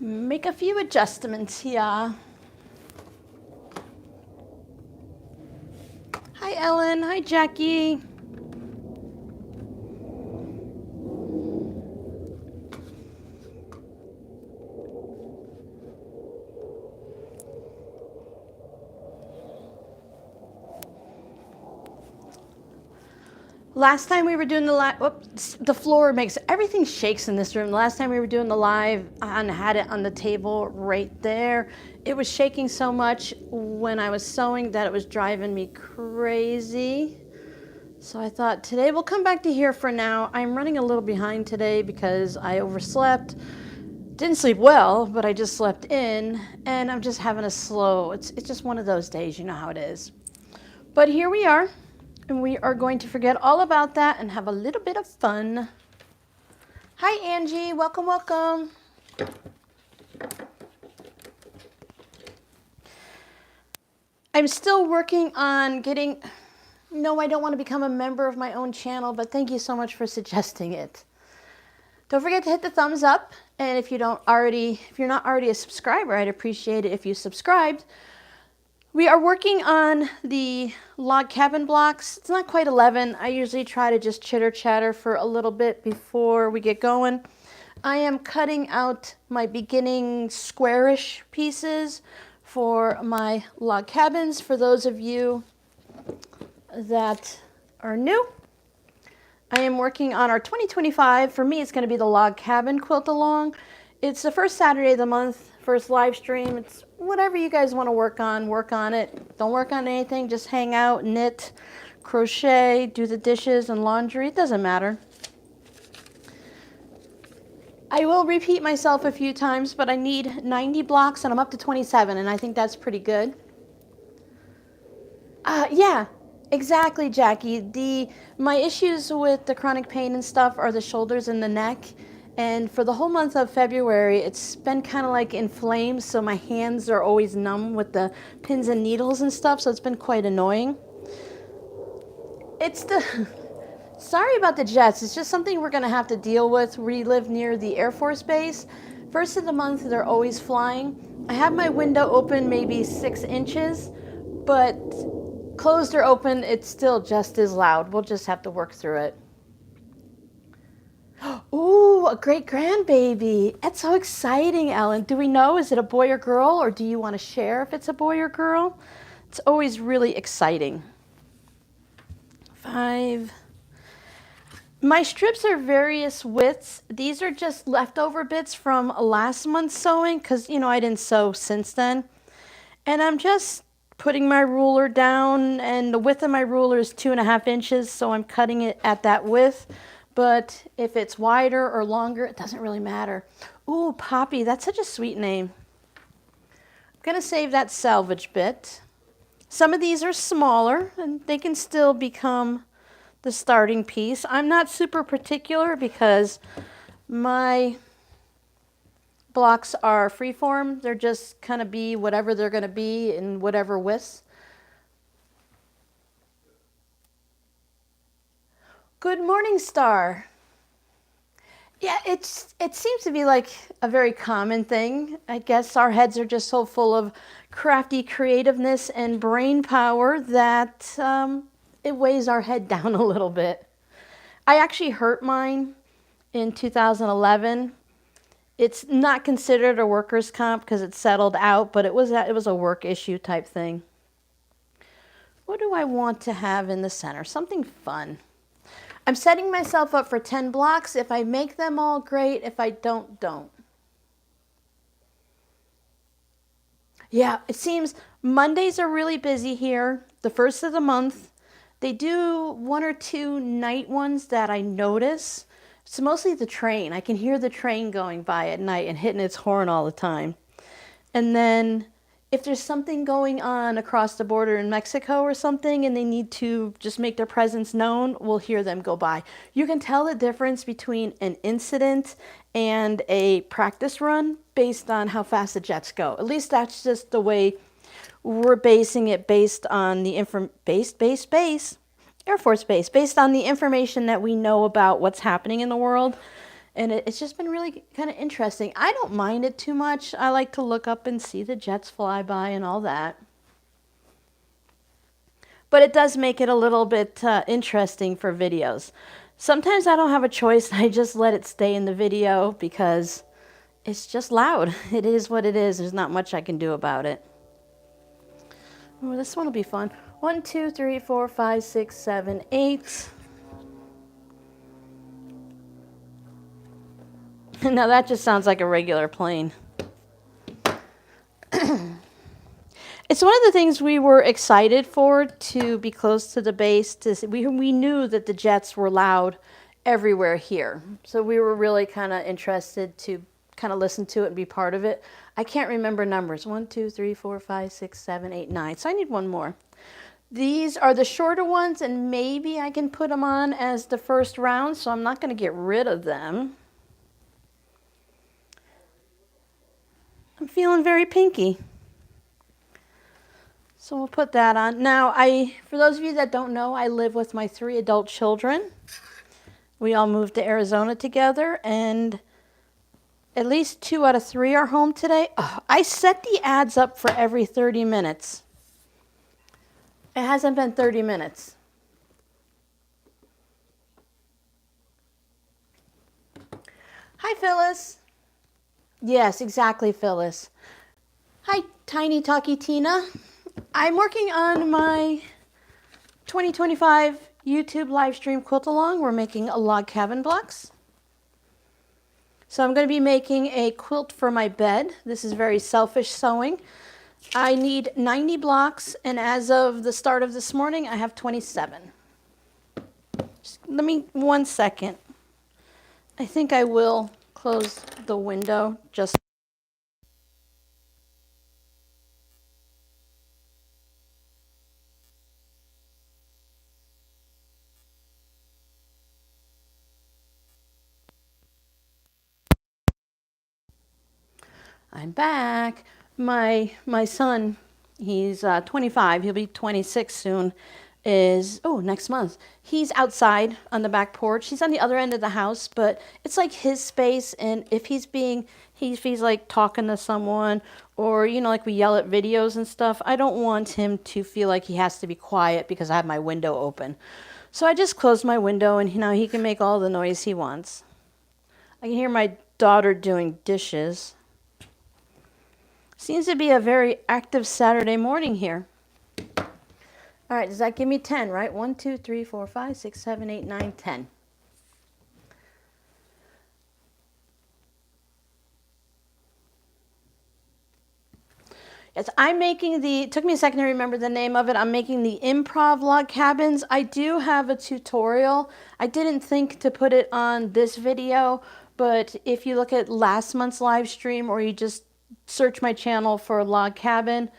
make a few adjustments here. Hi, Ellen. Hi, Jackie. Last time we were doing the live, the floor makes, everything shakes in this room. The last time we were doing the live and had it on the table right there, it was shaking so much when I was sewing that it was driving me crazy. So I thought today we'll come back to here for now. I'm running a little behind today because I overslept. Didn't sleep well, but I just slept in and I'm just having a slow, it's just one of those days, you know how it is. But here we are. And we are going to forget all about that and have a little bit of fun. Hi, Angie. Welcome, welcome. I'm still working on getting... No, I don't want to become a member of my own channel, but thank you so much for suggesting it. Don't forget to hit the thumbs up. And if you're not already a subscriber, I'd appreciate it if you subscribed. We are working on the log cabin blocks. It's not quite 11. I usually try to just chitter chatter for a little bit before we get going. I am cutting out my beginning squarish pieces for my log cabins. For those of you that are new, I am working on our 2025. For me, it's going to be the log cabin quilt along. It's the first Saturday of the month, first live stream. It's whatever you guys want to work on it. Don't work on anything, just hang out, knit, crochet, do the dishes and laundry. It doesn't matter. I will repeat myself a few times, but I need 90 blocks and I'm up to 27 and I think that's pretty good. Yeah, exactly, Jackie. My issues with the chronic pain and stuff are the shoulders and the neck. And for the whole month of February, it's been kind of like inflamed, so my hands are always numb with the pins and needles and stuff, so it's been quite annoying. Sorry about the jets. It's just something we're going to have to deal with. We live near the Air Force Base. First of the month, they're always flying. I have my window open maybe 6 inches, but closed or open, it's still just as loud. We'll just have to work through it. Ooh, a great grandbaby. That's so exciting, Ellen. Do we know, is it a boy or girl, or do you want to share if it's a boy or girl? It's always really exciting. 5. My strips are various widths. These are just leftover bits from last month's sewing because, you know, I didn't sew since then. And I'm just putting my ruler down, and the width of my ruler is 2.5 inches, so I'm cutting it at that width. But if it's wider or longer, it doesn't really matter. Ooh, Poppy, that's such a sweet name. I'm gonna save that salvage bit. Some of these are smaller and they can still become the starting piece. I'm not super particular because my blocks are freeform. They're just kind of be whatever they're gonna be in whatever widths. Good morning, Star. Yeah, it seems to be like a very common thing. I guess our heads are just so full of crafty creativeness and brain power that it weighs our head down a little bit. I actually hurt mine in 2011. It's not considered a workers' comp because it settled out, but it was a work issue type thing. What do I want to have in the center? Something fun. I'm setting myself up for 10 blocks. If I make them all, great. If I don't, don't. Yeah, it seems Mondays are really busy here. The first of the month. They do 1 or 2 night ones that I notice. It's mostly the train. I can hear the train going by at night and hitting its horn all the time. And then if there's something going on across the border in Mexico or something and they need to just make their presence known, we'll hear them go by. You can tell the difference between an incident and a practice run based on how fast the jets go. At least that's just the way we're basing it, based on the Air Force Base, based on the information that we know about what's happening in the world. And it's just been really kind of interesting. I don't mind it too much. I like to look up and see the jets fly by and all that. But it does make it a little bit interesting for videos. Sometimes I don't have a choice. I just let it stay in the video because it's just loud. It is what it is. There's not much I can do about it. Oh, this one will be fun. 1, 2, 3, 4, 5, 6, 7, 8. Now that just sounds like a regular plane. It's one of the things we were excited for, to be close to the base. We knew that the jets were loud everywhere here. So we were really kind of interested to kind of listen to it and be part of it. I can't remember numbers. 1, 2, 3, 4, 5, 6, 7, 8, 9. So I need one more. These are the shorter ones, and maybe I can put them on as the first round, so I'm not going to get rid of them. I'm feeling very pinky. So we'll put that on. Now, for those of you that don't know, I live with my 3 adult children. We all moved to Arizona together, and at least 2 out of 3 are home today. Oh, I set the ads up for every 30 minutes. It hasn't been 30 minutes. Hi, Phyllis. Yes, exactly, Phyllis. Hi, Tiny Talkie Tina. I'm working on my 2025 YouTube live stream quilt along. We're making a log cabin blocks. So I'm going to be making a quilt for my bed. This is very selfish sewing. I need 90 blocks, and as of the start of this morning, I have 27. Just let me 1 second. I think I will close the window just. I'm back. My son, he's 25. He'll be 26 soon. Next month. He's outside on the back porch. He's on the other end of the house, but it's like his space. And if he's like talking to someone, or like we yell at videos and stuff, I don't want him to feel like he has to be quiet because I have my window open. So I just closed my window, and he can make all the noise he wants. I can hear my daughter doing dishes. Seems to be a very active Saturday morning here. All right, does that give me 10, right? 1, 2, 3, 4, 5, 6, 7, 8, 9, 10. Yes, I'm making it took me a second to remember the name of it. I'm making the improv log cabins. I do have a tutorial. I didn't think to put it on this video, but if you look at last month's live stream, or you just search my channel for log cabin,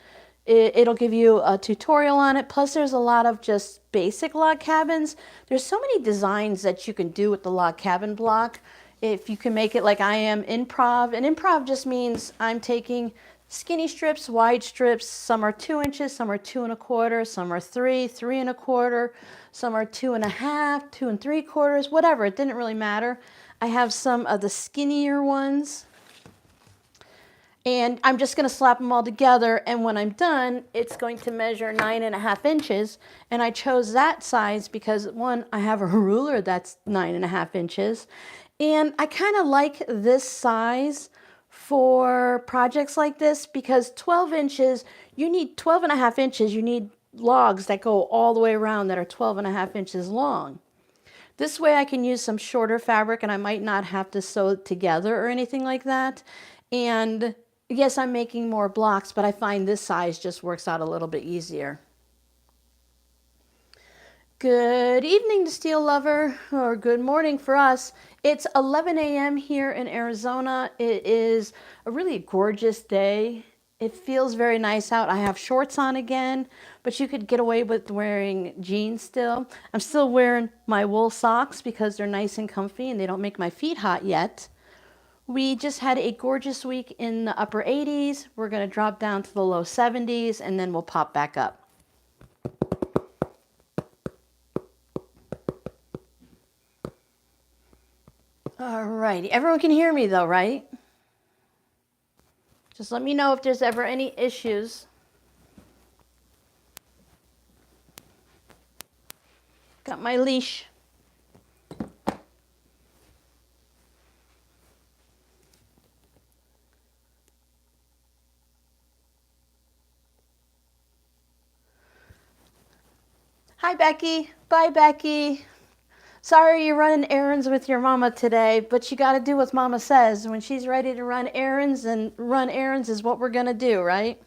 it'll give you a tutorial on it. Plus there's a lot of just basic log cabins. There's so many designs that you can do with the log cabin block. If you can make it like I am, improv. And improv just means I'm taking skinny strips, wide strips. Some are 2 inches, some are 2 1/4, some are 3, 3 1/4, some are 2 1/2, 2 3/4, whatever. It didn't really matter. I have some of the skinnier ones. And I'm just going to slap them all together, and when I'm done, it's going to measure 9 1/2 inches. And I chose that size because, one, I have a ruler that's 9 1/2 inches, and I kind of like this size for projects like this, because 12 inches, you need 12 1/2 inches, you need logs that go all the way around that are 12 1/2 inches long. This way I can use some shorter fabric, and I might not have to sew it together or anything like that. And yes, I'm making more blocks, but I find this size just works out a little bit easier. Good evening to Steel Lover, or good morning for us. It's 11 a.m. here in Arizona. It is a really gorgeous day. It feels very nice out. I have shorts on again, but you could get away with wearing jeans still. I'm still wearing my wool socks because they're nice and comfy and they don't make my feet hot yet. We just had a gorgeous week in the upper 80s. We're going to drop down to the low 70s, and then we'll pop back up. Alrighty, everyone can hear me though, right? Just let me know if there's ever any issues. Got my leash. Hi, Becky. Bye, Becky. Sorry you're running errands with your mama today, but you got to do what mama says. When she's ready to run errands, and run errands is what we're going to do, right?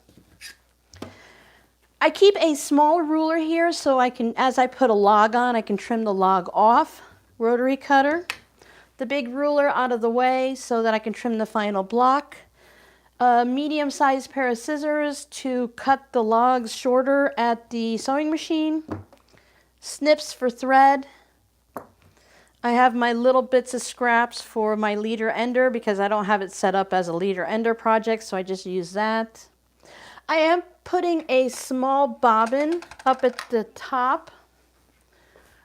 I keep a small ruler here so I can, as I put a log on, I can trim the log off. Rotary cutter. The big ruler out of the way so that I can trim the final block. A medium-sized pair of scissors to cut the logs shorter at the sewing machine. Snips for thread. I have my little bits of scraps for my leader ender because I don't have it set up as a leader ender project, so I just use that. I am putting a small bobbin up at the top.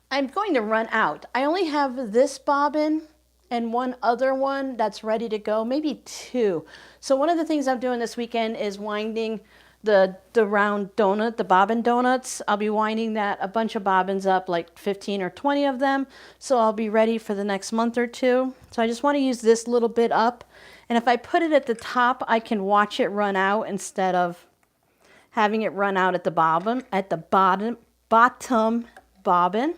I'm going to run out. I only have this bobbin and one other one that's ready to go, maybe two. So one of the things I'm doing this weekend is winding the round donut, the bobbin donuts. I'll be winding that, a bunch of bobbins up, like 15 or 20 of them. So I'll be ready for the next month or two. So I just want to use this little bit up. And if I put it at the top, I can watch it run out instead of having it run out at the bottom bobbin.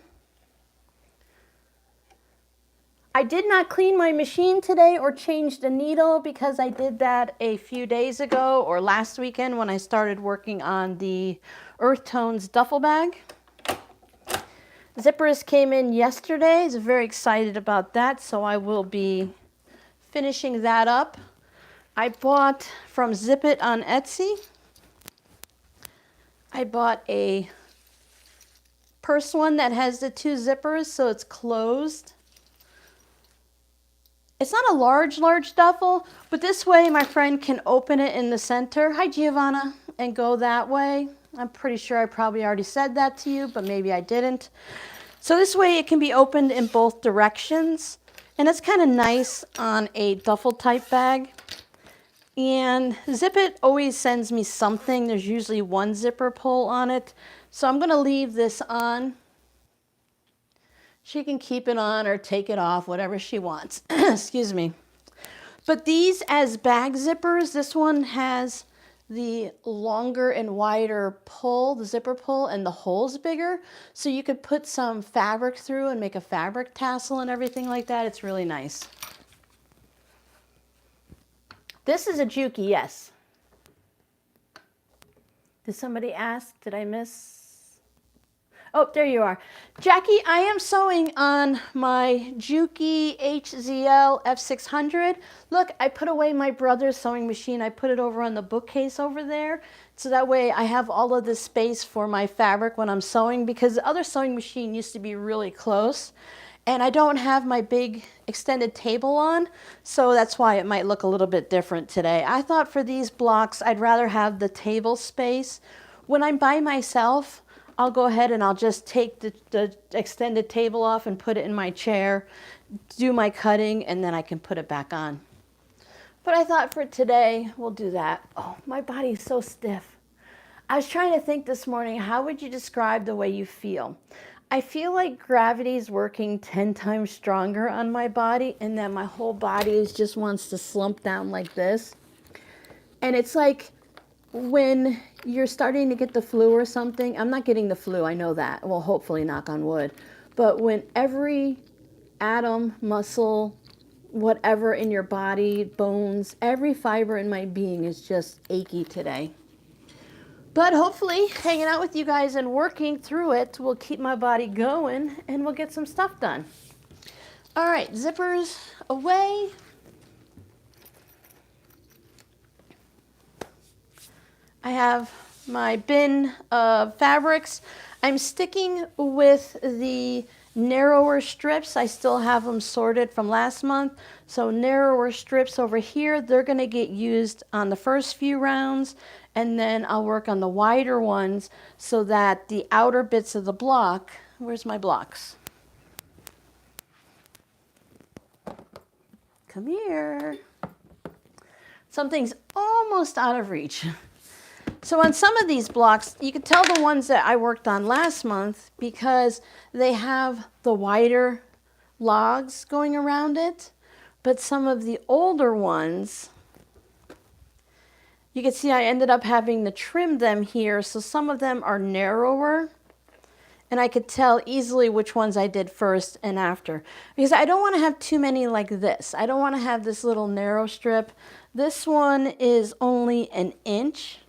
I did not clean my machine today or change the needle because I did that a few days ago or last weekend when I started working on the Earth Tones duffel bag. Zippers came in yesterday. I was very excited about that, so I will be finishing that up. I bought from Zip It on Etsy. I bought a purse one that has the two zippers, so it's closed. It's not a large duffel, but this way my friend can open it in the center. Hi, Giovanna, and go that way. I'm pretty sure I probably already said that to you, but maybe I didn't. So this way it can be opened in both directions, and it's kind of nice on a duffel type bag. And Zip It always sends me something. There's usually one zipper pull on it, so I'm going to leave this on. She can keep it on or take it off, whatever she wants. Excuse me. But these as bag zippers, this one has the longer and wider pull, the zipper pull, and the hole's bigger. So you could put some fabric through and make a fabric tassel and everything like that. It's really nice. This is a Juki, yes. Did somebody ask? Did I miss? Oh, there you are. Jackie, I am sewing on my Juki HZL F600. Look, I put away my brother's sewing machine. I put it over on the bookcase over there. So that way I have all of this space for my fabric when I'm sewing, because the other sewing machine used to be really close. And I don't have my big extended table on, so that's why it might look a little bit different today. I thought for these blocks, I'd rather have the table space. When I'm by myself, I'll go ahead and I'll just take the extended table off and put it in my chair, do my cutting, and then I can put it back on. But I thought for today, we'll do that. Oh, my body's so stiff. I was trying to think this morning, how would you describe the way you feel? I feel like gravity is working 10 times stronger on my body, and that my whole body just wants to slump down like this. And it's like when you're starting to get the flu or something. I'm not getting the flu, I know that. Well, hopefully, knock on wood. But when every atom, muscle, whatever in your body, bones, every fiber in my being is just achy today. But hopefully, hanging out with you guys and working through it will keep my body going, and we'll get some stuff done. All right, zippers away. I have my bin of fabrics. I'm sticking with the narrower strips. I still have them sorted from last month. So narrower strips over here, they're going to get used on the first few rounds, and then I'll work on the wider ones so that the outer bits of the block, where's my blocks? Come here. Something's almost out of reach. So on some of these blocks, you can tell the ones that I worked on last month because they have the wider logs going around it. But some of the older ones, you can see I ended up having to trim them here. So some of them are narrower. And I could tell easily which ones I did first and after. Because I don't want to have too many like this. I don't want to have this little narrow strip. This one is only an inch.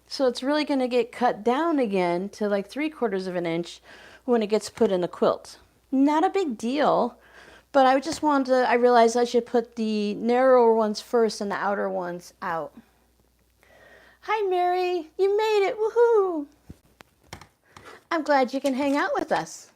So it's really going to get cut down again to like 3/4 of an inch when it gets put in the quilt. Not a big deal. But I just wanted to, I realized I should put the narrower ones first and the outer ones out. Hi Mary, you made it, woohoo! I'm glad you can hang out with us.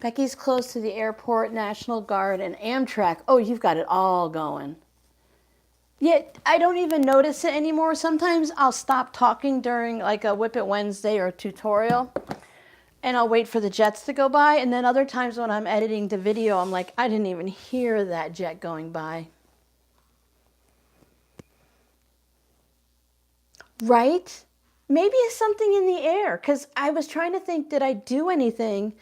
Becky's close to the airport, National Guard, and Amtrak. Oh, you've got it all going. Yeah, I don't even notice it anymore. Sometimes I'll stop talking during like a Whip It Wednesday or a tutorial, and I'll wait for the jets to go by. And then other times when I'm editing the video, I'm like, I didn't even hear that jet going by. Right? Maybe it's something in the air, because I was trying to think, did I do anything?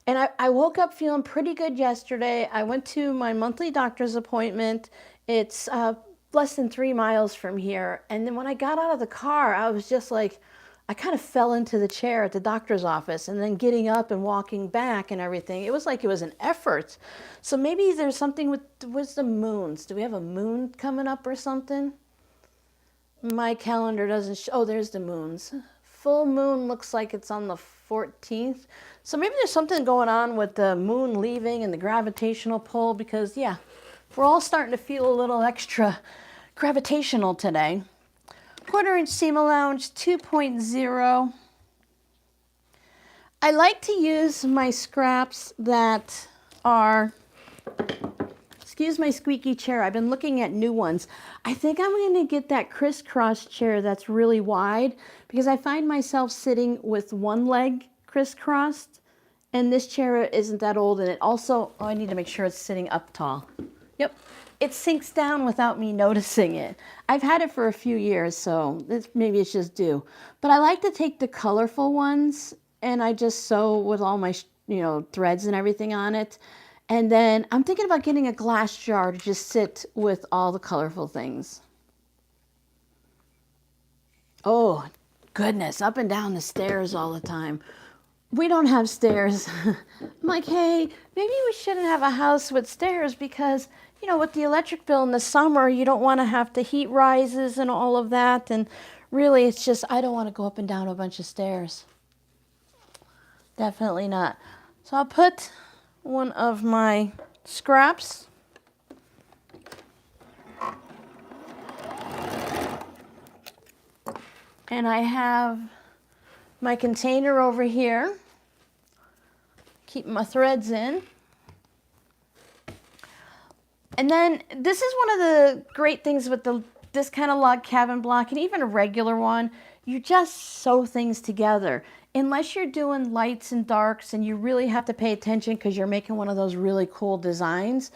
And I woke up feeling pretty good yesterday. I went to my monthly doctor's appointment. It's less than 3 miles from here. And then when I got out of the car, I was just like, I kind of fell into the chair at the doctor's office, and then getting up and walking back and everything. It was like it was an effort. So maybe there's something with the moons. Do we have a moon coming up or something? My calendar doesn't show. Oh, there's the moons. Full moon looks like it's on the 14th. So maybe there's something going on with the moon leaving and the gravitational pull, because, yeah, we're all starting to feel a little extra gravitational today. 1/4 inch seam allowance 2.0. I like to use my scraps that are, excuse my squeaky chair, I've been looking at new ones. I think I'm going to get that crisscross chair that's really wide, because I find myself sitting with one leg crisscrossed, and this chair isn't that old, and it also, oh, I need to make sure it's sitting up tall. Yep, it sinks down without me noticing it. I've had it for a few years, so maybe it's just due. But I like to take the colorful ones, and I just sew with all my, threads and everything on it. And then I'm thinking about getting a glass jar to just sit with all the colorful things. Oh, goodness, up and down the stairs all the time. We don't have stairs. I'm like, hey, maybe we shouldn't have a house with stairs, because, with the electric bill in the summer, you don't want to have the heat rises and all of that. And really, it's just, I don't want to go up and down a bunch of stairs. Definitely not. So I'll put one of my scraps and I have my container over here, keep my threads in. And then this is one of the great things with this kind of log cabin block, and even a regular one, you just sew things together. Unless you're doing lights and darks and you really have to pay attention because you're making one of those really cool designs,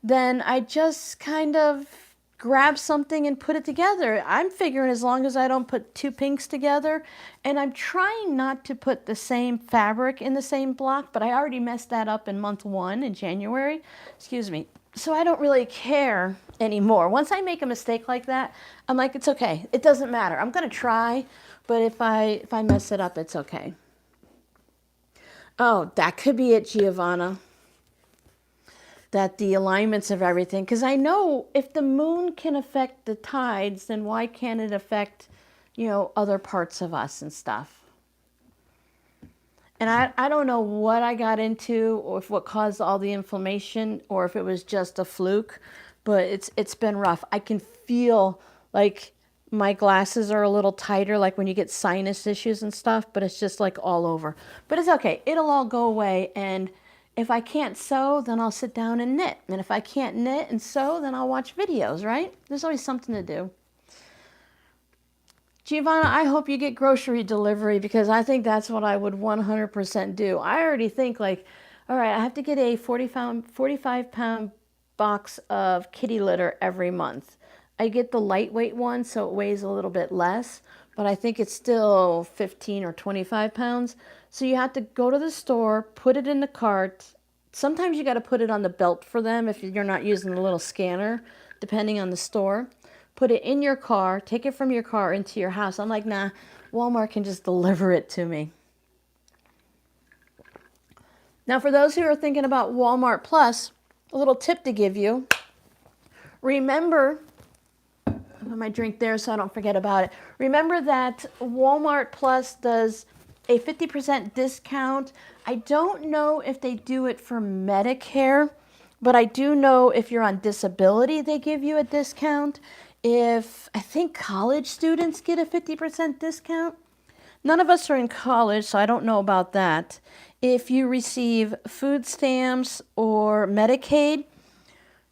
then I just kind of grab something and put it together. I'm figuring as long as I don't put two pinks together, and I'm trying not to put the same fabric in the same block, but I already messed that up in month 1 in January. Excuse me. So I don't really care anymore. Once I make a mistake like that, I'm like, it's okay. It doesn't matter. I'm going to try, but if I mess it up, it's okay. Oh, that could be it, Giovanna. That the alignments of everything, because I know if the moon can affect the tides, then why can't it affect, other parts of us and stuff? And I don't know what I got into, or if what caused all the inflammation, or if it was just a fluke, but it's been rough. I can feel like my glasses are a little tighter, like when you get sinus issues and stuff, but it's just like all over. But it's okay. It'll all go away. And if I can't sew, then I'll sit down and knit. And if I can't knit and sew, then I'll watch videos, right? There's always something to do. Giovanna, I hope you get grocery delivery because I think that's what I would 100% do. I already think like, all right, I have to get a 45-pound box of kitty litter every month. I get the lightweight one, so it weighs a little bit less, but I think it's still 15 or 25 pounds. So you have to go to the store, put it in the cart. Sometimes you got to put it on the belt for them if you're not using the little scanner, depending on the store. Put it in your car, take it from your car into your house. I'm like, nah, Walmart can just deliver it to me. Now, for those who are thinking about Walmart Plus, a little tip to give you. Remember, I put my drink there so I don't forget about it. Remember that Walmart Plus does a 50% discount. I don't know if they do it for Medicare, but I do know if you're on disability, they give you a discount. I think college students get a 50% discount. None of us are in college, so I don't know about that. If you receive food stamps or Medicaid,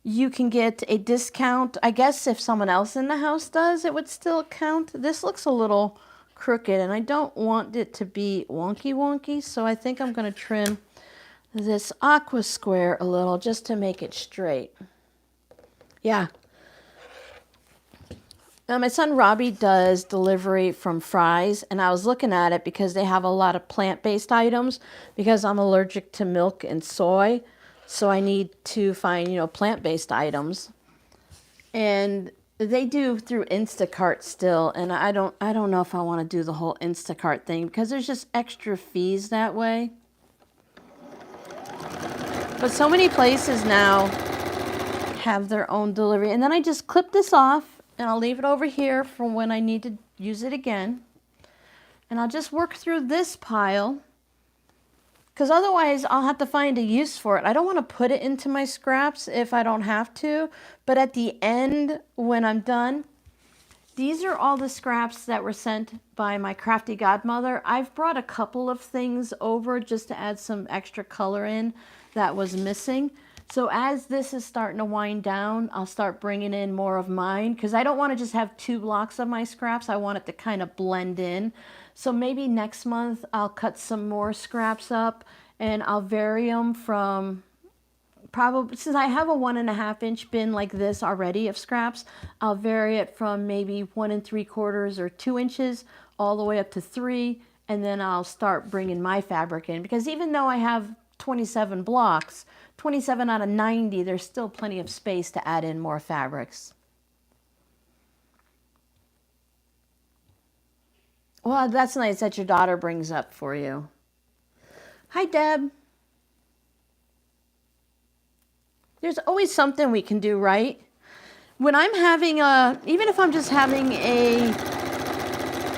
you can get a discount. I guess if someone else in the house does, it would still count. This looks a little crooked, and I don't want it to be wonky, so I think I'm going to trim this aqua square a little just to make it straight. Yeah. Now, my son Robbie does delivery from Fry's, and I was looking at it because they have a lot of plant-based items because I'm allergic to milk and soy, so I need to find, plant-based items. And they do through Instacart still, and I don't know if I want to do the whole Instacart thing because there's just extra fees that way. But so many places now have their own delivery. And then I just clip this off, and I'll leave it over here for when I need to use it again. And I'll just work through this pile, because otherwise I'll have to find a use for it. I don't want to put it into my scraps if I don't have to, but at the end, when I'm done, these are all the scraps that were sent by my crafty godmother. I've brought a couple of things over just to add some extra color in that was missing. So as this is starting to wind down, I'll start bringing in more of mine because I don't want to just have 2 blocks of my scraps. I want it to kind of blend in. So maybe next month I'll cut some more scraps up and I'll vary them from probably, since I have a 1.5 inch bin like this already of scraps, I'll vary it from maybe 1 3/4 or 2 inches all the way up to 3. And then I'll start bringing my fabric in because even though I have 27 blocks, 27 out of 90, there's still plenty of space to add in more fabrics. Well, that's nice that your daughter brings up for you. Hi, Deb. There's always something we can do, right? When I'm having even if I'm just having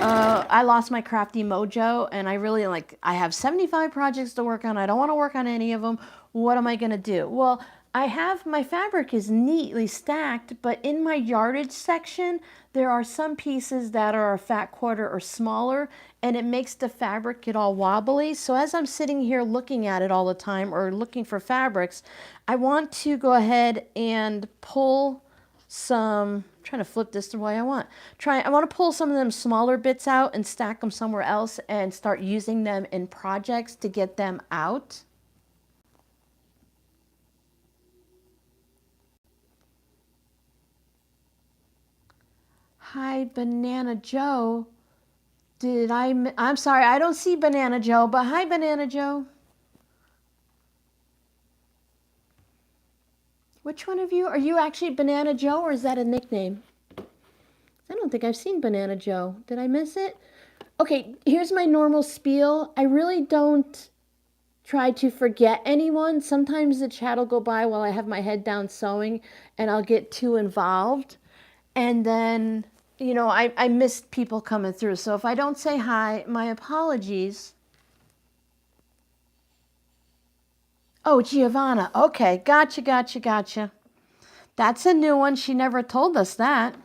I lost my crafty mojo and I have 75 projects to work on. I don't want to work on any of them. What am I going to do? Well, my fabric is neatly stacked, but in my yardage section, there are some pieces that are a fat quarter or smaller, and it makes the fabric get all wobbly. So as I'm sitting here looking at it all the time or looking for fabrics, I want to go ahead and pull some, I'm trying to flip this the way I want. I want to pull some of them smaller bits out and stack them somewhere else and start using them in projects to get them out. Hi, Banana Joe. I'm sorry, I don't see Banana Joe, but hi, Banana Joe. Which one of you? Are you actually Banana Joe or is that a nickname? I don't think I've seen Banana Joe. Did I miss it? Okay, here's my normal spiel. I really don't try to forget anyone. Sometimes the chat will go by while I have my head down sewing and I'll get too involved. And then, I missed people coming through. So if I don't say hi, my apologies. Oh, Giovanna. Okay, gotcha. That's a new one. She never told us that.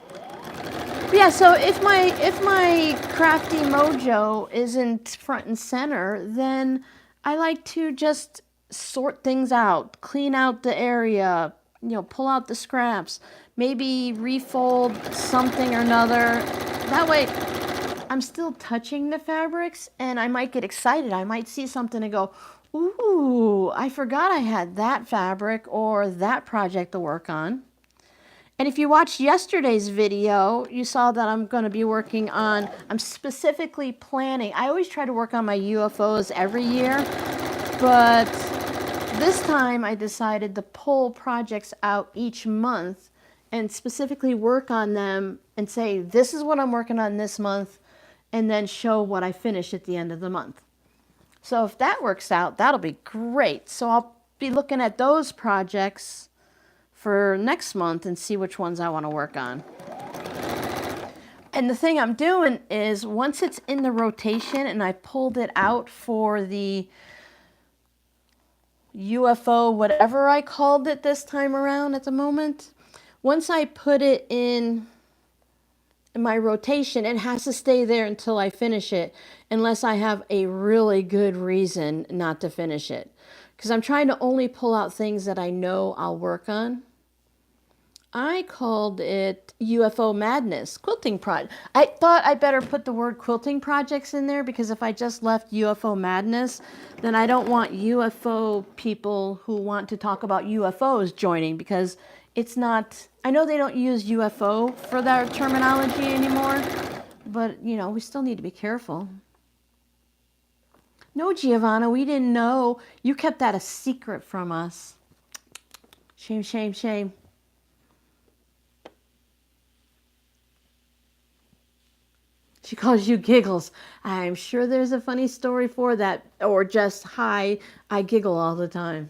But yeah, so if my crafty mojo isn't front and center, then I like to just sort things out, clean out the area, pull out the scraps, maybe refold something or another, That way I'm still touching the fabrics and I might get excited. I might see something and go, ooh, I forgot I had that fabric or that project to work on. And if you watched yesterday's video, you saw that I'm going to be working on, I'm specifically planning. I always try to work on my UFOs every year, but this time I decided to pull projects out each month and specifically work on them and say, this is what I'm working on this month, and then show what I finish at the end of the month. So if that works out, that'll be great. So I'll be looking at those projects for next month and see which ones I want to work on. And the thing I'm doing is once it's in the rotation and I pulled it out for the UFO, whatever I called it this time around at the moment, once I put it in my rotation, it has to stay there until I finish it, unless I have a really good reason not to finish it. Because I'm trying to only pull out things that I know I'll work on. I called it UFO Madness Quilting Project. I thought I better put the word quilting projects in there, because if I just left UFO Madness, then I don't want UFO people who want to talk about UFOs joining, because it's not, I know they don't use UFO for that terminology anymore, but you know, we still need to be careful. No, Giovanna, we didn't know. You kept that a secret from us. Shame, shame, shame. She calls you Giggles. I'm sure there's a funny story for that, or just, hi, I giggle all the time.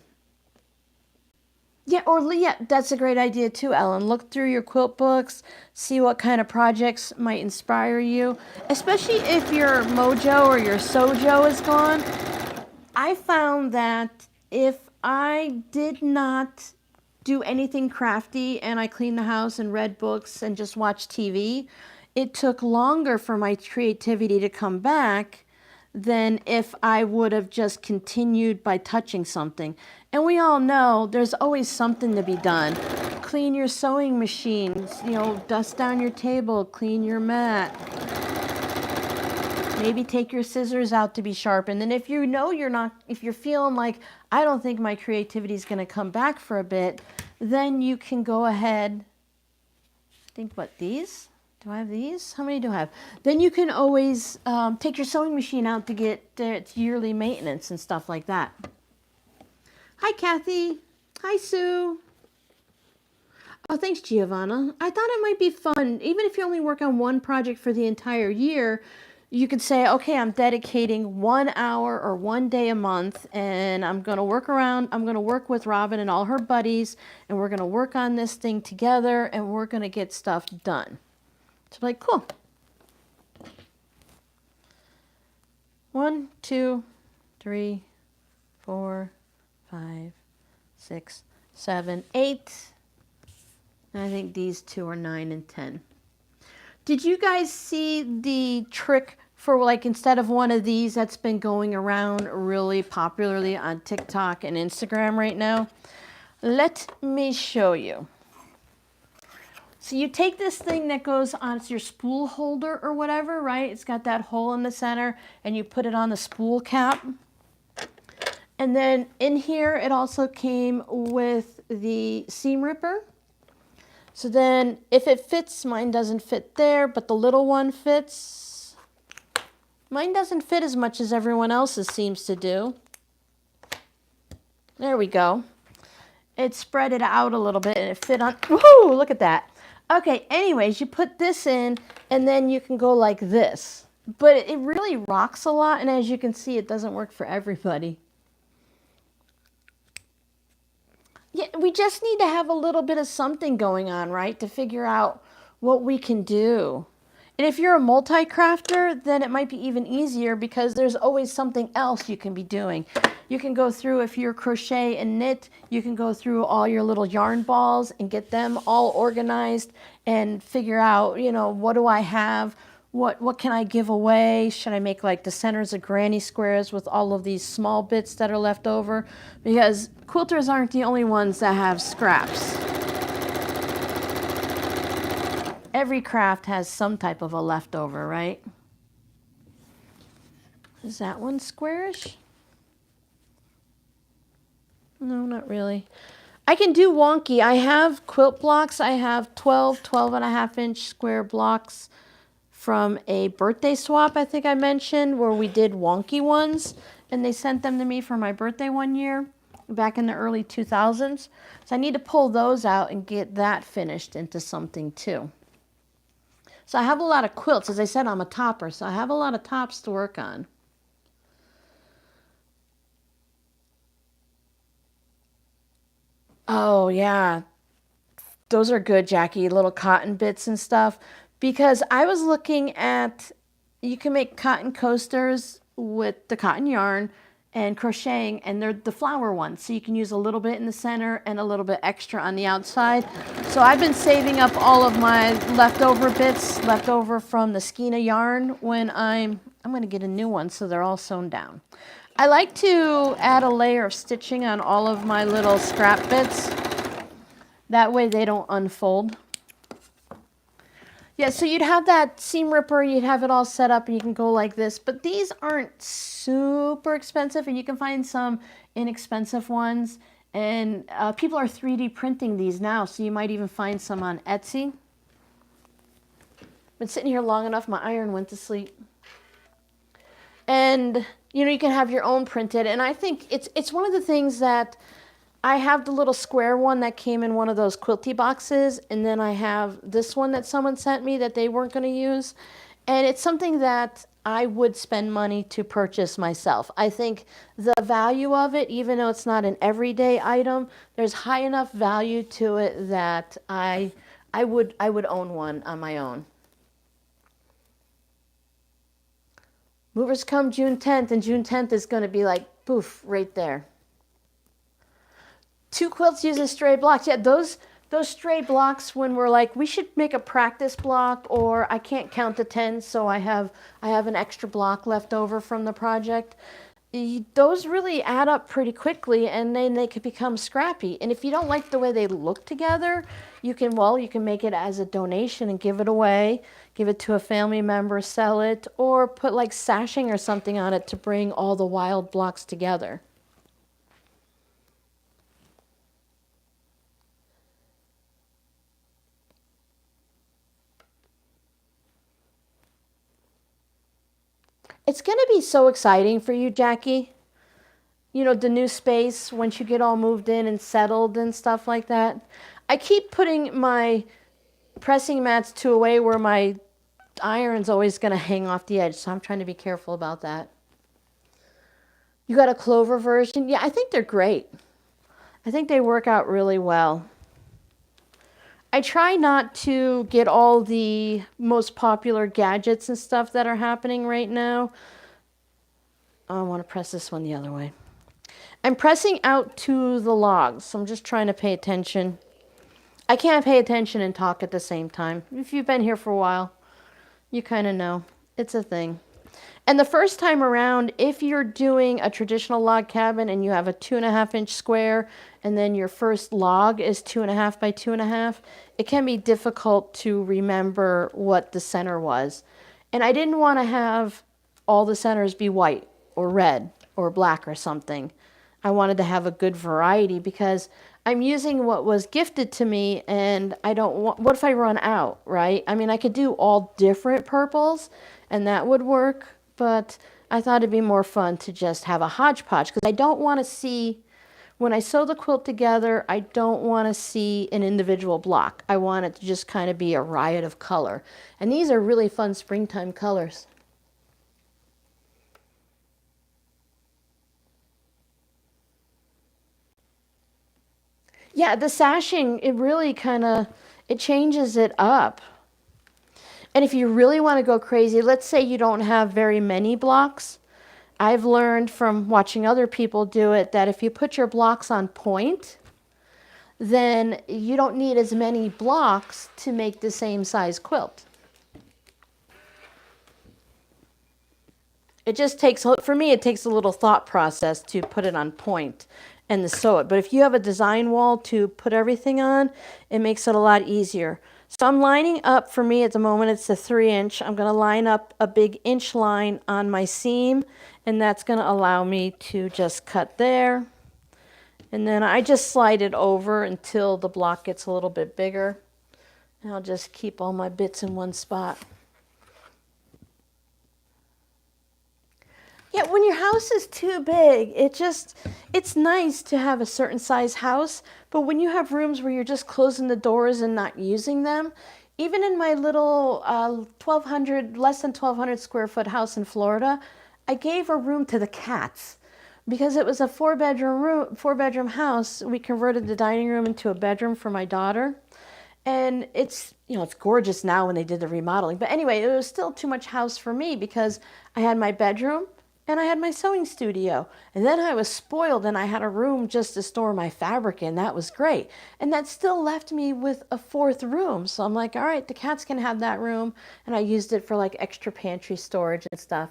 Yeah, that's a great idea too, Ellen. Look through your quilt books, see what kind of projects might inspire you, especially if your mojo or your sojo is gone. I found that if I did not do anything crafty and I cleaned the house and read books and just watched TV, it took longer for my creativity to come back than if I would have just continued by touching something. And we all know there's always something to be done. Clean your sewing machines, you know, dust down your table, clean your mat. Maybe take your scissors out to be sharpened. And if you know you're not, if you're feeling like, I don't think my creativity is going to come back for a bit, then you can go ahead, I think what, these? Do I have these? How many do I have? Then you can always take your sewing machine out to get its yearly maintenance and stuff like that. Hi, Kathy. Hi, Sue. Oh, thanks, Giovanna. I thought it might be fun. Even if you only work on one project for the entire year, you could say, okay, I'm dedicating 1 hour or 1 day a month, and I'm going to work with Robin and all her buddies, and we're going to work on this thing together, and we're going to get stuff done. So like, cool. 1, 2, 3, 4, 5, 6, 7, 8. And I think these two are 9 and 10. Did you guys see the trick for, like, instead of one of these that's been going around really popularly on TikTok and Instagram right now? Let me show you. So you take this thing that goes on, it's your spool holder or whatever, right? It's got that hole in the center, and you put it on the spool cap. And then in here, it also came with the seam ripper. So then if it fits, mine doesn't fit there, but the little one fits. Mine doesn't fit as much as everyone else's seems to do. There we go. It spread it out a little bit and it fit on, woohoo, look at that. Okay, anyways, you put this in and then you can go like this. But it really rocks a lot, and as you can see, it doesn't work for everybody. Yeah, we just need to have a little bit of something going on, right, to figure out what we can do. And if you're a multi-crafter, then it might be even easier because there's always something else you can be doing. You can go through, if you're crochet and knit, you can go through all your little yarn balls and get them all organized and figure out, you know, what do I have? What can I give away? Should I make like the centers of granny squares with all of these small bits that are left over? Because quilters aren't the only ones that have scraps. Every craft has some type of a leftover, right? Is that one squarish? No, not really. I can do wonky. I have quilt blocks. I have 12.5-inch square blocks from a birthday swap, I think I mentioned, where we did wonky ones. And they sent them to me for my birthday one year, back in the early 2000s. So I need to pull those out and get that finished into something too. So I have a lot of quilts. As I said, I'm a topper, so I have a lot of tops to work on. Oh, yeah. Those are good, Jackie, little cotton bits and stuff. Because I was looking at, you can make cotton coasters with the cotton yarn and crocheting, and they're the flower ones. So you can use a little bit in the center and a little bit extra on the outside. So I've been saving up all of my leftover bits, leftover from the skeina yarn when I'm going to get a new one so they're all sewn down. I like to add a layer of stitching on all of my little scrap bits. That way they don't unfold. Yeah, so you'd have that seam ripper, you'd have it all set up and you can go like this, but these aren't super expensive and you can find some inexpensive ones. And people are 3D printing these now, so you might even find some on Etsy. Been sitting here long enough, my iron went to sleep. And you know, you can have your own printed, and I think it's one of the things that I have the little square one that came in one of those quilty boxes, and then I have this one that someone sent me that they weren't going to use. And it's something that I would spend money to purchase myself. I think the value of it, even though it's not an everyday item, there's high enough value to it that I would own one on my own. Movers come June 10th, and June 10th is going to be like, poof, right there. 2 quilts using stray blocks. Yeah, those stray blocks when we're like, we should make a practice block, or I can't count to 10, so I have an extra block left over from the project. Those really add up pretty quickly, and then they could become scrappy. And if you don't like the way they look together, you can make it as a donation and give it away, give it to a family member, sell it, or put like sashing or something on it to bring all the wild blocks together. It's going to be so exciting for you, Jackie. You know, the new space, once you get all moved in and settled and stuff like that. I keep putting my pressing mats to a way where my iron's always going to hang off the edge, so I'm trying to be careful about that. You got a Clover version? Yeah, I think they're great. I think they work out really well. I try not to get all the most popular gadgets and stuff that are happening right now. Oh, I want to press this one the other way. I'm pressing out to the logs, so I'm just trying to pay attention. I can't pay attention and talk at the same time. If you've been here for a while, you kind of know. It's a thing. And the first time around, if you're doing a traditional log cabin and you have a 2.5-inch square, and then your first log is 2.5 by 2.5, it can be difficult to remember what the center was. And I didn't want to have all the centers be white or red or black or something. I wanted to have a good variety because I'm using what was gifted to me, and I don't want, what if I run out, right? I mean, I could do all different purples and that would work, but I thought it'd be more fun to just have a hodgepodge because I don't want to see, when I sew the quilt together, I don't want to see an individual block. I want it to just kind of be a riot of color. And these are really fun springtime colors. Yeah, the sashing, it really kind of, it changes it up. And if you really want to go crazy, let's say you don't have very many blocks. I've learned from watching other people do it that if you put your blocks on point, then you don't need as many blocks to make the same size quilt. It just takes, for me, it takes a little thought process to put it on point and to sew it. But if you have a design wall to put everything on, it makes it a lot easier. So I'm lining up, for me at the moment, it's a 3-inch. I'm going to line up a big inch line on my seam, and that's going to allow me to just cut there. And then I just slide it over until the block gets a little bit bigger. And I'll just keep all my bits in one spot. Yeah, when your house is too big, it's nice to have a certain size house, but when you have rooms where you're just closing the doors and not using them, even in my little less than 1,200 square foot house in Florida, I gave a room to the cats because it was a four-bedroom house. We converted the dining room into a bedroom for my daughter. And it's gorgeous now when they did the remodeling. But anyway, it was still too much house for me because I had my bedroom and I had my sewing studio. And then I was spoiled and I had a room just to store my fabric in. That was great. And that still left me with a 4th room. So I'm like, all right, the cats can have that room. And I used it for like extra pantry storage and stuff.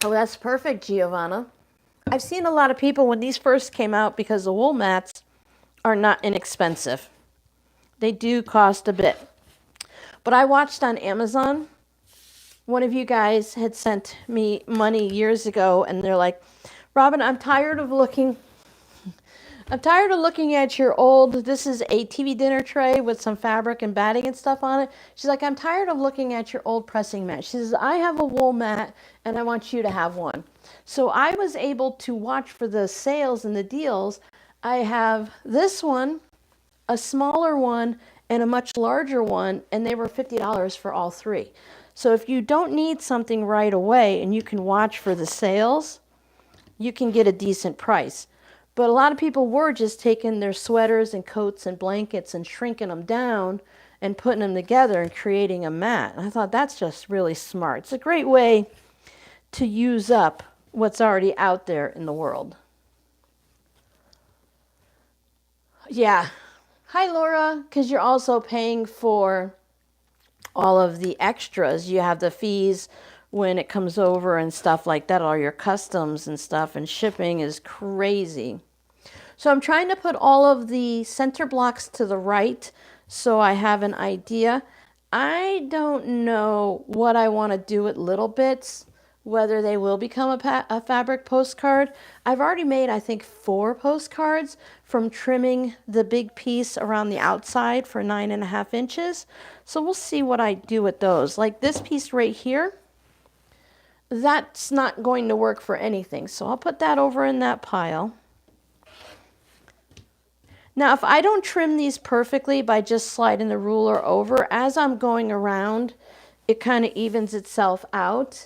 Oh, that's perfect, Giovanna. I've seen a lot of people when these first came out, because the wool mats are not inexpensive. They do cost a bit. But I watched on Amazon, one of you guys had sent me money years ago, and they're like, Robin, I'm tired of looking at your old, this is a TV dinner tray with some fabric and batting and stuff on it. She's like, I'm tired of looking at your old pressing mat. She says, I have a wool mat and I want you to have one. So I was able to watch for the sales and the deals. I have this one, a smaller one, and a much larger one, and they were $50 for all 3. So if you don't need something right away and you can watch for the sales, you can get a decent price. But a lot of people were just taking their sweaters and coats and blankets and shrinking them down and putting them together and creating a mat. And I thought that's just really smart. It's a great way to use up what's already out there in the world. Yeah. Hi, Laura, because you're also paying for all of the extras. You have the fees when it comes over and stuff like that, all your customs and stuff, and shipping is crazy. So I'm trying to put all of the center blocks to the right so I have an idea. I don't know what I want to do with little bits, whether they will become a fabric postcard. I've already made, I think, 4 postcards from trimming the big piece around the outside for 9.5 inches. So we'll see what I do with those. Like this piece right here, that's not going to work for anything. So I'll put that over in that pile. Now, if I don't trim these perfectly by just sliding the ruler over, as I'm going around, it kind of evens itself out.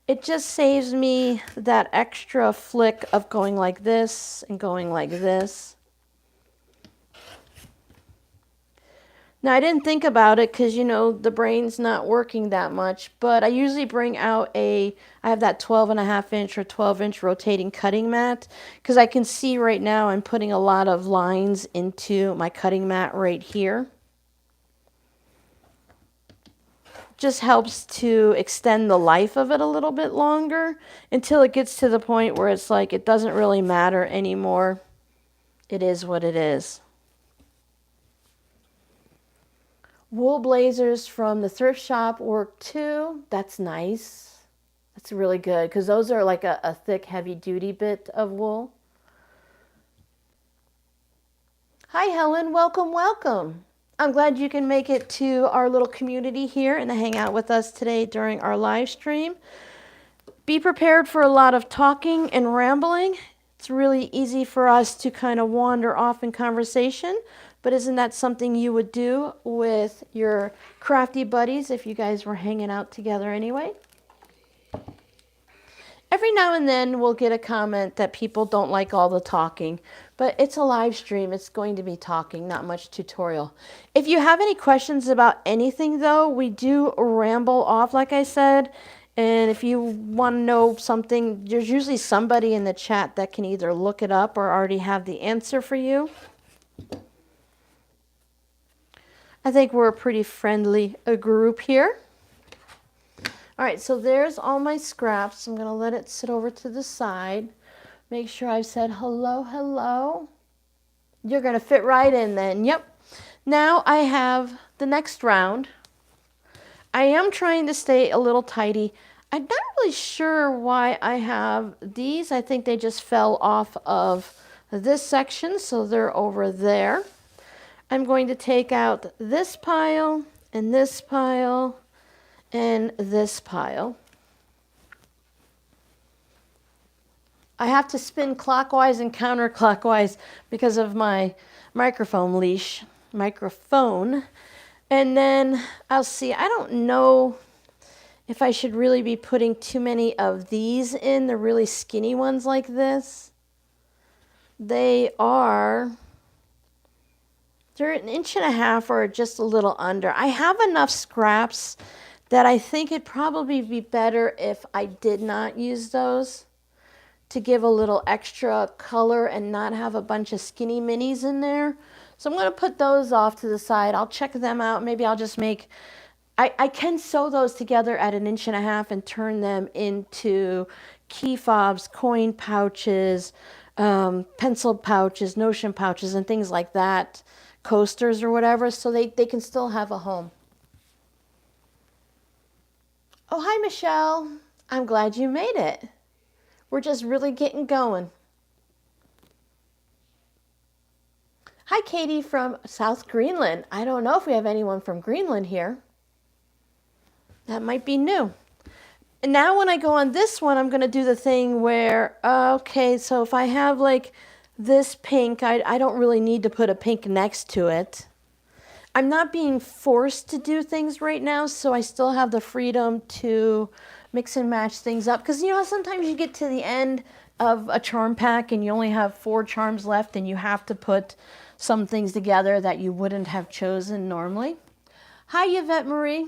It just saves me that extra flick of going like this and going like this. Now, I didn't think about it because, the brain's not working that much, but I usually bring out I have that 12.5 inch or 12-inch rotating cutting mat because I can see right now I'm putting a lot of lines into my cutting mat right here. Just helps to extend the life of it a little bit longer until it gets to the point where it's like it doesn't really matter anymore. It is what it is. Wool blazers from the thrift shop work too. That's nice. That's really good because those are like a thick, heavy-duty bit of wool. Hi, Helen. Welcome, welcome. I'm glad you can make it to our little community here and hang out with us today during our live stream. Be prepared for a lot of talking and rambling. It's really easy for us to kind of wander off in conversation, but isn't that something you would do with your crafty buddies if you guys were hanging out together anyway? Every now and then we'll get a comment that people don't like all the talking, but it's a live stream. It's going to be talking, not much tutorial. If you have any questions about anything, though, we do ramble off, like I said. And if you want to know something, there's usually somebody in the chat that can either look it up or already have the answer for you. I think we're a pretty friendly group here. All right, so there's all my scraps. I'm going to let it sit over to the side. Make sure I've said hello, hello. You're going to fit right in then. Yep. Now I have the next round. I am trying to stay a little tidy. I'm not really sure why I have these. I think they just fell off of this section, so they're over there. I'm going to take out this pile and this pile and this pile. I have to spin clockwise and counterclockwise because of my microphone leash. And then I'll see. I don't know if I should really be putting too many of these in, the really skinny ones like this. They're an inch and a half or just a little under. I have enough scraps that I think it'd probably be better if I did not use those, to give a little extra color and not have a bunch of skinny minis in there. So I'm going to put those off to the side. I'll check them out. Maybe I'll just make, I can sew those together at an inch and a half and turn them into key fobs, coin pouches, pencil pouches, notion pouches, and things like that, coasters or whatever, so they can still have a home. Oh, hi, Michelle. I'm glad you made it. We're just really getting going. Hi, Katie from South Greenland. I don't know if we have anyone from Greenland here. That might be new. And now when I go on this one, I'm going to do the thing where, okay, so if I have like this pink, I don't really need to put a pink next to it. I'm not being forced to do things right now, so I still have the freedom to mix and match things up. Because, you know, sometimes you get to the end of a charm pack and you only have 4 charms left and you have to put some things together that you wouldn't have chosen normally. Hi, Yvette Marie.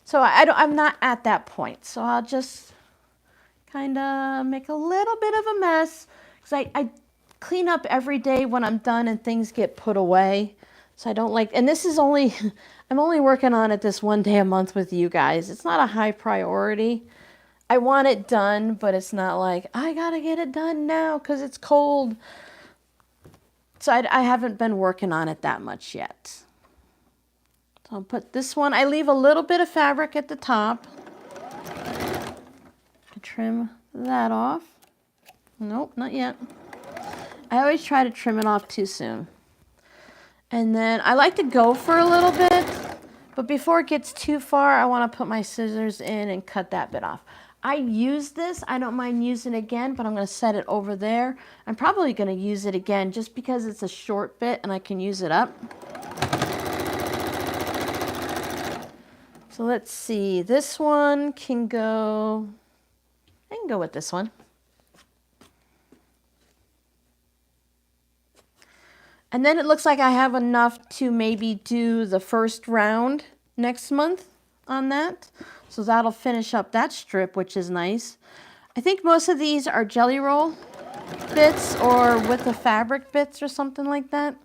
So I'm not at that point. So I'll just kind of make a little bit of a mess. Because I clean up every day when I'm done and things get put away. So I don't like, and this is only, I'm only working on it this one day a month with you guys. It's not a high priority. I want it done, but it's not like, I gotta get it done now because it's cold. So I haven't been working on it that much yet. So I'll put this one, I leave a little bit of fabric at the top. Trim that off. Nope, not yet. I always try to trim it off too soon. And then I like to go for a little bit, but before it gets too far, I want to put my scissors in and cut that bit off. I use this. I don't mind using it again, but I'm going to set it over there. I'm probably going to use it again just because it's a short bit and I can use it up. So let's see. This one can go, I can go with this one. And then it looks like I have enough to maybe do the first round next month on that. So that'll finish up that strip, which is nice. I think most of these are jelly roll bits or with the fabric bits or something like that.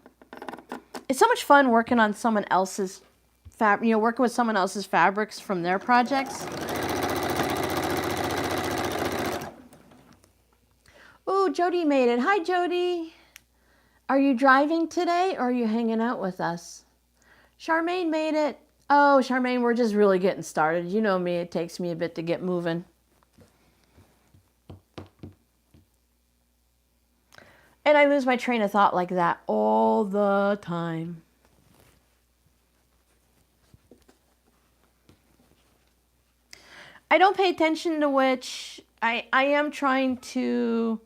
It's so much fun working on someone else's working with someone else's fabrics from their projects. Oh, Jody made it. Hi, Jody. Are you driving today or are you hanging out with us? Charmaine made it. Oh, Charmaine, we're just really getting started. You know me, it takes me a bit to get moving. And I lose my train of thought like that all the time. I don't pay attention to which. I am trying to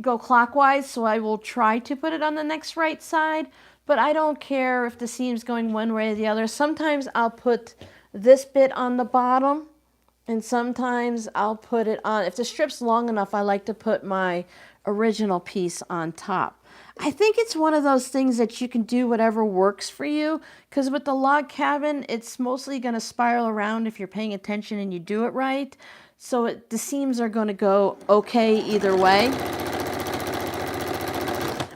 go clockwise, so I will try to put it on the next right side, but I don't care if the seam's going one way or the other. Sometimes I'll put this bit on the bottom, and sometimes I'll put it on, if the strip's long enough, I like to put my original piece on top. I think it's one of those things that you can do whatever works for you, because with the log cabin, it's mostly going to spiral around if you're paying attention and you do it right. So the seams are going to go okay either way.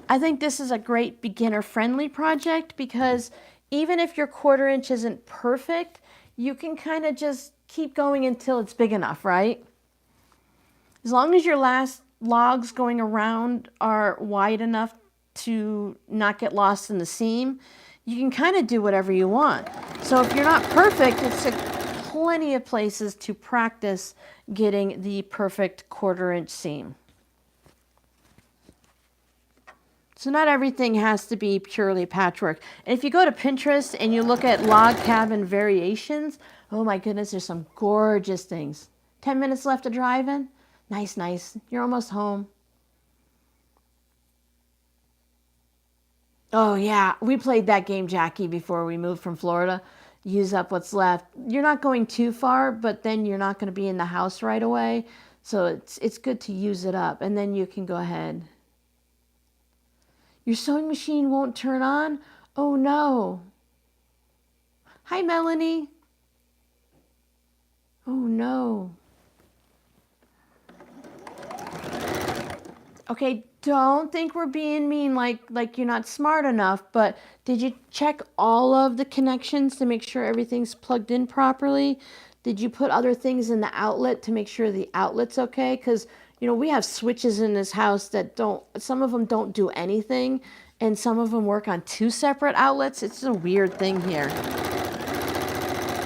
I think this is a great beginner-friendly project because even if your 1/4 inch isn't perfect, you can kind of just keep going until it's big enough, right? As long as your last logs going around are wide enough to not get lost in the seam, you can kind of do whatever you want. So if you're not perfect, it's plenty of places to practice getting the perfect 1/4 inch seam. So not everything has to be purely patchwork. And if you go to Pinterest and you look at log cabin variations, oh my goodness, there's some gorgeous things. 10 minutes left to drive in? Nice, nice. You're almost home. Oh yeah, we played that game, Jackie, before we moved from Florida. Use up what's left. You're not going too far, but then you're not going to be in the house right away. So it's good to use it up, and then you can go ahead. Your sewing machine won't turn on? Oh no. Hi, Melanie. Oh no. Okay, don't think we're being mean like you're not smart enough, but did you check all of the connections to make sure everything's plugged in properly? Did you put other things in the outlet to make sure the outlet's okay? Because, you know, we have switches in this house that some of them don't do anything, and some of them work on 2 separate outlets. It's a weird thing here.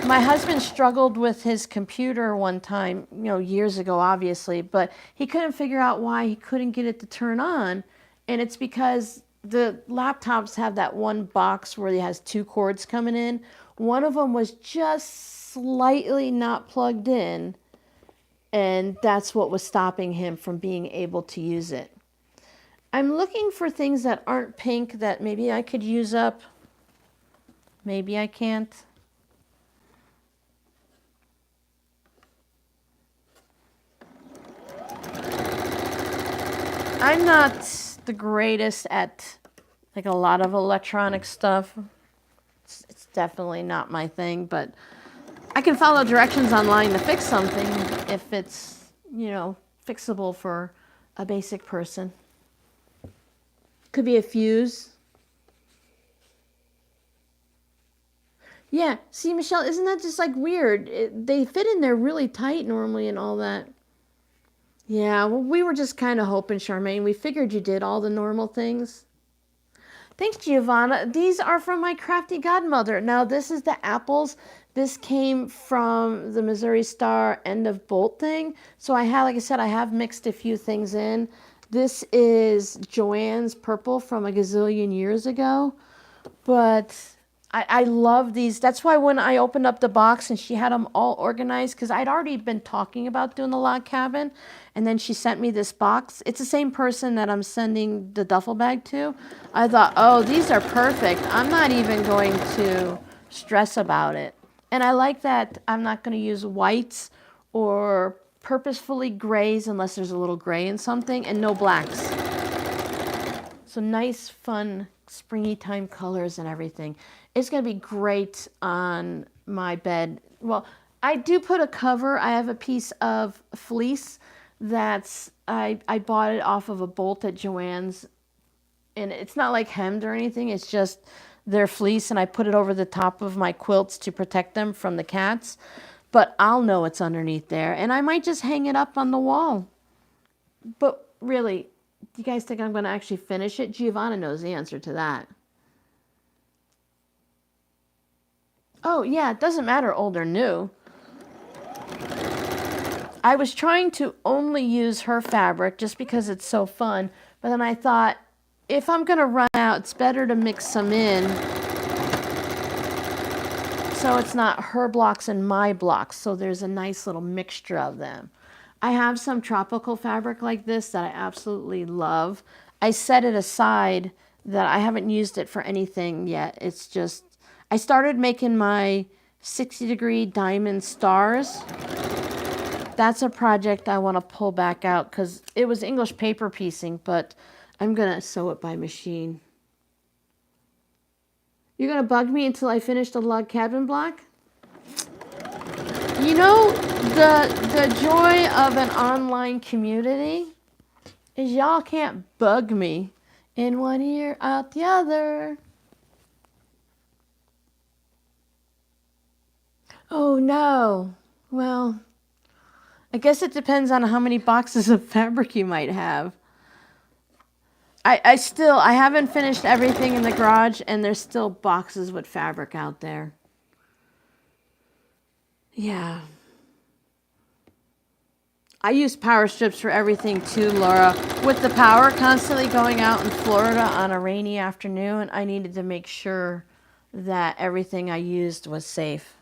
My husband struggled with his computer one time, you know, years ago, obviously, but he couldn't figure out why he couldn't get it to turn on. And it's because the laptops have that one box where it has 2 cords coming in. One of them was just slightly not plugged in, and that's what was stopping him from being able to use it. I'm looking for things that aren't pink that maybe I could use up. Maybe I can't. I'm not the greatest at like a lot of electronic stuff. It's definitely not my thing, but I can follow directions online to fix something if it's, you know, fixable for a basic person. Could be a fuse. Yeah, see, Michelle, isn't that just like weird? They fit in there really tight normally and all that. Yeah, well, we were just kind of hoping, Charmaine. We figured you did all the normal things. Thanks, Giovanna. These are from my crafty godmother. Now, this is the apples. This came from the Missouri Star end of bolt thing. So I have, like I said, I have mixed a few things in. This is Joanne's purple from a gazillion years ago. But I love these. That's why when I opened up the box and she had them all organized, because I'd already been talking about doing the log cabin, and then she sent me this box. It's the same person that I'm sending the duffel bag to. I thought, oh, these are perfect. I'm not even going to stress about it. And I like that I'm not going to use whites or purposefully grays unless there's a little gray in something, and no blacks. So nice, fun, springy time colors and everything. It's going to be great on my bed. Well, I do put a cover. I have a piece of fleece that's, I bought it off of a bolt at Joann's. And it's not like hemmed or anything. It's just their fleece. And I put it over the top of my quilts to protect them from the cats. But I'll know it's underneath there. And I might just hang it up on the wall. But really, do you guys think I'm going to actually finish it? Giovanna knows the answer to that. Oh, yeah, it doesn't matter old or new. I was trying to only use her fabric just because it's so fun. But then I thought, if I'm going to run out, it's better to mix some in so it's not her blocks and my blocks. So there's a nice little mixture of them. I have some tropical fabric like this that I absolutely love. I set it aside that I haven't used it for anything yet. It's just, I started making my 60-degree diamond stars. That's a project I want to pull back out because it was English paper piecing, but I'm going to sew it by machine. You're going to bug me until I finish the log cabin block? You know, the joy of an online community is y'all can't bug me in one ear out the other. Oh no. Well, I guess it depends on how many boxes of fabric you might have. I haven't finished everything in the garage, and there's still boxes with fabric out there. Yeah. I use power strips for everything too, Laura. With the power constantly going out in Florida on a rainy afternoon, I needed to make sure that everything I used was safe.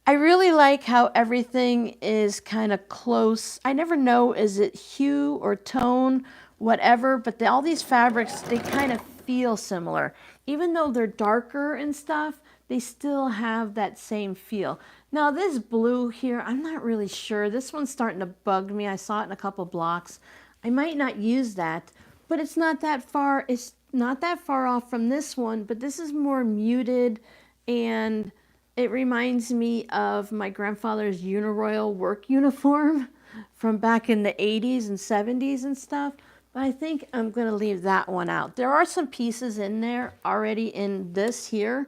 I really like how everything is kind of close. I never know, is it hue or tone, whatever, but all these fabrics, they kind of feel similar. Even though they're darker and stuff, they still have that same feel. Now this blue here, I'm not really sure. This one's starting to bug me. I saw it in a couple blocks. I might not use that, but it's not that far. It's not that far off from this one, but this is more muted, and it reminds me of my grandfather's Uniroyal work uniform from back in the 80s and 70s and stuff. But I think I'm going to leave that one out. There are some pieces in there already in this here.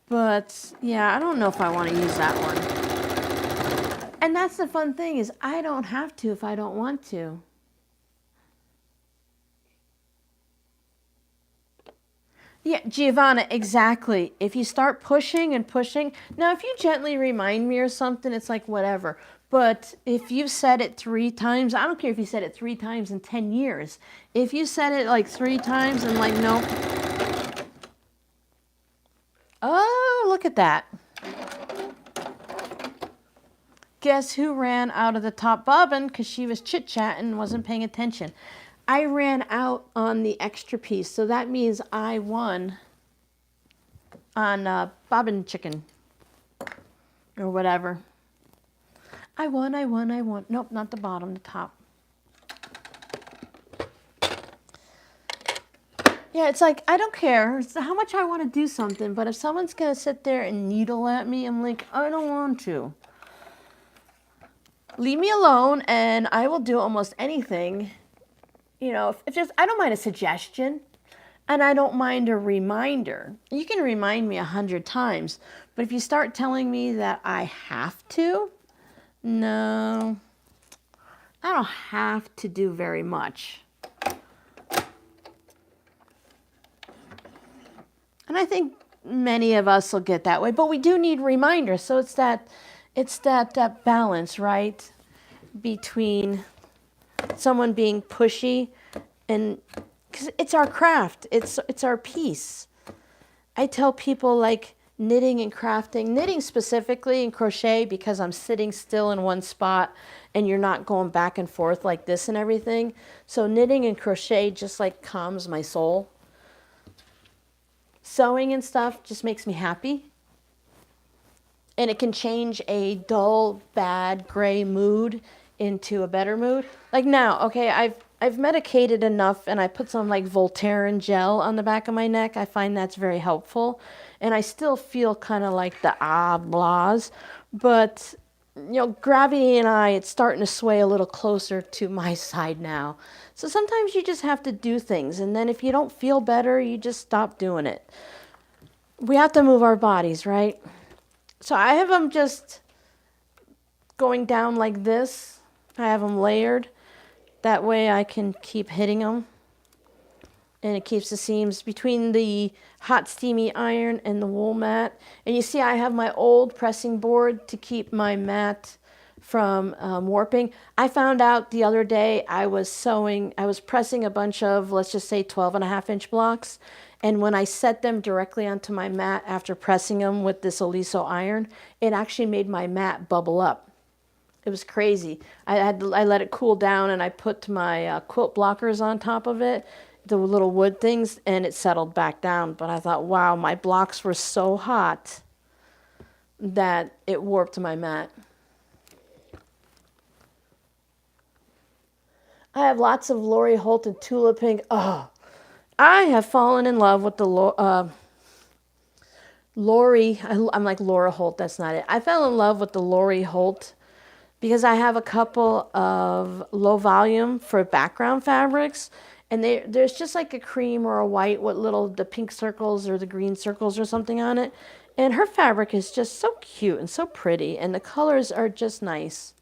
But yeah, I don't know if I want to use that one. And that's the fun thing, is I don't have to if I don't want to. Yeah, Giovanna, exactly. If you start pushing and pushing, now if you gently remind me or something, it's like whatever. But if you've said it 3 times, I don't care if you said it 3 times in 10 years. If you said it like 3 times and like, nope. Oh, look at that. Guess who ran out of the top bobbin because she was chit-chatting and wasn't paying attention. I ran out on the extra piece, so that means I won on bobbin chicken or whatever. I won. Nope, not the bottom, the top. Yeah, it's like, I don't care it's how much I want to do something, but if someone's going to sit there and needle at me, I'm like, I don't want to. Leave me alone and I will do almost anything. You know, if just, I don't mind a suggestion, and I don't mind a reminder. You can remind me 100 times, but if you start telling me that I have to, no, I don't have to do very much. And I think many of us will get that way, but we do need reminders. So it's that balance, right, between someone being pushy, and because it's our craft, it's our piece. I tell people, like, knitting and crafting, knitting specifically and crochet, because I'm sitting still in one spot and you're not going back and forth like this and everything. So knitting and crochet just like calms my soul. Sewing and stuff just makes me happy. And it can change a dull, bad, gray mood into a better mood. Like now, okay, I've medicated enough, and I put some like Voltaren gel on the back of my neck. I find that's very helpful. And I still feel kind of like the blahs, but you know, gravity and it's starting to sway a little closer to my side now. So sometimes you just have to do things, and then if you don't feel better, you just stop doing it. We have to move our bodies, right? So I have them just going down like this. I have them layered. That way I can keep hitting them. And it keeps the seams between the hot steamy iron and the wool mat. And you see I have my old pressing board to keep my mat from warping. I found out the other day I was pressing a bunch of, let's just say 12.5-inch blocks. And when I set them directly onto my mat after pressing them with this Aliso iron, it actually made my mat bubble up. It was crazy. I let it cool down, and I put my quilt blockers on top of it, the little wood things, and it settled back down. But I thought, wow, my blocks were so hot that it warped my mat. I have lots of Lori Holt and Tula Pink. Oh, I have fallen in love with the Lori. I'm like Laura Holt. That's not it. I fell in love with the Lori Holt because I have a couple of low volume for background fabrics, and there's just like a cream or a white with the pink circles or the green circles or something on it. And her fabric is just so cute and so pretty, and the colors are just nice.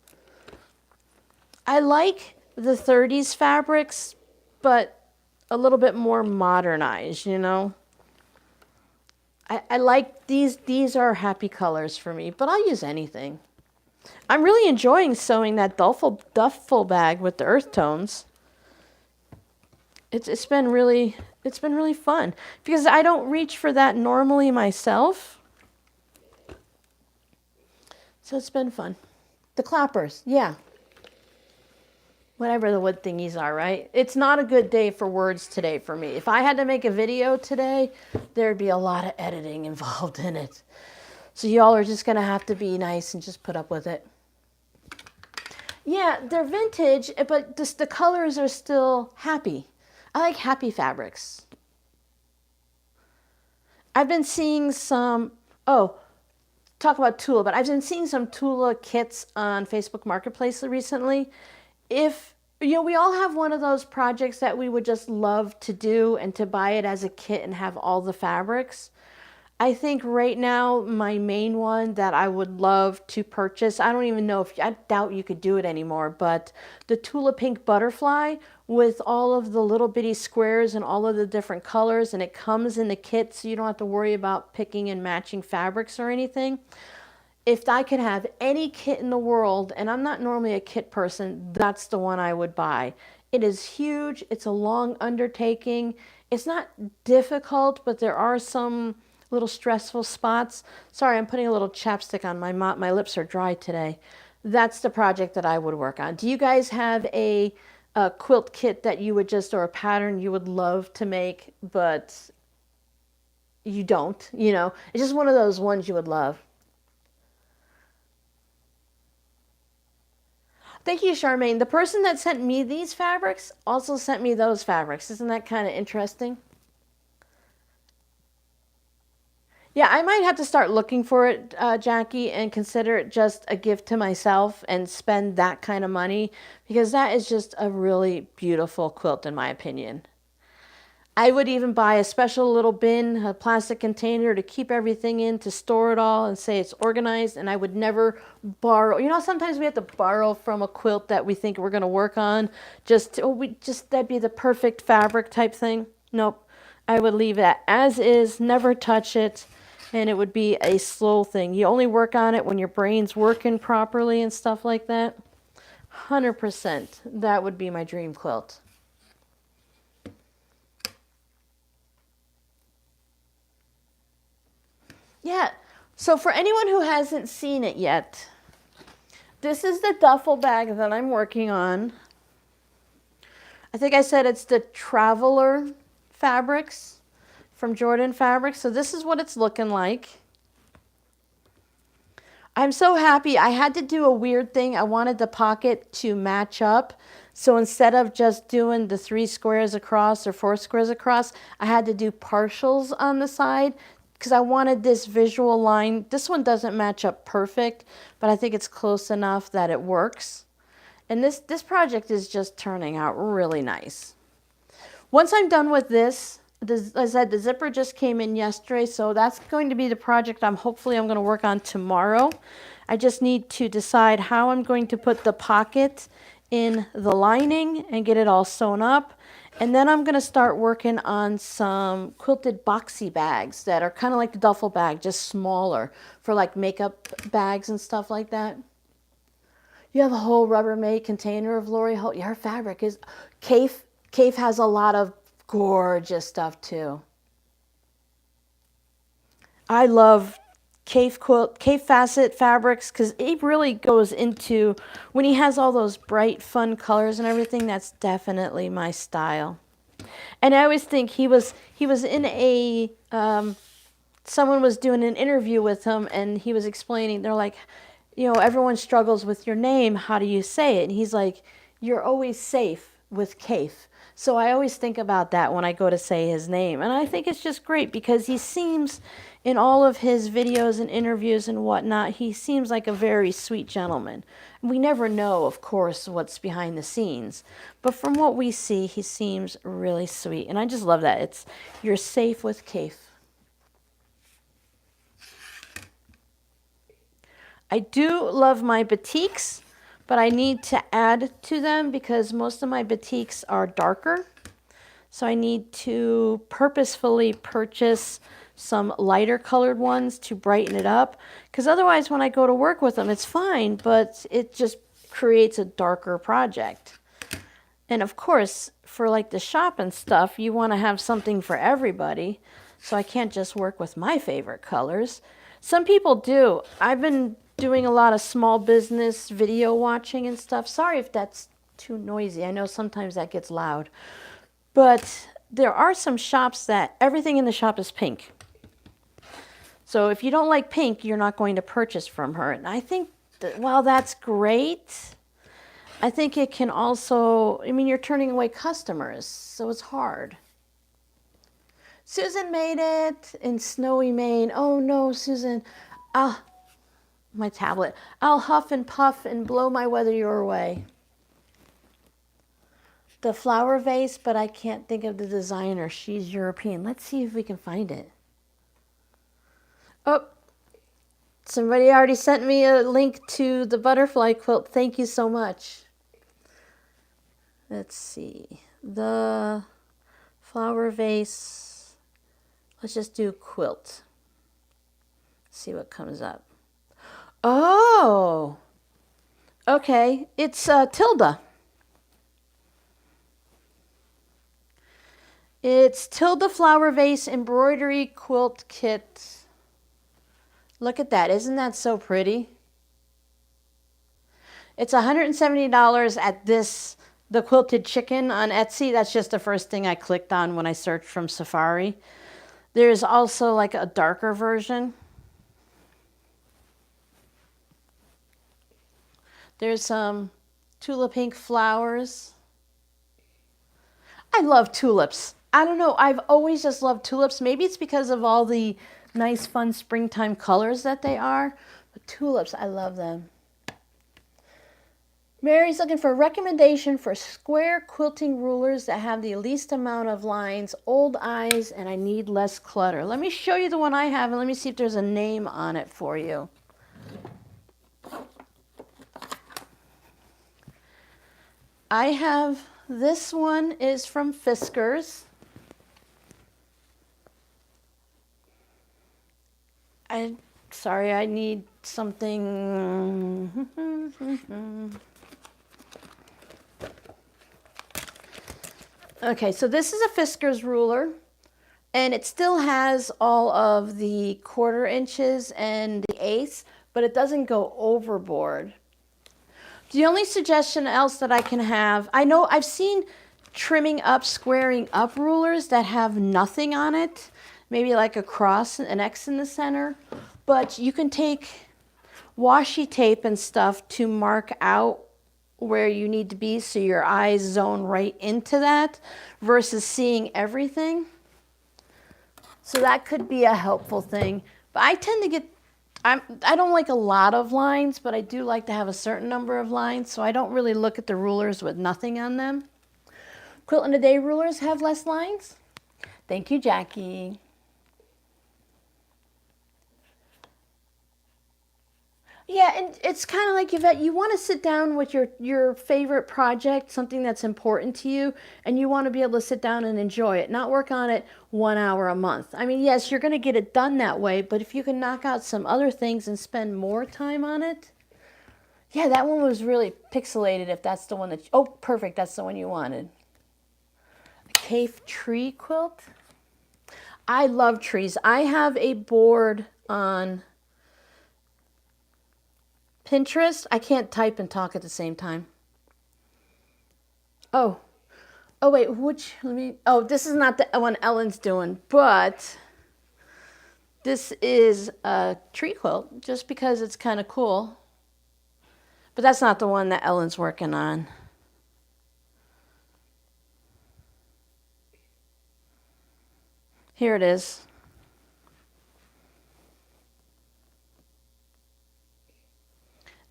I like the 30s fabrics, but a little bit more modernized, you know. I like these are happy colors for me, but I'll use anything. I'm really enjoying sewing that duffel bag with the earth tones. It's been really fun because I don't reach for that normally myself. So it's been fun. The clappers, yeah. Whatever the wood thingies are, right? It's not a good day for words today for me. If I had to make a video today, there'd be a lot of editing involved in it. So y'all are just gonna have to be nice and just put up with it. Yeah, they're vintage, but the colors are still happy. I like happy fabrics. I've been seeing some, talk about Tula, but I've been seeing some Tula kits on Facebook Marketplace recently. If, you know, we all have one of those projects that we would just love to do and to buy it as a kit and have all the fabrics. I think right now my main one that I would love to purchase, I don't even know if, I doubt you could do it anymore, but the Tula Pink Butterfly with all of the little bitty squares and all of the different colors, and it comes in the kit so you don't have to worry about picking and matching fabrics or anything. If I could have any kit in the world, and I'm not normally a kit person, that's the one I would buy. It is huge. It's a long undertaking. It's not difficult, but there are some little stressful spots. Sorry, I'm putting a little chapstick on my mouth. My lips are dry today. That's the project that I would work on. Do you guys have a quilt kit that you would just, or a pattern you would love to make, but you don't, you know? It's just one of those ones you would love. Thank you, Charmaine. The person that sent me these fabrics also sent me those fabrics. Isn't that kind of interesting? Yeah, I might have to start looking for it, Jackie, and consider it just a gift to myself and spend that kind of money, because that is just a really beautiful quilt in my opinion. I would even buy a special little bin, a plastic container to keep everything in, to store it all and say it's organized, and I would never borrow. You know, sometimes we have to borrow from a quilt that we think we're going to work on. That'd be the perfect fabric type thing. Nope. I would leave that as is, never touch it, and it would be a slow thing. You only work on it when your brain's working properly and stuff like that. 100%. That would be my dream quilt. Yeah, so for anyone who hasn't seen it yet, this is the duffel bag that I'm working on. I think I said it's the Traveler fabrics from Jordan Fabrics. So this is what it's looking like. I'm so happy. I had to do a weird thing. I wanted the pocket to match up. So instead of just doing the 3 squares across or 4 squares across, I had to do partials on the side, because I wanted this visual line. This one doesn't match up perfect, but I think it's close enough that it works. And this project is just turning out really nice. Once I'm done with this, as I said, the zipper just came in yesterday, so that's going to be the project hopefully I'm going to work on tomorrow. I just need to decide how I'm going to put the pocket in the lining and get it all sewn up. And then I'm going to start working on some quilted boxy bags that are kind of like the duffel bag, just smaller, for like makeup bags and stuff like that. You have a whole Rubbermaid container of Lori Holt. Yeah, her fabric is... Kaffe has a lot of gorgeous stuff too. I love Kaffe Facet fabrics, because it really goes into, when he has all those bright fun colors and everything, that's definitely my style. And I always think he was in a someone was doing an interview with him, and he was explaining, they're like, you know, everyone struggles with your name, how do you say it? And he's like, you're always safe with Kaffe. So I always think about that when I go to say his name. And I think it's just great, because he seems, in all of his videos and interviews and whatnot, he seems like a very sweet gentleman. We never know, of course, what's behind the scenes. But from what we see, he seems really sweet. And I just love that. It's, you're safe with Kaffe. I do love my batiks, but I need to add to them because most of my batiks are darker. So I need to purposefully purchase some lighter colored ones to brighten it up. Because otherwise when I go to work with them, it's fine, but it just creates a darker project. And of course, for like the shop and stuff, you want to have something for everybody. So I can't just work with my favorite colors. Some people do. I've been doing a lot of small business video watching and stuff. Sorry if that's too noisy. I know sometimes that gets loud. But there are some shops that everything in the shop is pink. So if you don't like pink, you're not going to purchase from her. And I think that while that's great, I think it can also, I mean, you're turning away customers, so it's hard. Susan made it in snowy Maine. Oh no, Susan. My tablet. I'll huff and puff and blow my weather your way. The flower vase, but I can't think of the designer. She's European. Let's see if we can find it. Oh, somebody already sent me a link to the butterfly quilt. Thank you so much. Let's see. The flower vase. Let's just do quilt. See what comes up. Oh, okay. It's Tilda. It's Tilda Flower Vase Embroidery Quilt Kit. Look at that. Isn't that so pretty? It's $170 at the Quilted Chicken on Etsy. That's just the first thing I clicked on when I searched from Safari. There's also like a darker version. There's some tulip pink flowers. I love tulips. I don't know. I've always just loved tulips. Maybe it's because of all the nice, fun springtime colors that they are. But tulips, I love them. Mary's looking for a recommendation for square quilting rulers that have the least amount of lines, old eyes, and I need less clutter. Let me show you the one I have, and let me see if there's a name on it for you. I have, this one is from Fiskars. Sorry, I need something. Okay, so this is a Fiskars ruler, and it still has all of the 1/4 inches and the 1/8, but it doesn't go overboard. The only suggestion else that I can have, I know I've seen trimming up, squaring up rulers that have nothing on it, maybe like a cross, an X in the center, but you can take washi tape and stuff to mark out where you need to be so your eyes zone right into that versus seeing everything. So that could be a helpful thing. But I tend to get, I don't like a lot of lines, but I do like to have a certain number of lines, so I don't really look at the rulers with nothing on them. Quilt in a Day rulers have less lines. Thank you, Jackie. Yeah, and it's kind of like Yvette, you want to sit down with your favorite project, something that's important to you, and you want to be able to sit down and enjoy it, not work on it 1 hour a month. I mean, yes, you're going to get it done that way, but if you can knock out some other things and spend more time on it. Yeah, that one was really pixelated if that's the one that, oh, perfect, that's the one you wanted. A Cafe tree quilt. I love trees. I have a board on Pinterest. I can't type and talk at the same time. Oh wait, this is not the one Ellen's doing, but this is a tree quilt just because it's kind of cool. But that's not the one that Ellen's working on. Here it is.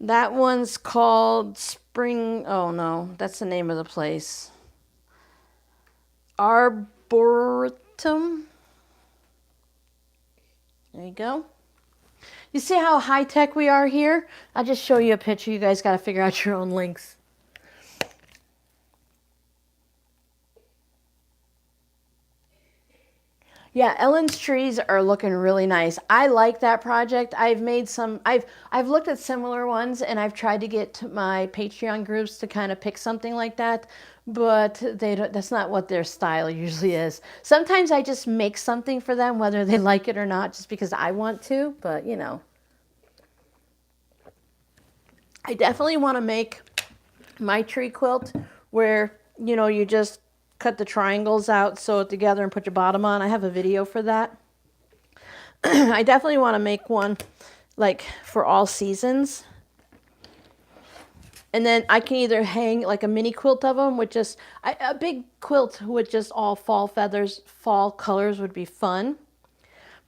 That one's called Spring, oh no, that's the name of the place. Arboretum. There you go. You see how high-tech we are here? I'll just show you a picture. You guys got to figure out your own links. Yeah, Ellen's trees are looking really nice. I like that project. I've made some, I've looked at similar ones, and I've tried to get to my Patreon groups to kind of pick something like that, but they don't, that's not what their style usually is. Sometimes I just make something for them, whether they like it or not, just because I want to, but you know. I definitely want to make my tree quilt where, you know, you just cut the triangles out, sew it together, and put your bottom on. I have a video for that. I definitely want to make one like for all seasons. And then I can either hang like a mini quilt of them with just, a big quilt with just all fall feathers, fall colors would be fun.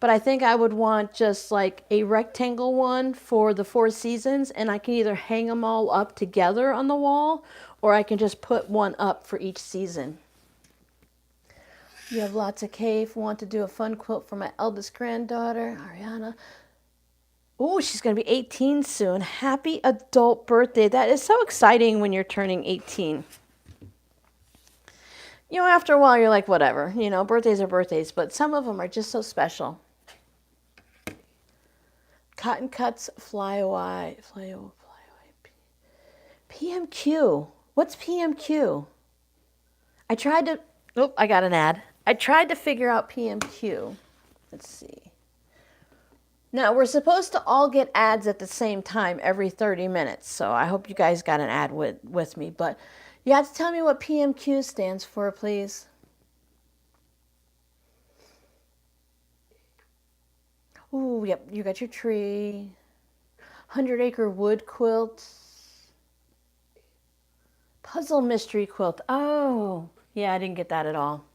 But I think I would want just like a rectangle one for the 4 seasons, and I can either hang them all up together on the wall, or I can just put one up for each season. You have lots of cave. Want to do a fun quilt for my eldest granddaughter, Ariana. Oh, she's going to be 18 soon. Happy adult birthday. That is so exciting when you're turning 18. You know, after a while, you're like, whatever. You know, birthdays are birthdays, but some of them are just so special. Cotton cuts, fly away. PMQ. What's PMQ? I tried to, oh, I got an ad. I tried to figure out PMQ. Let's see. Now, we're supposed to all get ads at the same time every 30 minutes, so I hope you guys got an ad with me. But you have to tell me what PMQ stands for, please. Ooh, yep, you got your tree. 100-acre wood quilt. Puzzle mystery quilt. Oh, yeah, I didn't get that at all.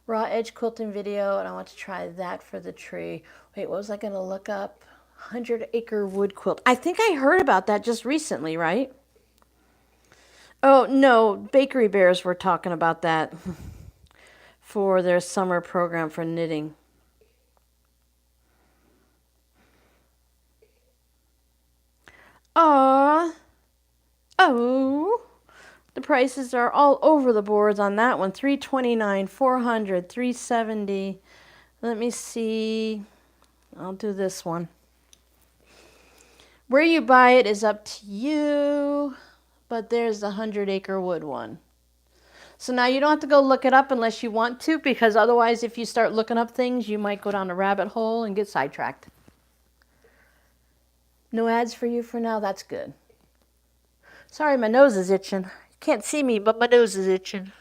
Raw edge quilting video, and I want to try that for the tree. Wait, what was I going to look up? 100-acre wood quilt. I think I heard about that just recently, right? Oh, no, Bakery Bears were talking about that for their summer program for knitting. Aww. Oh. The prices are all over the boards on that one. $329, $400, $370. Let me see. I'll do this one. Where you buy it is up to you, but there's the 100-acre wood one. So now you don't have to go look it up unless you want to, because otherwise if you start looking up things, you might go down a rabbit hole and get sidetracked. No ads for you for now. That's good. Sorry, my nose is itching. Can't see me, but my nose is itching.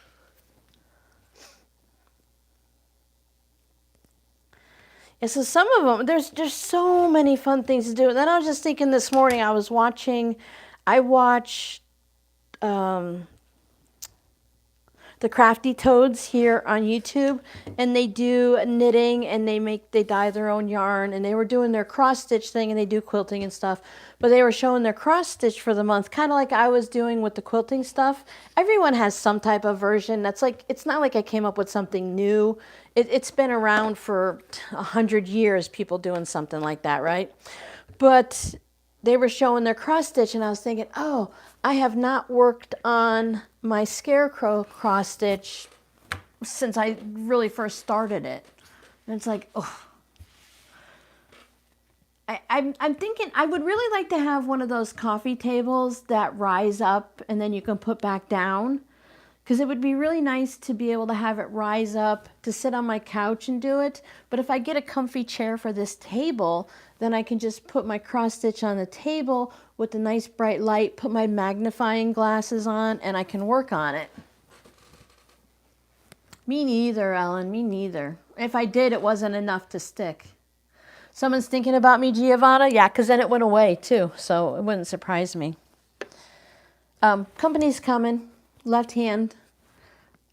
Yeah, so some of them, there's so many fun things to do. And then I was just thinking this morning, I watched the Crafty Toads here on YouTube, and they do knitting, and they dye their own yarn, and they were doing their cross stitch thing, and they do quilting and stuff, but they were showing their cross stitch for the month, kind of like I was doing with the quilting stuff. Everyone has some type of version. That's like, it's not like I came up with something new. It's been around for 100 years, people doing something like that, right? But they were showing their cross stitch, and I was thinking, oh, I have not worked on my scarecrow cross stitch since I really first started it. And it's like, oh. I'm thinking I would really like to have one of those coffee tables that rise up and then you can put back down. Because it would be really nice to be able to have it rise up, to sit on my couch and do it. But if I get a comfy chair for this table, then I can just put my cross stitch on the table with a nice bright light, put my magnifying glasses on, and I can work on it. Me neither, Ellen, me neither. If I did, it wasn't enough to stick. Someone's thinking about me, Giovanna? Yeah, because then it went away too, so it wouldn't surprise me. Company's coming. Left hand.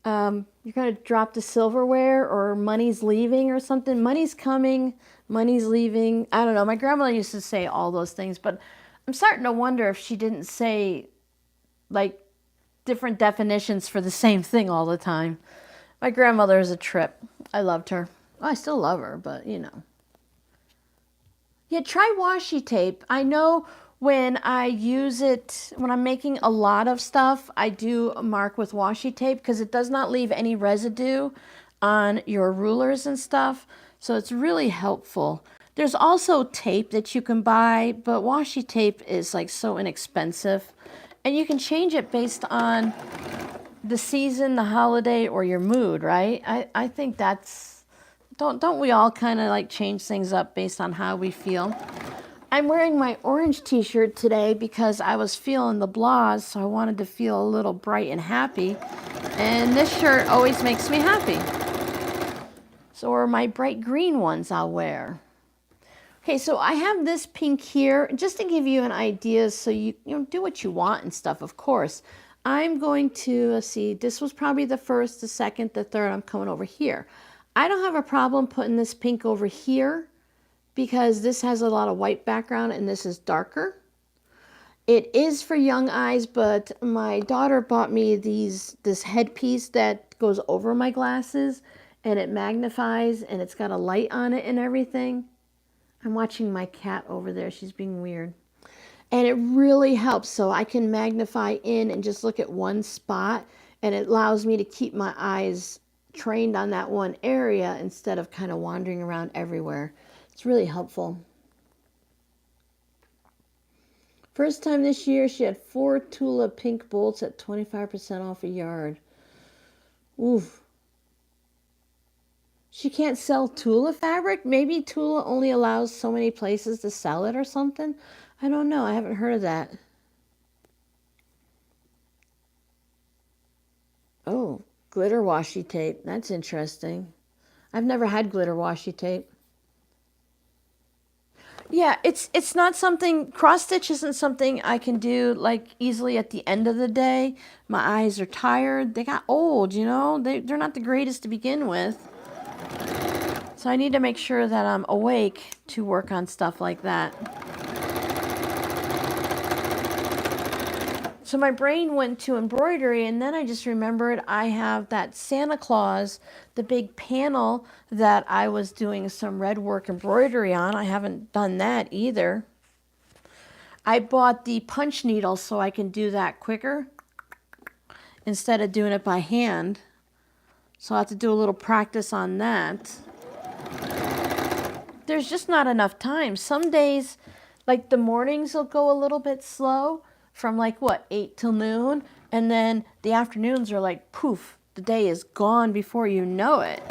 You're going to drop the silverware, or money's leaving or something. Money's coming, money's leaving. I don't know. My grandmother used to say all those things, but I'm starting to wonder if she didn't say like different definitions for the same thing all the time. My grandmother is a trip. I loved her. Well, I still love her, but you know. Yeah, try washi tape. I know when I use it, when I'm making a lot of stuff, I do mark with washi tape because it does not leave any residue on your rulers and stuff. So it's really helpful. There's also tape that you can buy, but washi tape is like so inexpensive. And you can change it based on the season, the holiday, or your mood, right? I think that's, don't we all kind of like change things up based on how we feel? I'm wearing my orange t-shirt today because I was feeling the blahs, so I wanted to feel a little bright and happy. And this shirt always makes me happy. So are my bright green ones I'll wear. Okay, so I have this pink here, just to give you an idea, so you know, do what you want and stuff, of course. I'm going to, let's see, this was probably the first, the second, the third, I'm coming over here. I don't have a problem putting this pink over here because this has a lot of white background and this is darker. It is for young eyes, but my daughter bought me this headpiece that goes over my glasses and it magnifies and it's got a light on it and everything. I'm watching my cat over there. She's being weird. And it really helps. So I can magnify in and just look at one spot. And it allows me to keep my eyes trained on that one area instead of kind of wandering around everywhere. It's really helpful. First time this year, she had 4 Tula pink bolts at 25% off a yard. Oof. She can't sell Tula fabric? Maybe Tula only allows so many places to sell it or something? I don't know. I haven't heard of that. Oh, glitter washi tape. That's interesting. I've never had glitter washi tape. Yeah, it's not something, cross stitch isn't something I can do like easily at the end of the day. My eyes are tired. They got old, you know. They're not the greatest to begin with. So I need to make sure that I'm awake to work on stuff like that. So my brain went to embroidery, and then I just remembered I have that Santa Claus, the big panel that I was doing some red work embroidery on. I haven't done that either. I bought the punch needle so I can do that quicker instead of doing it by hand. So I'll have to do a little practice on that. There's just not enough time. Some days, like the mornings will go a little bit slow from like what, 8 till noon, and then the afternoons are like poof, the day is gone before you know it.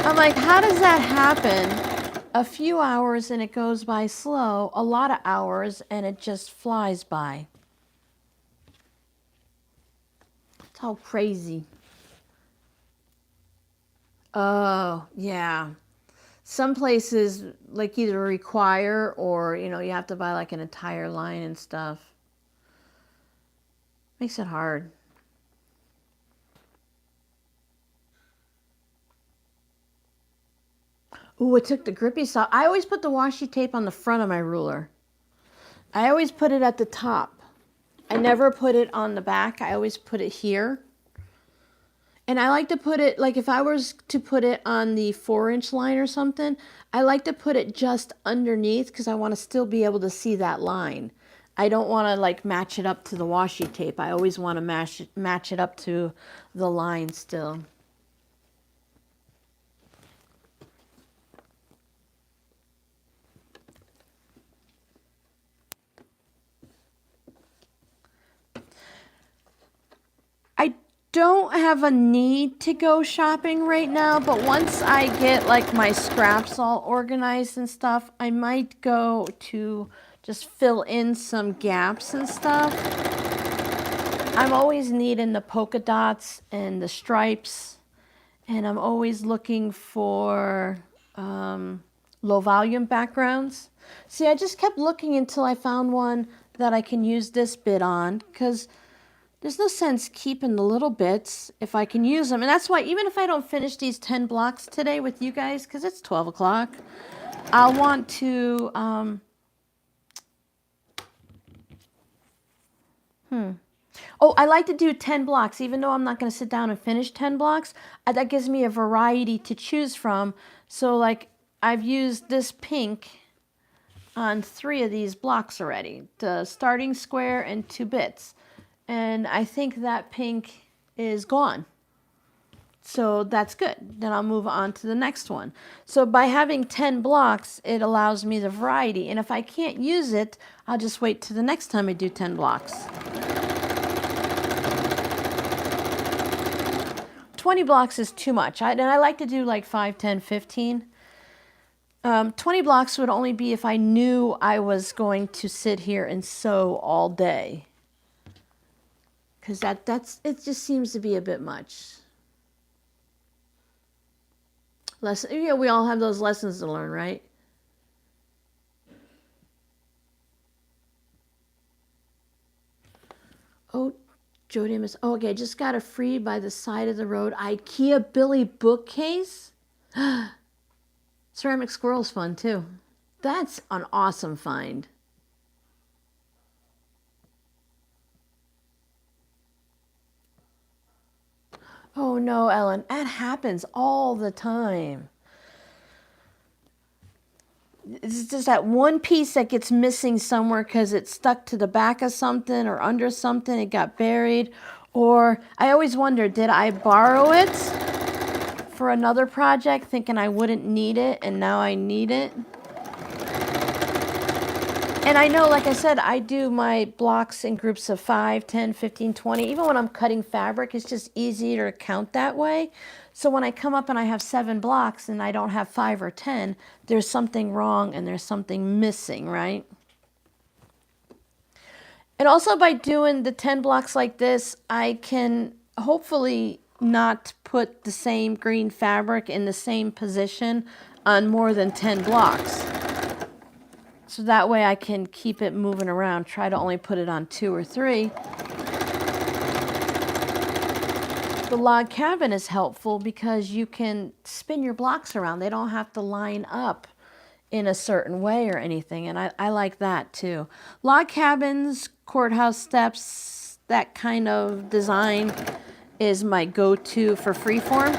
I'm like, how does that happen? A few hours and it goes by slow, a lot of hours and it just flies by. It's all crazy. Oh, yeah. Some places like either require or, you know, you have to buy like an entire line and stuff. Makes it hard. Ooh, it took the grippy stuff. I always put the washi tape on the front of my ruler. I always put it at the top. I never put it on the back. I always put it here. And I like to put it, like if I was to put it on the 4-inch line or something, I like to put it just underneath because I want to still be able to see that line. I don't want to like match it up to the washi tape. I always want to match it up to the line still. I don't have a need to go shopping right now, but once I get like my scraps all organized and stuff, I might go to just fill in some gaps and stuff. I'm always needing the polka dots and the stripes, and I'm always looking for low volume backgrounds. See, I just kept looking until I found one that I can use this bit on, because there's no sense keeping the little bits if I can use them. And that's why even if I don't finish these 10 blocks today with you guys, because it's 12 o'clock, I'll want to, Oh, I like to do 10 blocks, even though I'm not going to sit down and finish 10 blocks. That gives me a variety to choose from. So like I've used this pink on 3 of these blocks already. The starting square and 2 bits. And I think that pink is gone. So that's good. Then I'll move on to the next one. So by having 10 blocks, it allows me the variety. And if I can't use it, I'll just wait till the next time I do 10 blocks. 20 blocks is too much. And I like to do like 5, 10, 15. 20 blocks would only be if I knew I was going to sit here and sew all day. Because it just seems to be a bit much. We all have those lessons to learn, right? Oh, Jody, okay, just got a free by the side of the road IKEA Billy bookcase. Ceramic squirrel's fun too. That's an awesome find. Oh no, Ellen, that happens all the time. It's just that one piece that gets missing somewhere because it's stuck to the back of something or under something, it got buried. Or I always wonder, did I borrow it for another project thinking I wouldn't need it and now I need it? And I know, like I said, I do my blocks in groups of 5, 10, 15, 20. Even when I'm cutting fabric, it's just easier to count that way. So when I come up and I have 7 blocks and I don't have 5 or 10, there's something wrong and there's something missing, right? And also by doing the 10 blocks like this, I can hopefully not put the same green fabric in the same position on more than 10 blocks. So that way I can keep it moving around, try to only put it on 2 or 3. The log cabin is helpful because you can spin your blocks around. They don't have to line up in a certain way or anything, and I like that too. Log cabins, courthouse steps, that kind of design is my go-to for freeform.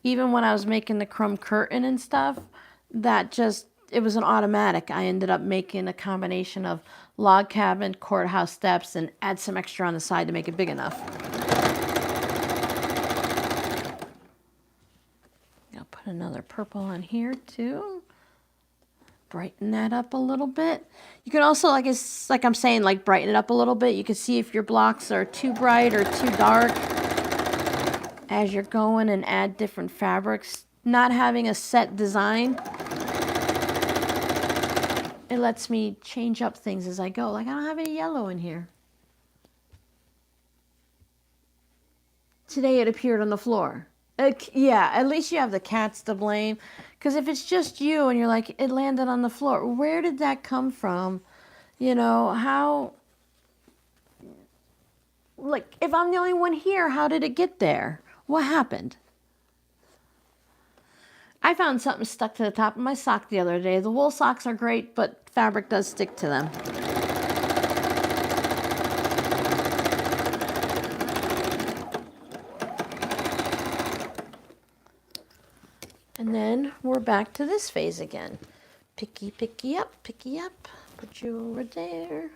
Even when I was making the crumb curtain and stuff, it was an automatic. I ended up making a combination of log cabin, courthouse steps, and add some extra on the side to make it big enough. I'll put another purple on here too. Brighten that up a little bit. You can also, like I'm saying, like brighten it up a little bit. You can see if your blocks are too bright or too dark as you're going and add different fabrics. Not having a set design, it lets me change up things as I go. Like I don't have any yellow in here. Today it appeared on the floor. Yeah, at least you have the cats to blame. Because if it's just you and you're like, it landed on the floor, where did that come from? You know, how, like, if I'm the only one here, how did it get there? What happened? I found something stuck to the top of my sock the other day. The wool socks are great, but fabric does stick to them. And then we're back to this phase again. Picky up, picky up. Put you over there.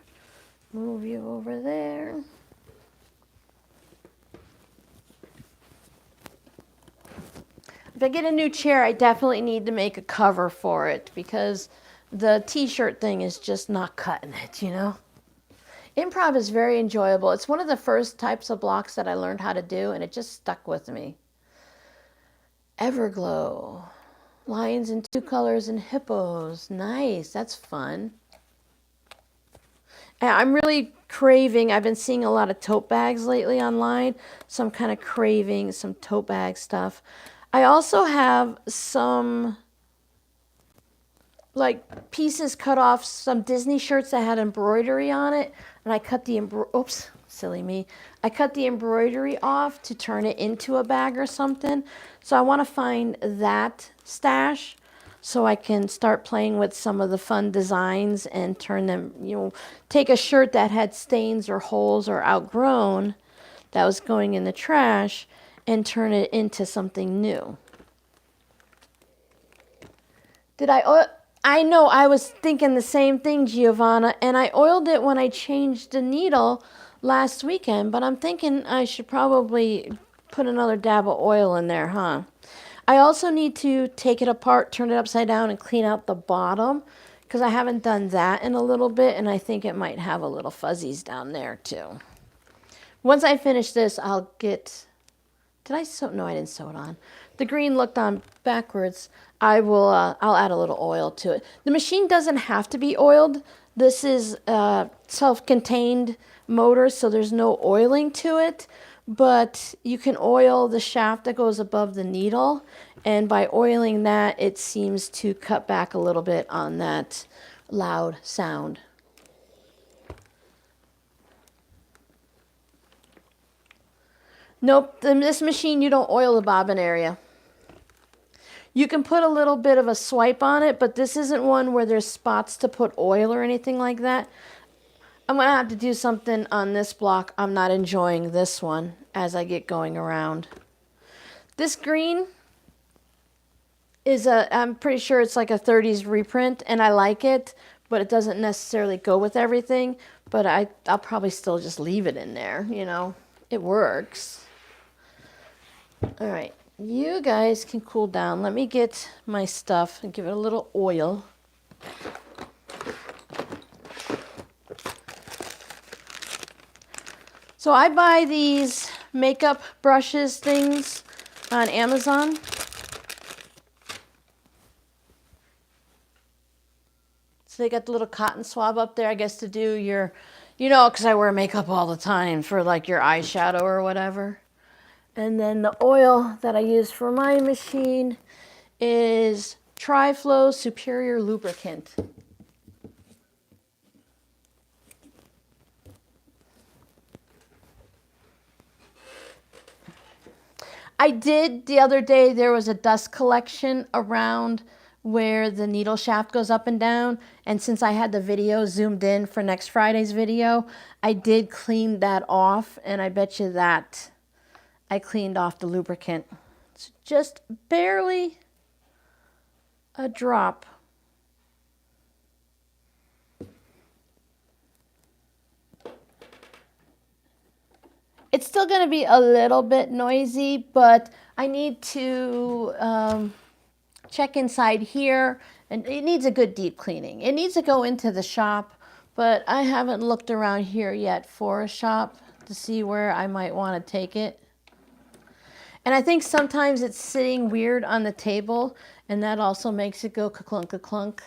Move you over there. If I get a new chair, I definitely need to make a cover for it because the t-shirt thing is just not cutting it, you know? Improv is very enjoyable. It's one of the first types of blocks that I learned how to do, and it just stuck with me. Everglow. Lions in 2 colors and hippos. Nice. That's fun. And I'm really craving, I've been seeing a lot of tote bags lately online, so I'm kind of craving some tote bag stuff. I also have some like pieces cut off, some Disney shirts that had embroidery on it, and I cut the oops, silly me. I cut the embroidery off to turn it into a bag or something. So I want to find that stash so I can start playing with some of the fun designs and turn them, you know, take a shirt that had stains or holes or outgrown that was going in the trash and turn it into something new. I know, I was thinking the same thing, Giovanna, and I oiled it when I changed the needle last weekend, but I'm thinking I should probably put another dab of oil in there, huh? I also need to take it apart, turn it upside down, and clean out the bottom, because I haven't done that in a little bit, and I think it might have a little fuzzies down there, too. Once I finish this, I'll get... Did I sew? No, I didn't sew it on. The green looked on backwards. I'll add a little oil to it. The machine doesn't have to be oiled. This is a self-contained motor, so there's no oiling to it. But you can oil the shaft that goes above the needle. And by oiling that, it seems to cut back a little bit on that loud sound. Nope, in this machine you don't oil the bobbin area. You can put a little bit of a swipe on it, but this isn't one where there's spots to put oil or anything like that. I'm going to have to do something on this block. I'm not enjoying this one as I get going around. This green is I'm pretty sure it's like a 30s reprint, and I like it, but it doesn't necessarily go with everything. But I'll probably still just leave it in there, you know. It works. All right, you guys can cool down. Let me get my stuff and give it a little oil. So I buy these makeup brushes things on Amazon. So they got the little cotton swab up there, I guess, to do your, you know, because I wear makeup all the time for like your eyeshadow or whatever. And then the oil that I use for my machine is Tri-Flow Superior Lubricant. I did the other day, there was a dust collection around where the needle shaft goes up and down. And since I had the video zoomed in for next Friday's video, I did clean that off. And I bet you that I cleaned off the lubricant. It's just barely a drop. It's still going to be a little bit noisy, but I need to check inside here, and it needs a good deep cleaning. It needs to go into the shop, but I haven't looked around here yet for a shop to see where I might want to take it. And I think sometimes it's sitting weird on the table, and that also makes it go ka-clunk, ka-clunk.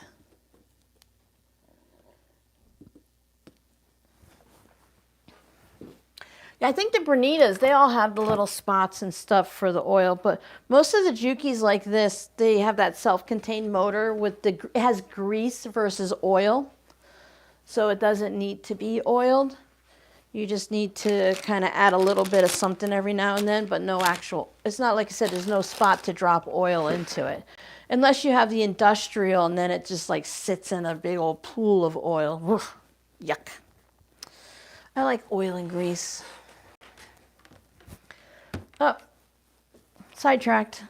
I think the Bernitas, they all have the little spots and stuff for the oil, but most of the Jukis like this, they have that self-contained motor with it has grease versus oil, so it doesn't need to be oiled. You just need to kind of add a little bit of something every now and then, but no actual, it's not like I said, there's no spot to drop oil into it. Unless you have the industrial and then it just like sits in a big old pool of oil. Oof, yuck. I like oil and grease. Oh, sidetracked.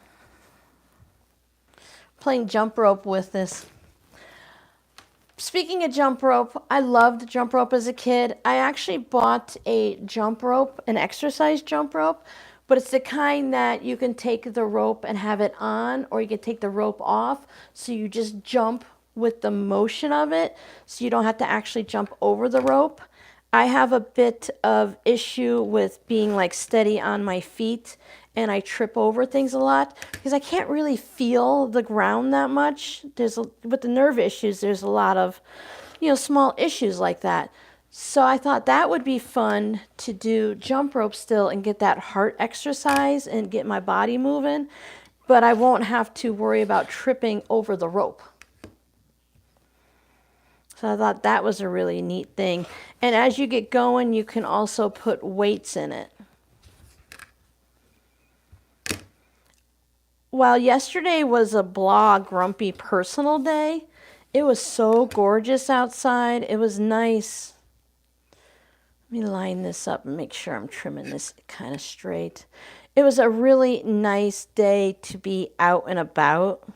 Playing jump rope with this. Speaking of jump rope, I loved jump rope as a kid. I actually bought a jump rope, an exercise jump rope, but it's the kind that you can take the rope and have it on, or you can take the rope off, so you just jump with the motion of it, so you don't have to actually jump over the rope. I have a bit of issue with being like steady on my feet, and I trip over things a lot because I can't really feel the ground that much. With the nerve issues, there's a lot of, you know, small issues like that. So I thought that would be fun to do jump rope still and get that heart exercise and get my body moving, but I won't have to worry about tripping over the rope. So I thought that was a really neat thing. And as you get going, you can also put weights in it. While yesterday was a blah, grumpy personal day, it was so gorgeous outside. It was nice. Let me line this up and make sure I'm trimming this kind of straight. It was a really nice day to be out and about.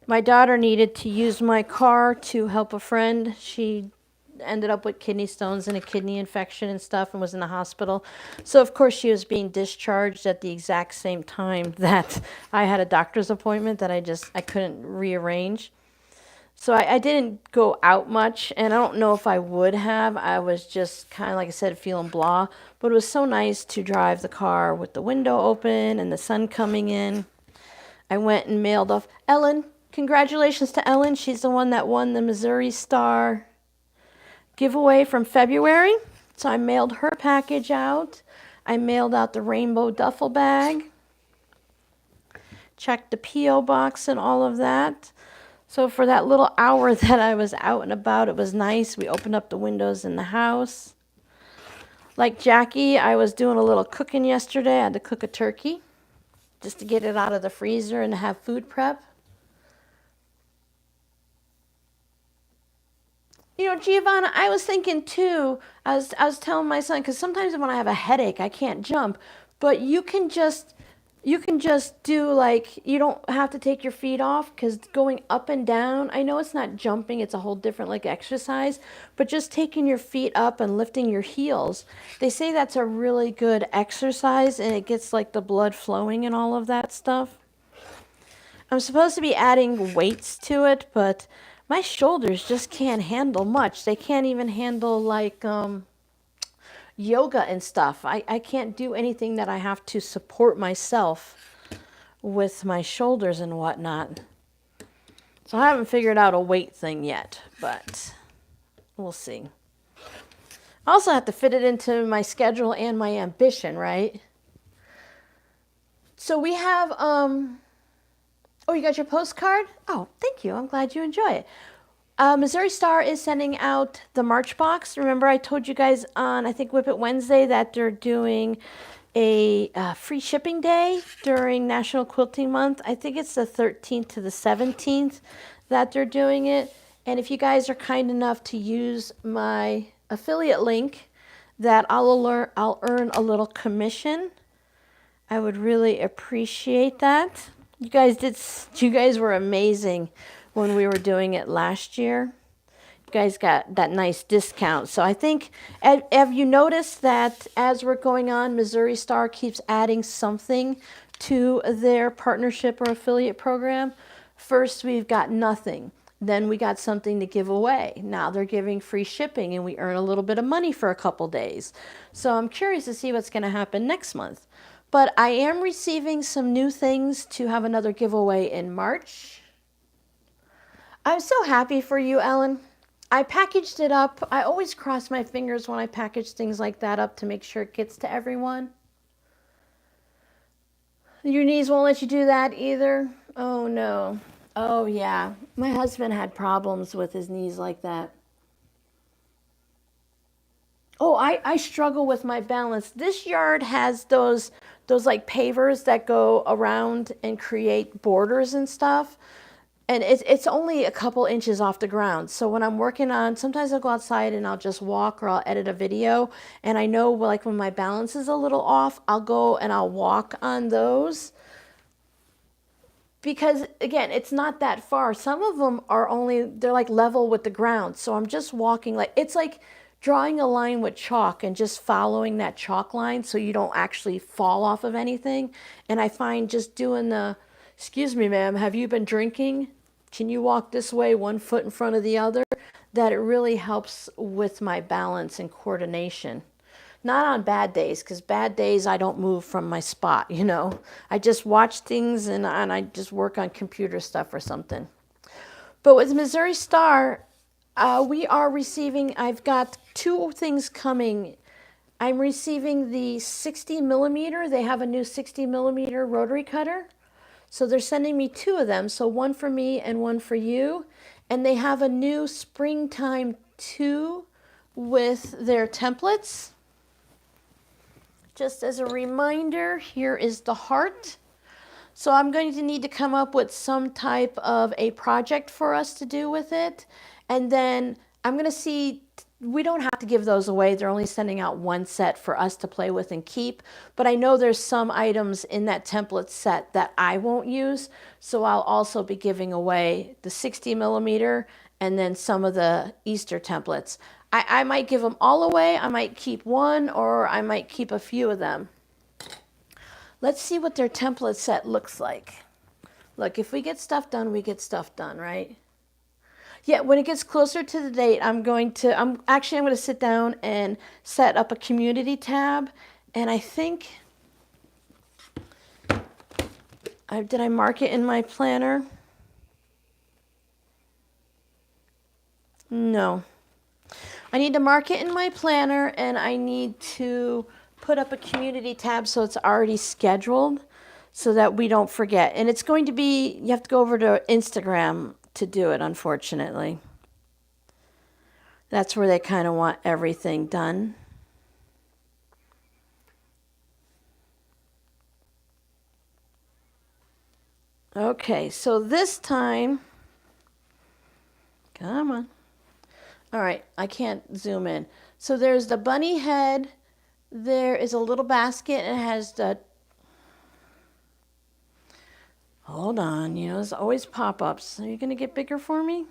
My daughter needed to use my car to help a friend. She ended up with kidney stones and a kidney infection and stuff and was in the hospital. So of course she was being discharged at the exact same time that I had a doctor's appointment that I couldn't rearrange. So I didn't go out much, and I don't know if I would have. I was just kind of, like I said, feeling blah. But it was so nice to drive the car with the window open and the sun coming in. I went and mailed off Ellen. Congratulations to Ellen. She's the one that won the Missouri Star giveaway from February. So I mailed her package out. I mailed out the rainbow duffel bag. Checked the P.O. box and all of that. So for that little hour that I was out and about, it was nice. We opened up the windows in the house. Like Jackie, I was doing a little cooking yesterday. I had to cook a turkey just to get it out of the freezer and have food prep. You know, Giovanna, I was thinking too, I was telling my son, because sometimes when I have a headache, I can't jump, but you can just do, like, you don't have to take your feet off, because going up and down, I know it's not jumping, it's a whole different like exercise, but just taking your feet up and lifting your heels, they say that's a really good exercise, and it gets like the blood flowing and all of that stuff. I'm supposed to be adding weights to it, but my shoulders just can't handle much. They can't even handle like yoga and stuff. I can't do anything that I have to support myself with my shoulders and whatnot. So I haven't figured out a weight thing yet, but we'll see. I also have to fit it into my schedule and my ambition, right? So we have, oh, you got your postcard? Oh, thank you. I'm glad you enjoy it. Missouri Star is sending out the March box. Remember I told you guys on, I think, Whip It Wednesday that they're doing a free shipping day during National Quilting Month. I think it's the 13th to the 17th that they're doing it. And if you guys are kind enough to use my affiliate link, that I'll earn a little commission. I would really appreciate that. You guys were amazing when we were doing it last year. You guys got that nice discount. So I think, have you noticed that as we're going on, Missouri Star keeps adding something to their partnership or affiliate program? First, we've got nothing. Then we got something to give away. Now they're giving free shipping and we earn a little bit of money for a couple days. So I'm curious to see what's going to happen next month. But I am receiving some new things to have another giveaway in March. I'm so happy for you, Ellen. I packaged it up. I always cross my fingers when I package things like that up to make sure it gets to everyone. Your knees won't let you do that either? Oh, no. Oh, yeah. My husband had problems with his knees like that. Oh, I struggle with my balance. This yard has those like pavers that go around and create borders and stuff. And it's only a couple inches off the ground. So when I'm working on, sometimes I'll go outside and I'll just walk or I'll edit a video. And I know, like, when my balance is a little off, I'll go and I'll walk on those. Because, again, it's not that far. Some of them are they're like level with the ground. So I'm just walking, like, it's like drawing a line with chalk and just following that chalk line so you don't actually fall off of anything. And I find just doing the, excuse me, ma'am, have you been drinking? Can you walk this way, one foot in front of the other? That it really helps with my balance and coordination. Not on bad days, because bad days I don't move from my spot, you know. I just watch things and I just work on computer stuff or something. But with Missouri Star, we are receiving, I've got two things coming. I'm receiving the 60 millimeter. They have a new 60 millimeter rotary cutter. So they're sending me two of them, so one for me and one for you. And they have a new Springtime 2 with their templates. Just as a reminder, here is the heart. So I'm going to need to come up with some type of a project for us to do with it. And then I'm going to see, we don't have to give those away. They're only sending out one set for us to play with and keep. But I know there's some items in that template set that I won't use. So I'll also be giving away the 60 millimeter and then some of the Easter templates. I might give them all away. I might keep one, or I might keep a few of them. Let's see what their template set looks like. Look, if we get stuff done, we get stuff done, right? Yeah, when it gets closer to the date, I'm going to sit down and set up a community tab. And I think, did I mark it in my planner? No. I need to mark it in my planner, and I need to put up a community tab so it's already scheduled so that we don't forget. And it's going to be, you have to go over to Instagram to do it, unfortunately. That's where they kind of want everything done. Okay, so this time, come on. All right, I can't zoom in. So there's the bunny head. There is a little basket, and it has the, hold on, there's always pop-ups. Are you going to get bigger for me?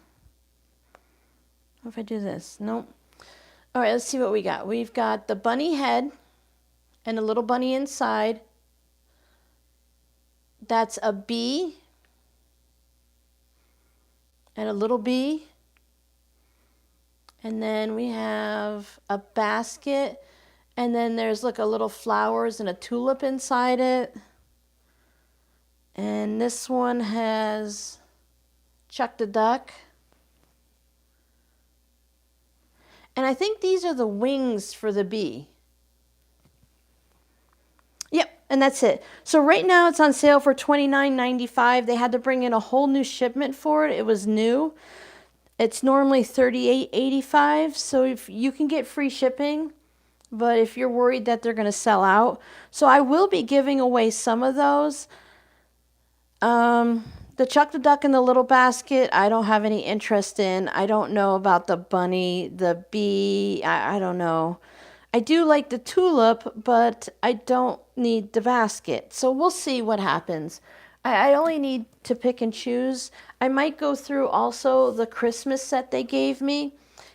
What if I do this? Nope. All right, let's see what we got. We've got the bunny head and a little bunny inside. That's a bee and a little bee. And then we have a basket, and then there's like a little flowers and a tulip inside it. And this one has Chuck the Duck. And I think these are the wings for the bee. Yep, and that's it. So right now it's on sale for $29.95. They had to bring in a whole new shipment for it. It was new. It's normally $38.85, so if you can get free shipping, but if you're worried that they're going to sell out. So I will be giving away some of those. The Chuck the Duck in the little basket, I don't have any interest in. I don't know about the bunny, the bee, I don't know. I do like the tulip, but I don't need the basket. So we'll see what happens. I only need to pick and choose. I might go through also the Christmas set they gave me,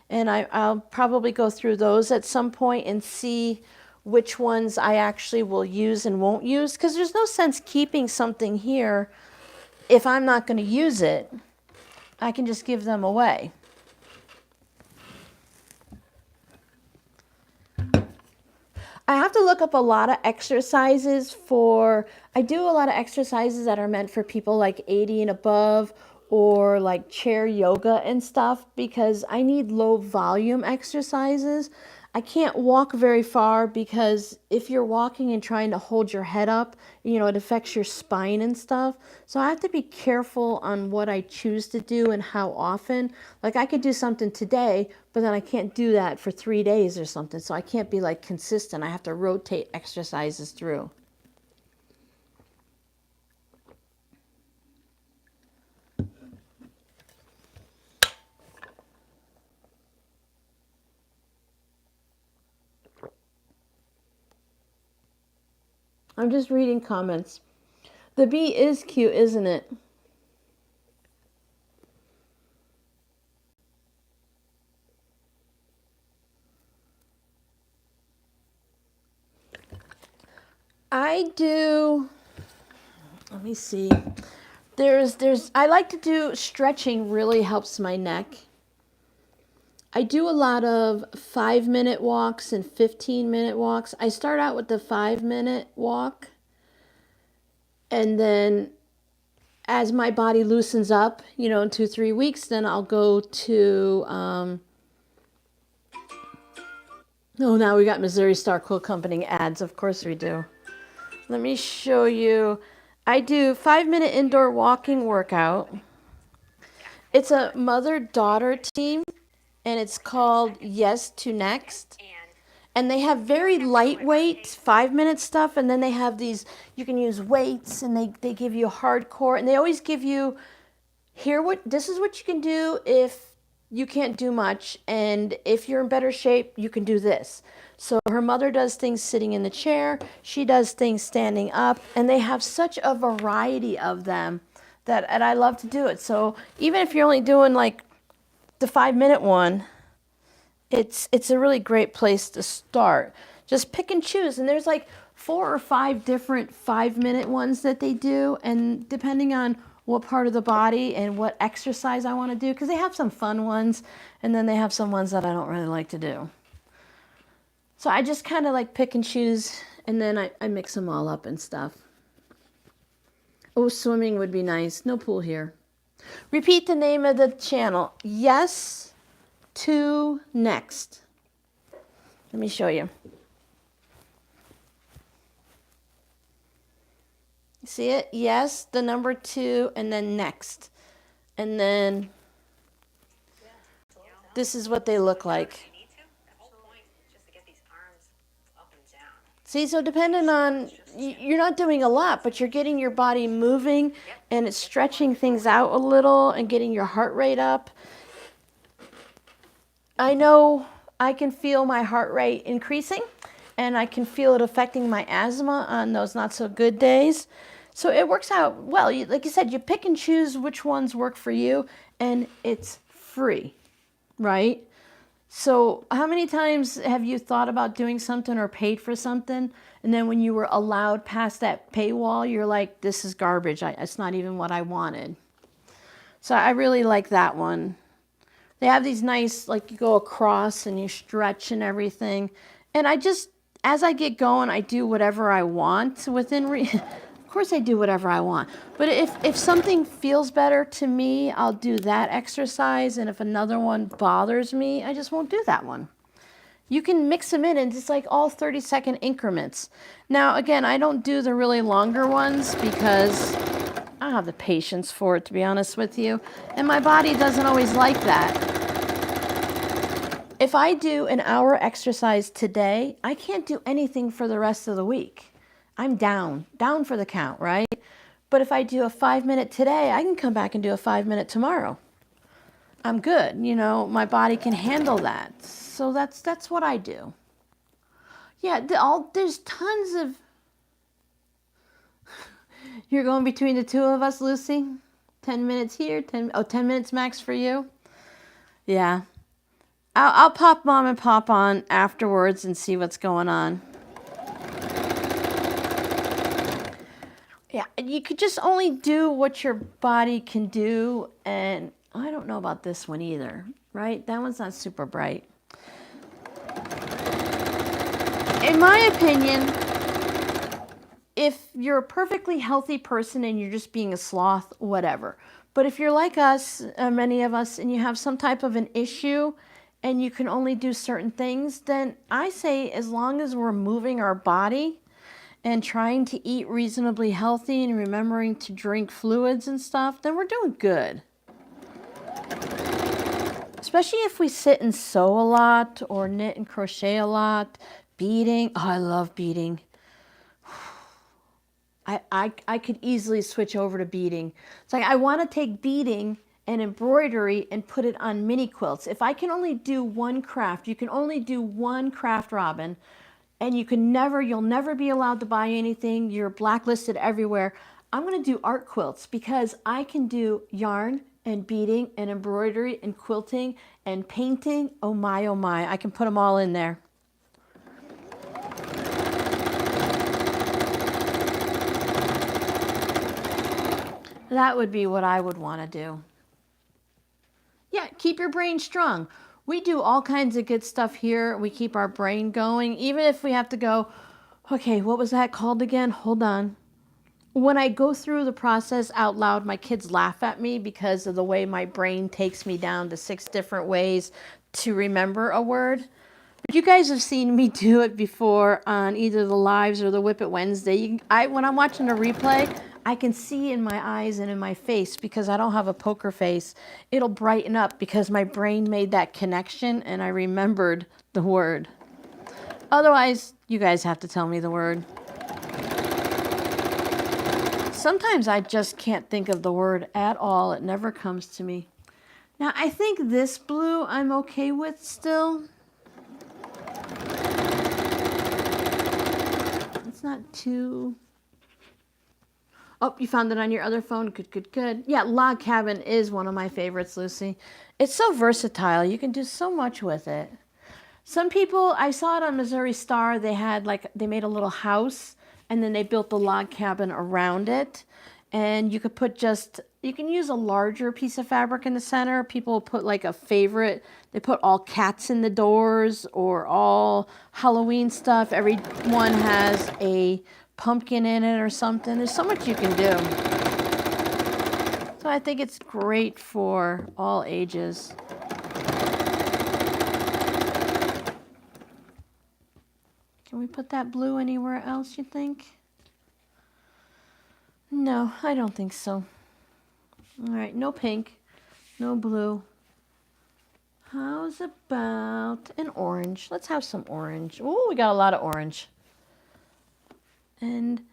and I'll probably go through those at some point and see which ones I actually will use and won't use, because there's no sense keeping something here if I'm not going to use it. I can just give them away. I have to look up a lot of exercises I do a lot of exercises that are meant for people like 80 and above, or like chair yoga and stuff, because I need low volume exercises. I can't walk very far, because if you're walking and trying to hold your head up, it affects your spine and stuff. So I have to be careful on what I choose to do and how often. Like I could do something today, but then I can't do that for 3 days or something. So I can't be like consistent. I have to rotate exercises through. I'm just reading comments. The bee is cute, isn't it? I do, let me see. I like to do stretching, really helps my neck. I do a lot of 5-minute walks and 15-minute walks. I start out with the 5-minute walk, and then as my body loosens up, in 2-3 weeks, then I'll go to, now we got Missouri Star Quilt Company ads. Of course we do. Let me show you. I do 5-minute indoor walking workout. It's a mother-daughter team, and it's called Yes to Next. And they have very lightweight 5-minute stuff, and then they have these, you can use weights, and they give you hardcore, and they always give you, this is what you can do if you can't do much. And if you're in better shape, you can do this. So her mother does things sitting in the chair. She does things standing up. And they have such a variety of them that, and I love to do it. So even if you're only doing like the 5-minute one, it's a really great place to start. Just pick and choose. And there's like 4 or 5 different 5-minute ones that they do. And depending on what part of the body and what exercise I want to do, because they have some fun ones and then they have some ones that I don't really like to do. So I just kind of like pick and choose, and then I mix them all up and stuff. Oh, swimming would be nice. No pool here. Repeat the name of the channel. Yes to next. Let me show you. See it? Yes, the number 2, and then next. And then this is what they look like. See, so depending on, you're not doing a lot, but you're getting your body moving and it's stretching things out a little and getting your heart rate up. I know I can feel my heart rate increasing and I can feel it affecting my asthma on those not so good days. So it works out well. Like you said, you pick and choose which ones work for you, and it's free, right? So how many times have you thought about doing something or paid for something, and then when you were allowed past that paywall, you're like, this is garbage. It's not even what I wanted. So I really like that one. They have these nice, like you go across and you stretch and everything. And I just, as I get going, I do whatever I want within Of course I do whatever I want. But if something feels better to me, I'll do that exercise. And if another one bothers me, I just won't do that one. You can mix them in and it's like all 30-second increments. Now, again, I don't do the really longer ones because I don't have the patience for it, to be honest with you. And my body doesn't always like that. If I do an hour exercise today, I can't do anything for the rest of the week. I'm down for the count, right? But if I do a 5-minute today, I can come back and do a 5-minute tomorrow. I'm good, you know, my body can handle that. So that's what I do. Yeah, there's tons of... You're going between the two of us, Lucy? 10 minutes here, 10 minutes max for you? Yeah. I'll pop Mom and Pop on afterwards and see what's going on. Yeah, you could just only do what your body can do, and I don't know about this one either, right? That one's not super bright. In my opinion, if you're a perfectly healthy person and you're just being a sloth, whatever. But if you're like us, many of us, and you have some type of an issue and you can only do certain things, then I say as long as we're moving our body and trying to eat reasonably healthy and remembering to drink fluids and stuff, then we're doing good. Especially if we sit and sew a lot or knit and crochet a lot. Beading, oh, I love beading. I could easily switch over to beading. It's like I want to take beading and embroidery and put it on mini quilts. If I can only do one craft, you can only do one craft, Robin, and you'll never be allowed to buy anything. You're blacklisted everywhere. I'm going to do art quilts because I can do yarn and beading and embroidery and quilting and painting. Oh my, I can put them all in there. That would be what I would want to do. Yeah, keep your brain strong. We do all kinds of good stuff here. We keep our brain going, even if we have to go, okay, what was that called again? Hold on. When I go through the process out loud, my kids laugh at me because of the way my brain takes me down to 6 different ways to remember a word. But you guys have seen me do it before on either the lives or the Whip It Wednesday. When I'm watching a replay, I can see in my eyes and in my face, because I don't have a poker face, it'll brighten up because my brain made that connection and I remembered the word. Otherwise, you guys have to tell me the word. Sometimes I just can't think of the word at all. It never comes to me. Now, I think this blue I'm okay with still. It's not too... Oh, you found it on your other phone. Good, good, good. Yeah, Log Cabin is one of my favorites, Lucy. It's so versatile. You can do so much with it. Some people, I saw it on Missouri Star, they had they made a little house and then they built the log cabin around it. And you could put you can use a larger piece of fabric in the center. People put like a favorite. They put all cats in the doors or all Halloween stuff. Everyone has a pumpkin in it or something. There's so much you can do. So I think it's great for all ages. Can we put that blue anywhere else, you think? No, I don't think so. All right, no pink, no blue. How's about an orange? Let's have some orange. Oh, we got a lot of orange. And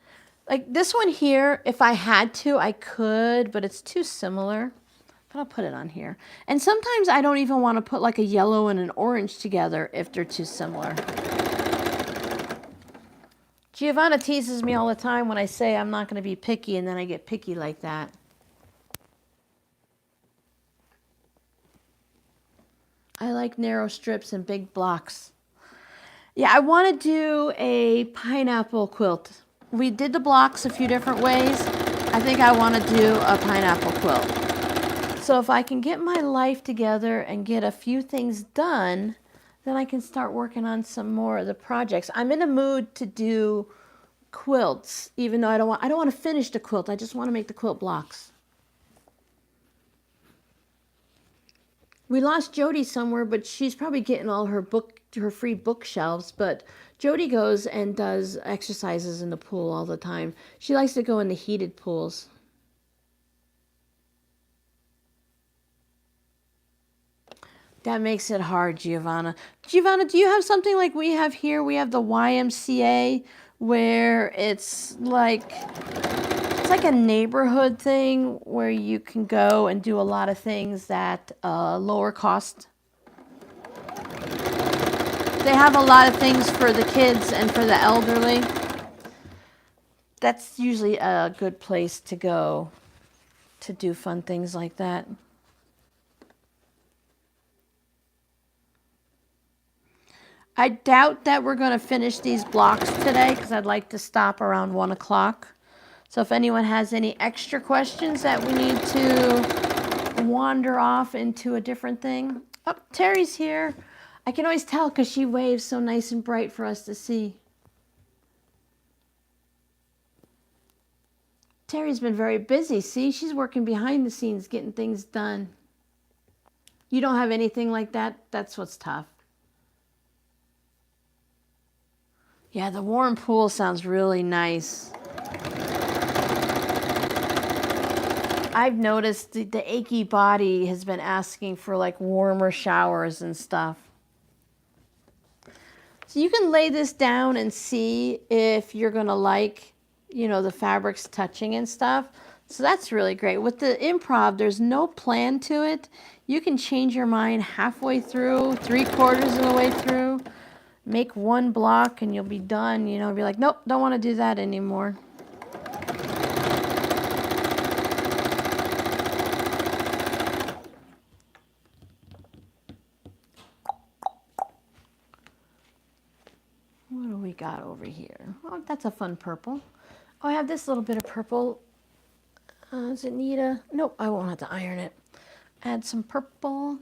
like this one here, if I had to, I could, but it's too similar. But I'll put it on here. And sometimes I don't even want to put like a yellow and an orange together if they're too similar. Giovanna teases me all the time when I say I'm not going to be picky, and then I get picky like that. I like narrow strips and big blocks. Yeah, I want to do a pineapple quilt. We did the blocks a few different ways. I think I want to do a pineapple quilt. So if I can get my life together and get a few things done, then I can start working on some more of the projects. I'm in a mood to do quilts, even though I don't want to finish the quilt. I just want to make the quilt blocks. We lost Jody somewhere, but she's probably getting all her free bookshelves. But Jody goes and does exercises in the pool all the time. She likes to go in the heated pools. That makes it hard, Giovanna. Giovanna, do you have something like we have here? We have the YMCA, where it's like a neighborhood thing where you can go and do a lot of things at lower cost. They have a lot of things for the kids and for the elderly. That's usually a good place to go to do fun things like that. I doubt that we're going to finish these blocks today because I'd like to stop around 1 o'clock. So if anyone has any extra questions that we need to wander off into a different thing. Oh, Terry's here. I can always tell because she waves so nice and bright for us to see. Terry's been very busy. See, she's working behind the scenes getting things done. You don't have anything like that? That's what's tough. Yeah, the warm pool sounds really nice. I've noticed the achy body has been asking for like warmer showers and stuff. So you can lay this down and see if you're going to like, the fabrics touching and stuff. So that's really great. With the improv, there's no plan to it. You can change your mind halfway through, 3/4 of the way through. Make one block and you'll be done. Be like, nope, don't want to do that anymore. What do we got over here? Oh, that's a fun purple. Oh, I have this little bit of purple. Does it need a... Nope, I won't have to iron it. Add some purple.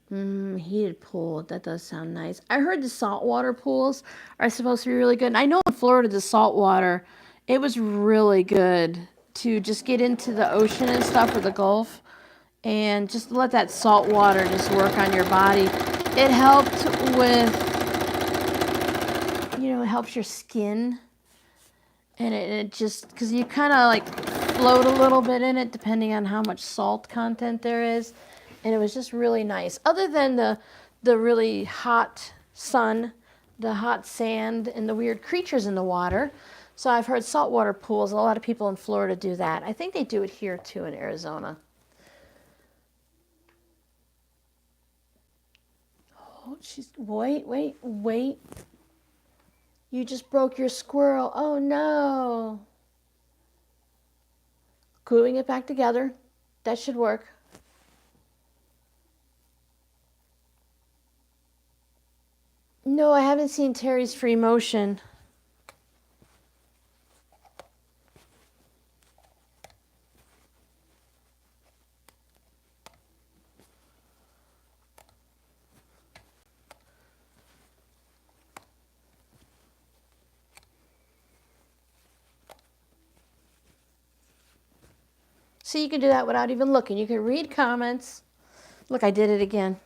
Heated pool. That does sound nice. I heard the saltwater pools are supposed to be really good. And I know in Florida, the saltwater, it was really good to just get into the ocean and stuff or the Gulf and just let that salt water just work on your body. It helped with, it helps your skin. And it just, because you kind of like float a little bit in it depending on how much salt content there is. And it was just really nice. Other than the really hot sun, the hot sand, and the weird creatures in the water, So I've heard saltwater pools, a lot of people in Florida do that. I think they do it here too in Arizona. Oh, wait. You just broke your squirrel. Oh no. Gluing it back together. That should work. No, I haven't seen Terry's free motion. See, you can do that without even looking. You can read comments. Look, I did it again.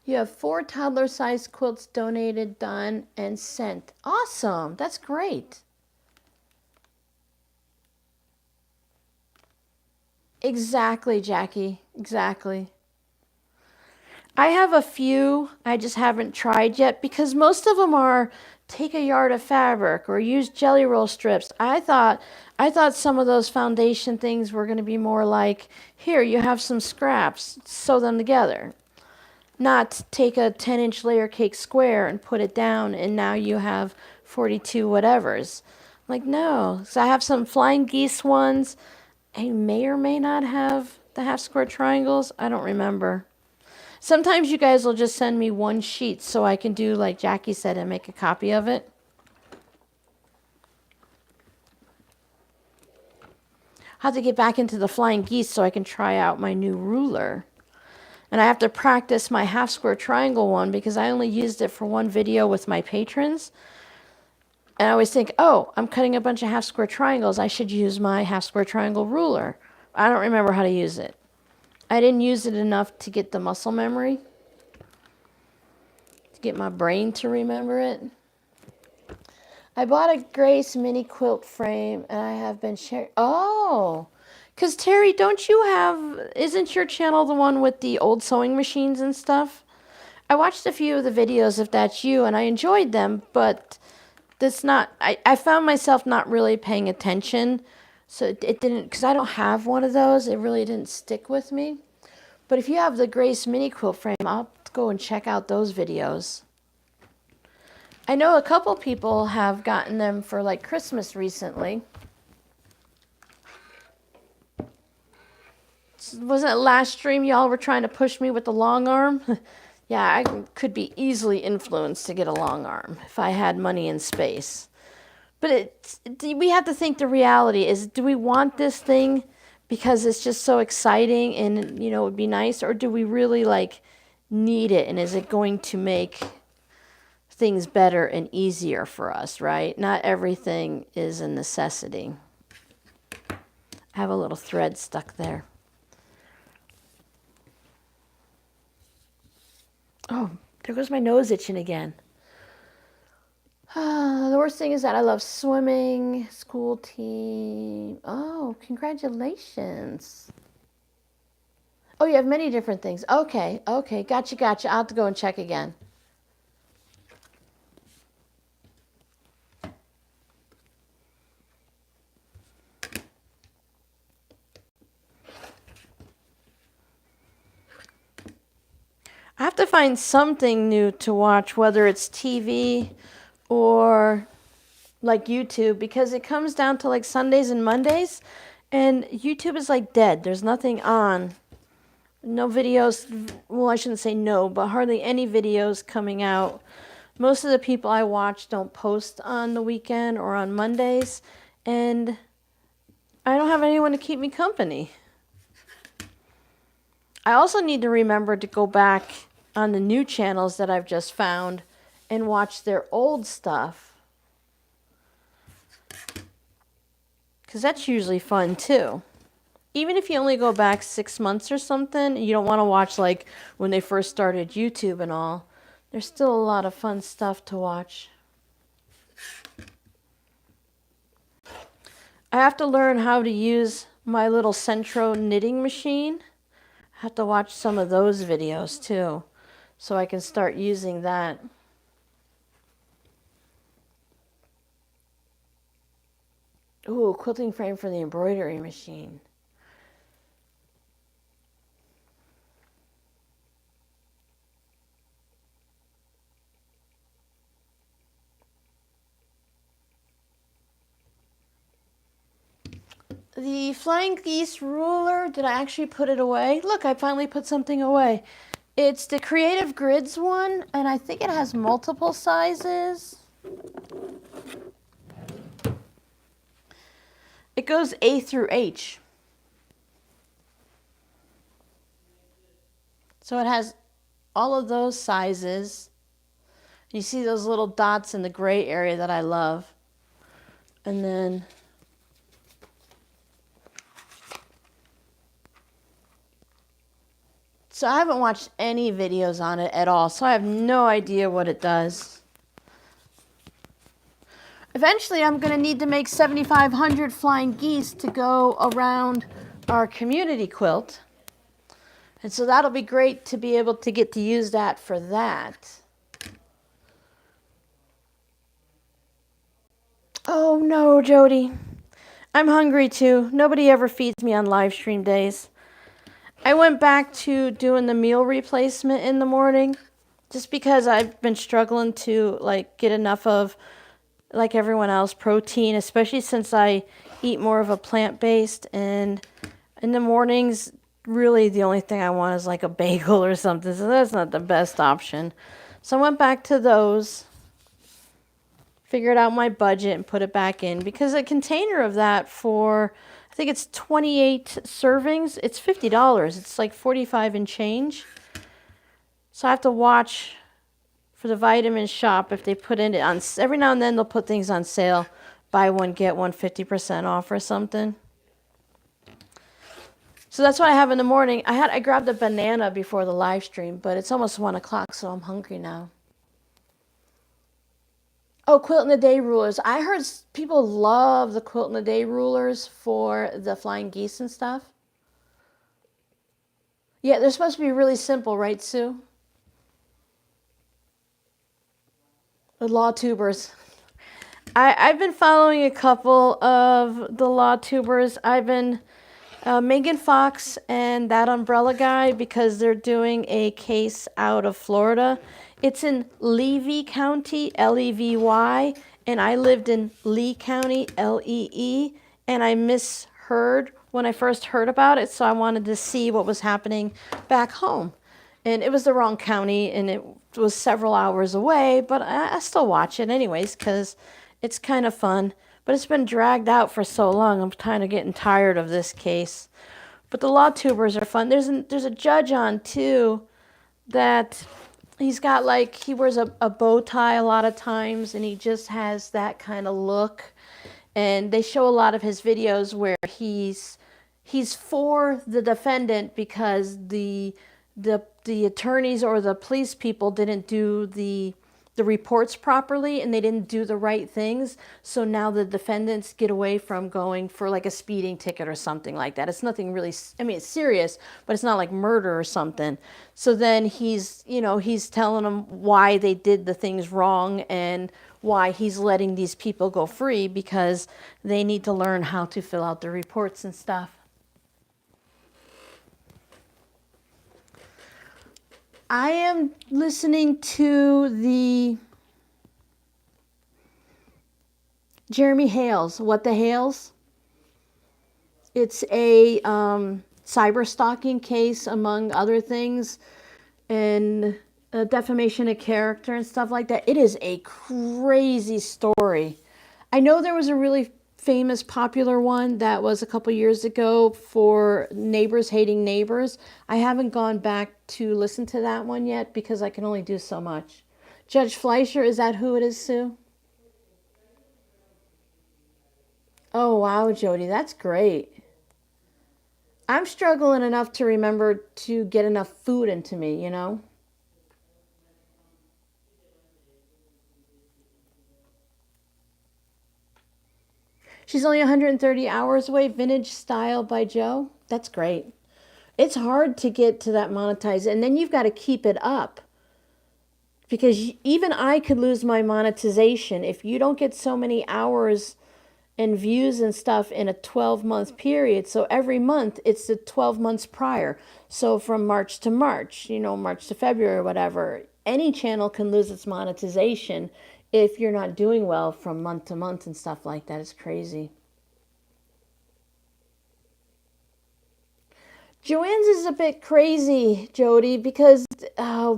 You have 4 toddler-sized quilts donated, done, and sent. Awesome. That's great. Exactly, Jackie. Exactly. I have a few I just haven't tried yet because most of them are take a yard of fabric or use jelly roll strips. I thought some of those foundation things were going to be more like, here, you have some scraps, sew them together. Not take a 10-inch layer cake square and put it down and now you have 42 whatevers. I'm like, no. So I have some flying geese ones. I may or may not have the half square triangles. I don't remember. Sometimes you guys will just send me one sheet so I can do like Jackie said and make a copy of it. I have to get back into the flying geese so I can try out my new ruler. And I have to practice my half square triangle one because I only used it for one video with my patrons. And I always think, oh, I'm cutting a bunch of half square triangles. I should use my half square triangle ruler. I don't remember how to use it. I didn't use it enough to get the muscle memory, to get my brain to remember it. I bought a Grace mini quilt frame and I have been sharing. Oh, because Terry, don't you have, isn't your channel the one with the old sewing machines and stuff? I watched a few of the videos if that's you and I enjoyed them, but that's not, I found myself not really paying attention. So it didn't, because I don't have one of those, it really didn't stick with me. But if you have the Grace mini quilt frame, I'll go and check out those videos. I know a couple people have gotten them for like Christmas recently. Wasn't it last stream y'all were trying to push me with the long arm? Yeah, I could be easily influenced to get a long arm if I had money and space. But we have to think the reality is, do we want this thing because it's just so exciting and, you know, it would be nice? Or do we really, like, need it? And is it going to make things better and easier for us, right? Not everything is a necessity. I have a little thread stuck there. Oh, there goes my nose itching again. The worst thing is that I love swimming, school team. Oh, congratulations. Oh, you have many different things. Okay, gotcha. I'll have to go and check again. I have to find something new to watch, whether it's TV or like YouTube, because it comes down to like Sundays and Mondays, and YouTube is like dead. There's nothing on. No videos. Well, I shouldn't say no, but hardly any videos coming out. Most of the people I watch don't post on the weekend or on Mondays, and I don't have anyone to keep me company. I also need to remember to go back on the new channels that I've just found and watch their old stuff, because that's usually fun too. Even if you only go back 6 months or something, you don't want to watch like when they first started YouTube and all. There's still a lot of fun stuff to watch. I have to learn how to use my little Centro knitting machine. I have to watch some of those videos too, so I can start using that. Ooh, quilting frame for the embroidery machine. The flying geese ruler, did I actually put it away? Look, I finally put something away. It's the Creative Grids one, and I think it has multiple sizes. It goes A through H. So it has all of those sizes. You see those little dots in the gray area that I love. And then so I haven't watched any videos on it at all, so I have no idea what it does. Eventually I'm going to need to make 7,500 flying geese to go around our community quilt. And so that'll be great to be able to get to use that for that. Oh no, Jody. I'm hungry too. Nobody ever feeds me on live stream days. I went back to doing the meal replacement in the morning just because I've been struggling to get enough of, like everyone else, protein, especially since I eat more of a plant-based, and in the mornings really the only thing I want is like a bagel or something, so that's not the best option. So I went back to those, figured out my budget and put it back in, because a container of that for, I think it's 28 servings, it's $50. It's like 45 and change. So I have to watch for the vitamin shop if they put it on, every now and then they'll put things on sale, buy one get one 50% off or something. So that's what I have in the morning. I grabbed a banana before the live stream, but it's almost 1 o'clock, so I'm hungry now. Oh, quilt in the day rulers. I heard people love the quilt in the day rulers for the flying geese and stuff. Yeah, they're supposed to be really simple, right, Sue? The law tubers. I've been following a couple of the law tubers. I've been Megan Fox and that umbrella guy, because they're doing a case out of Florida. It's in Levy County, Levy, and I lived in Lee County, Lee, and I misheard when I first heard about it, so I wanted to see what was happening back home. And it was the wrong county, and it was several hours away, but I still watch it anyways because it's kind of fun. But it's been dragged out for so long, I'm kind of getting tired of this case. But the law tubers are fun. There's a judge on, too, that he's got he wears a bow tie a lot of times, and he just has that kind of look. And they show a lot of his videos where he's for the defendant because the attorneys or the police people didn't do the reports properly, and they didn't do the right things. So now the defendants get away from going for like a speeding ticket or something like that. It's nothing really, I mean, it's serious, but it's not like murder or something. So then he's telling them why they did the things wrong and why he's letting these people go free, because they need to learn how to fill out the reports and stuff. I am listening to the Jeremy Hales, What the Hales. It's a cyber stalking case, among other things, and defamation of character and stuff like that. It is a crazy story. I know there was a really famous popular one that was a couple years ago for neighbors hating neighbors. I haven't gone back to listen to that one yet because I can only do so much. Judge Fleischer, is that who it is, Sue? Oh wow, Jody, that's great. I'm struggling enough to remember to get enough food into me, you know? She's only 130 hours away. Vintage Style by Joe. That's great. It's hard to get to that monetize, and then you've got to keep it up, because even I could lose my monetization if you don't get so many hours and views and stuff in a 12-month period. So every month it's the 12 months prior. So from March to March, March to February or whatever, any channel can lose its monetization if you're not doing well from month to month and stuff like that. It's crazy. Joanne's is a bit crazy, Jody, because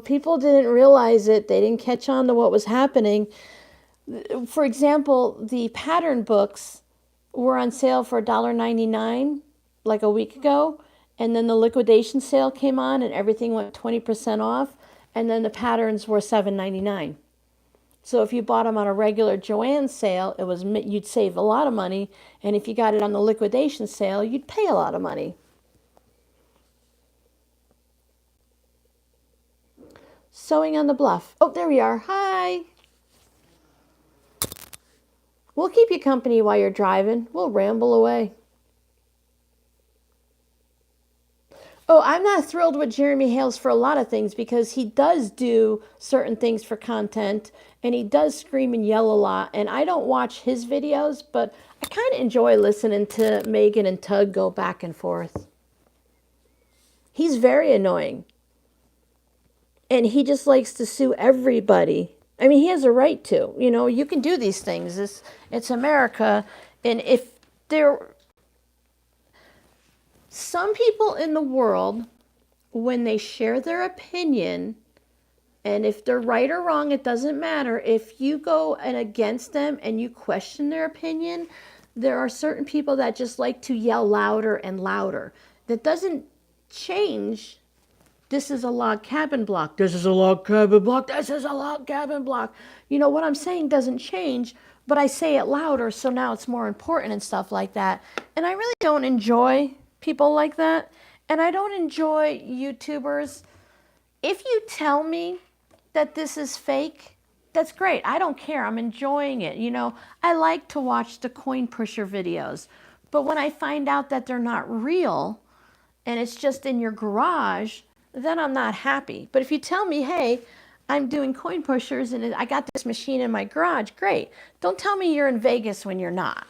people didn't realize it. They didn't catch on to what was happening. For example, the pattern books were on sale for $1.99 like a week ago, and then the liquidation sale came on and everything went 20% off, and then the patterns were $7.99. So if you bought them on a regular Joanne sale, you'd save a lot of money, and if you got it on the liquidation sale, you'd pay a lot of money. Sewing on the Bluff. Oh, there we are. Hi. We'll keep you company while you're driving. We'll ramble away. Oh, I'm not thrilled with Jeremy Hales for a lot of things because he does do certain things for content and he does scream and yell a lot. And I don't watch his videos, but I kind of enjoy listening to Megan and Tug go back and forth. He's very annoying. And he just likes to sue everybody. I mean, he has a right to. You can do these things. It's America. And if some people in the world, when they share their opinion, and if they're right or wrong, it doesn't matter. If you go against them and you question their opinion, there are certain people that just like to yell louder and louder. That doesn't change. This is a log cabin block. This is a log cabin block. This is a log cabin block. What I'm saying doesn't change, but I say it louder, so now it's more important and stuff like that. And I really don't enjoy people like that. And I don't enjoy YouTubers. If you tell me that this is fake, that's great. I don't care. I'm enjoying it. I like to watch the coin pusher videos. But when I find out that they're not real and it's just in your garage, then I'm not happy. But if you tell me, hey, I'm doing coin pushers and I got this machine in my garage, great. Don't tell me you're in Vegas when you're not,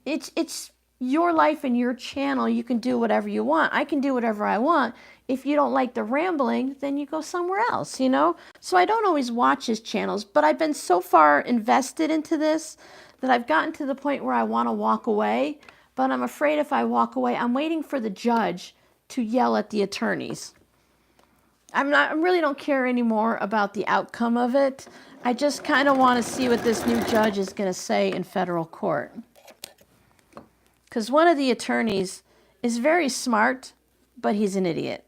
It's your life and your channel. You can do whatever you want. I can do whatever I want. If you don't like the rambling, then you go somewhere else, So I don't always watch his channels, but I've been so far invested into this that I've gotten to the point where I want to walk away, but I'm afraid if I walk away, I'm waiting for the judge to yell at the attorneys. I really don't care anymore about the outcome of it. I just kind of want to see what this new judge is going to say in federal court. Because one of the attorneys is very smart, but he's an idiot.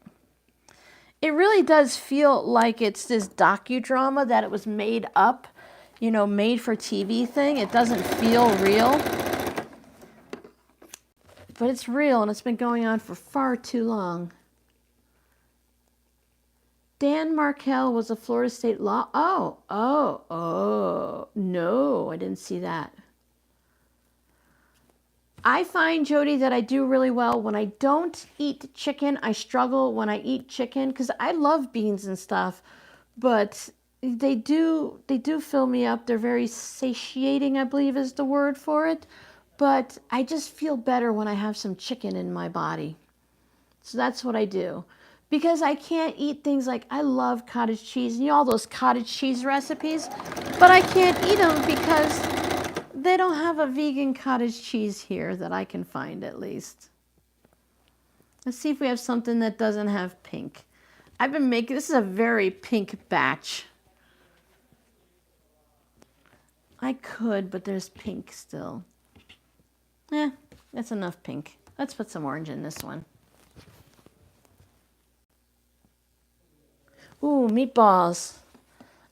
It really does feel like it's this docudrama that it was made up, made for TV thing. It doesn't feel real. But it's real, and it's been going on for far too long. Dan Markell was a Florida State law. Oh, no, I didn't see that. I find, Jody, that I do really well. When I don't eat chicken, I struggle when I eat chicken because I love beans and stuff, but they do fill me up. They're very satiating, I believe is the word for it. But I just feel better when I have some chicken in my body. So that's what I do. Because I can't eat things like, I love cottage cheese, all those cottage cheese recipes, but I can't eat them because they don't have a vegan cottage cheese here that I can find at least. Let's see if we have something that doesn't have pink. I've been making, this is a very pink batch. I could, but there's pink still. That's enough pink. Let's put some orange in this one. Ooh, meatballs.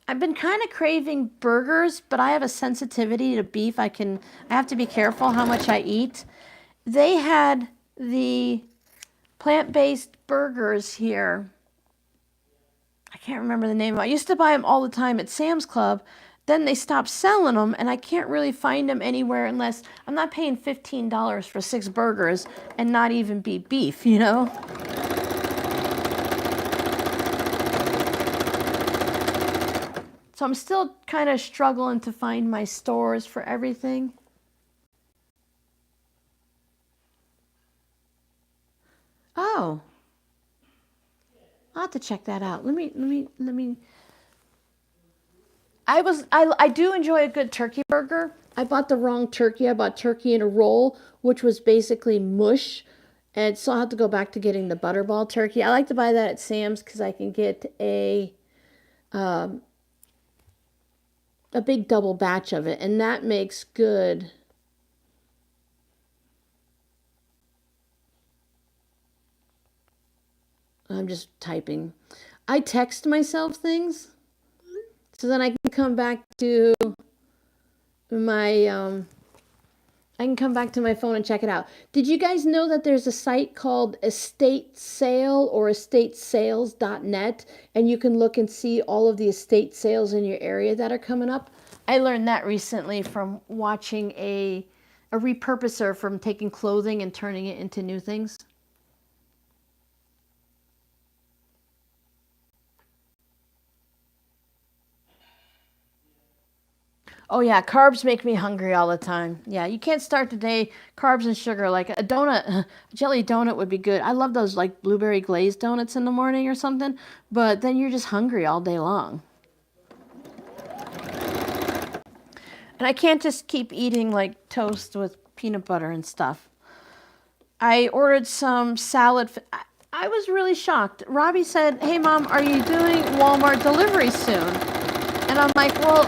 I've been kind of craving burgers, but I have a sensitivity to beef. I have to be careful how much I eat. They had the plant-based burgers here. I can't remember the name. I used to buy them all the time at Sam's Club. Then they stopped selling them, and I can't really find them anywhere unless I'm not paying $15 for 6 burgers and not even be beef, So I'm still kind of struggling to find my stores for everything. Oh, I'll have to check that out. Let me. I do enjoy a good turkey burger. I bought the wrong turkey. I bought turkey in a roll, which was basically mush. And so I'll have to go back to getting the butterball turkey. I like to buy that at Sam's because I can get a big double batch of it, and that makes good. I'm just typing. I text myself things so then I can come back to my I can come back to my phone and check it out. Did you guys know that there's a site called Estate Sale or estatesales.net, and you can look and see all of the estate sales in your area that are coming up? I learned that recently from watching a repurposer from taking clothing and turning it into new things. Oh yeah, carbs make me hungry all the time. Yeah, you can't start the day carbs and sugar. Like a donut, a jelly donut would be good. I love those like blueberry glazed donuts in the morning or something, but then you're just hungry all day long. And I can't just keep eating like toast with peanut butter and stuff. I ordered some salad. I was really shocked. Robbie said, "Hey mom, are you doing Walmart delivery soon?" And I'm like, "Well,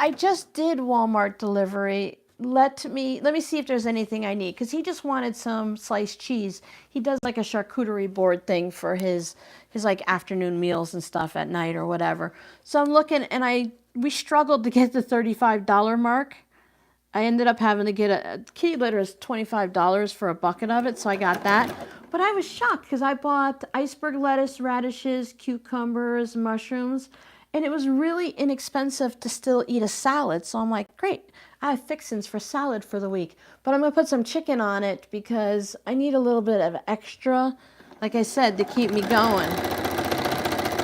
I just did Walmart delivery. Let me see if there's anything I need," because he just wanted some sliced cheese. He does like a charcuterie board thing for his like afternoon meals and stuff at night or whatever. So I'm looking, and we struggled to get the $35 mark. I ended up having to get a kitty litter is $25 for a bucket of it, so I got that. But I was shocked because I bought iceberg lettuce, radishes, cucumbers, mushrooms, and it was really inexpensive to still eat a salad. So I'm like, great, I have fixins for salad for the week. But I'm going to put some chicken on it because I need a little bit of extra, like I said, to keep me going.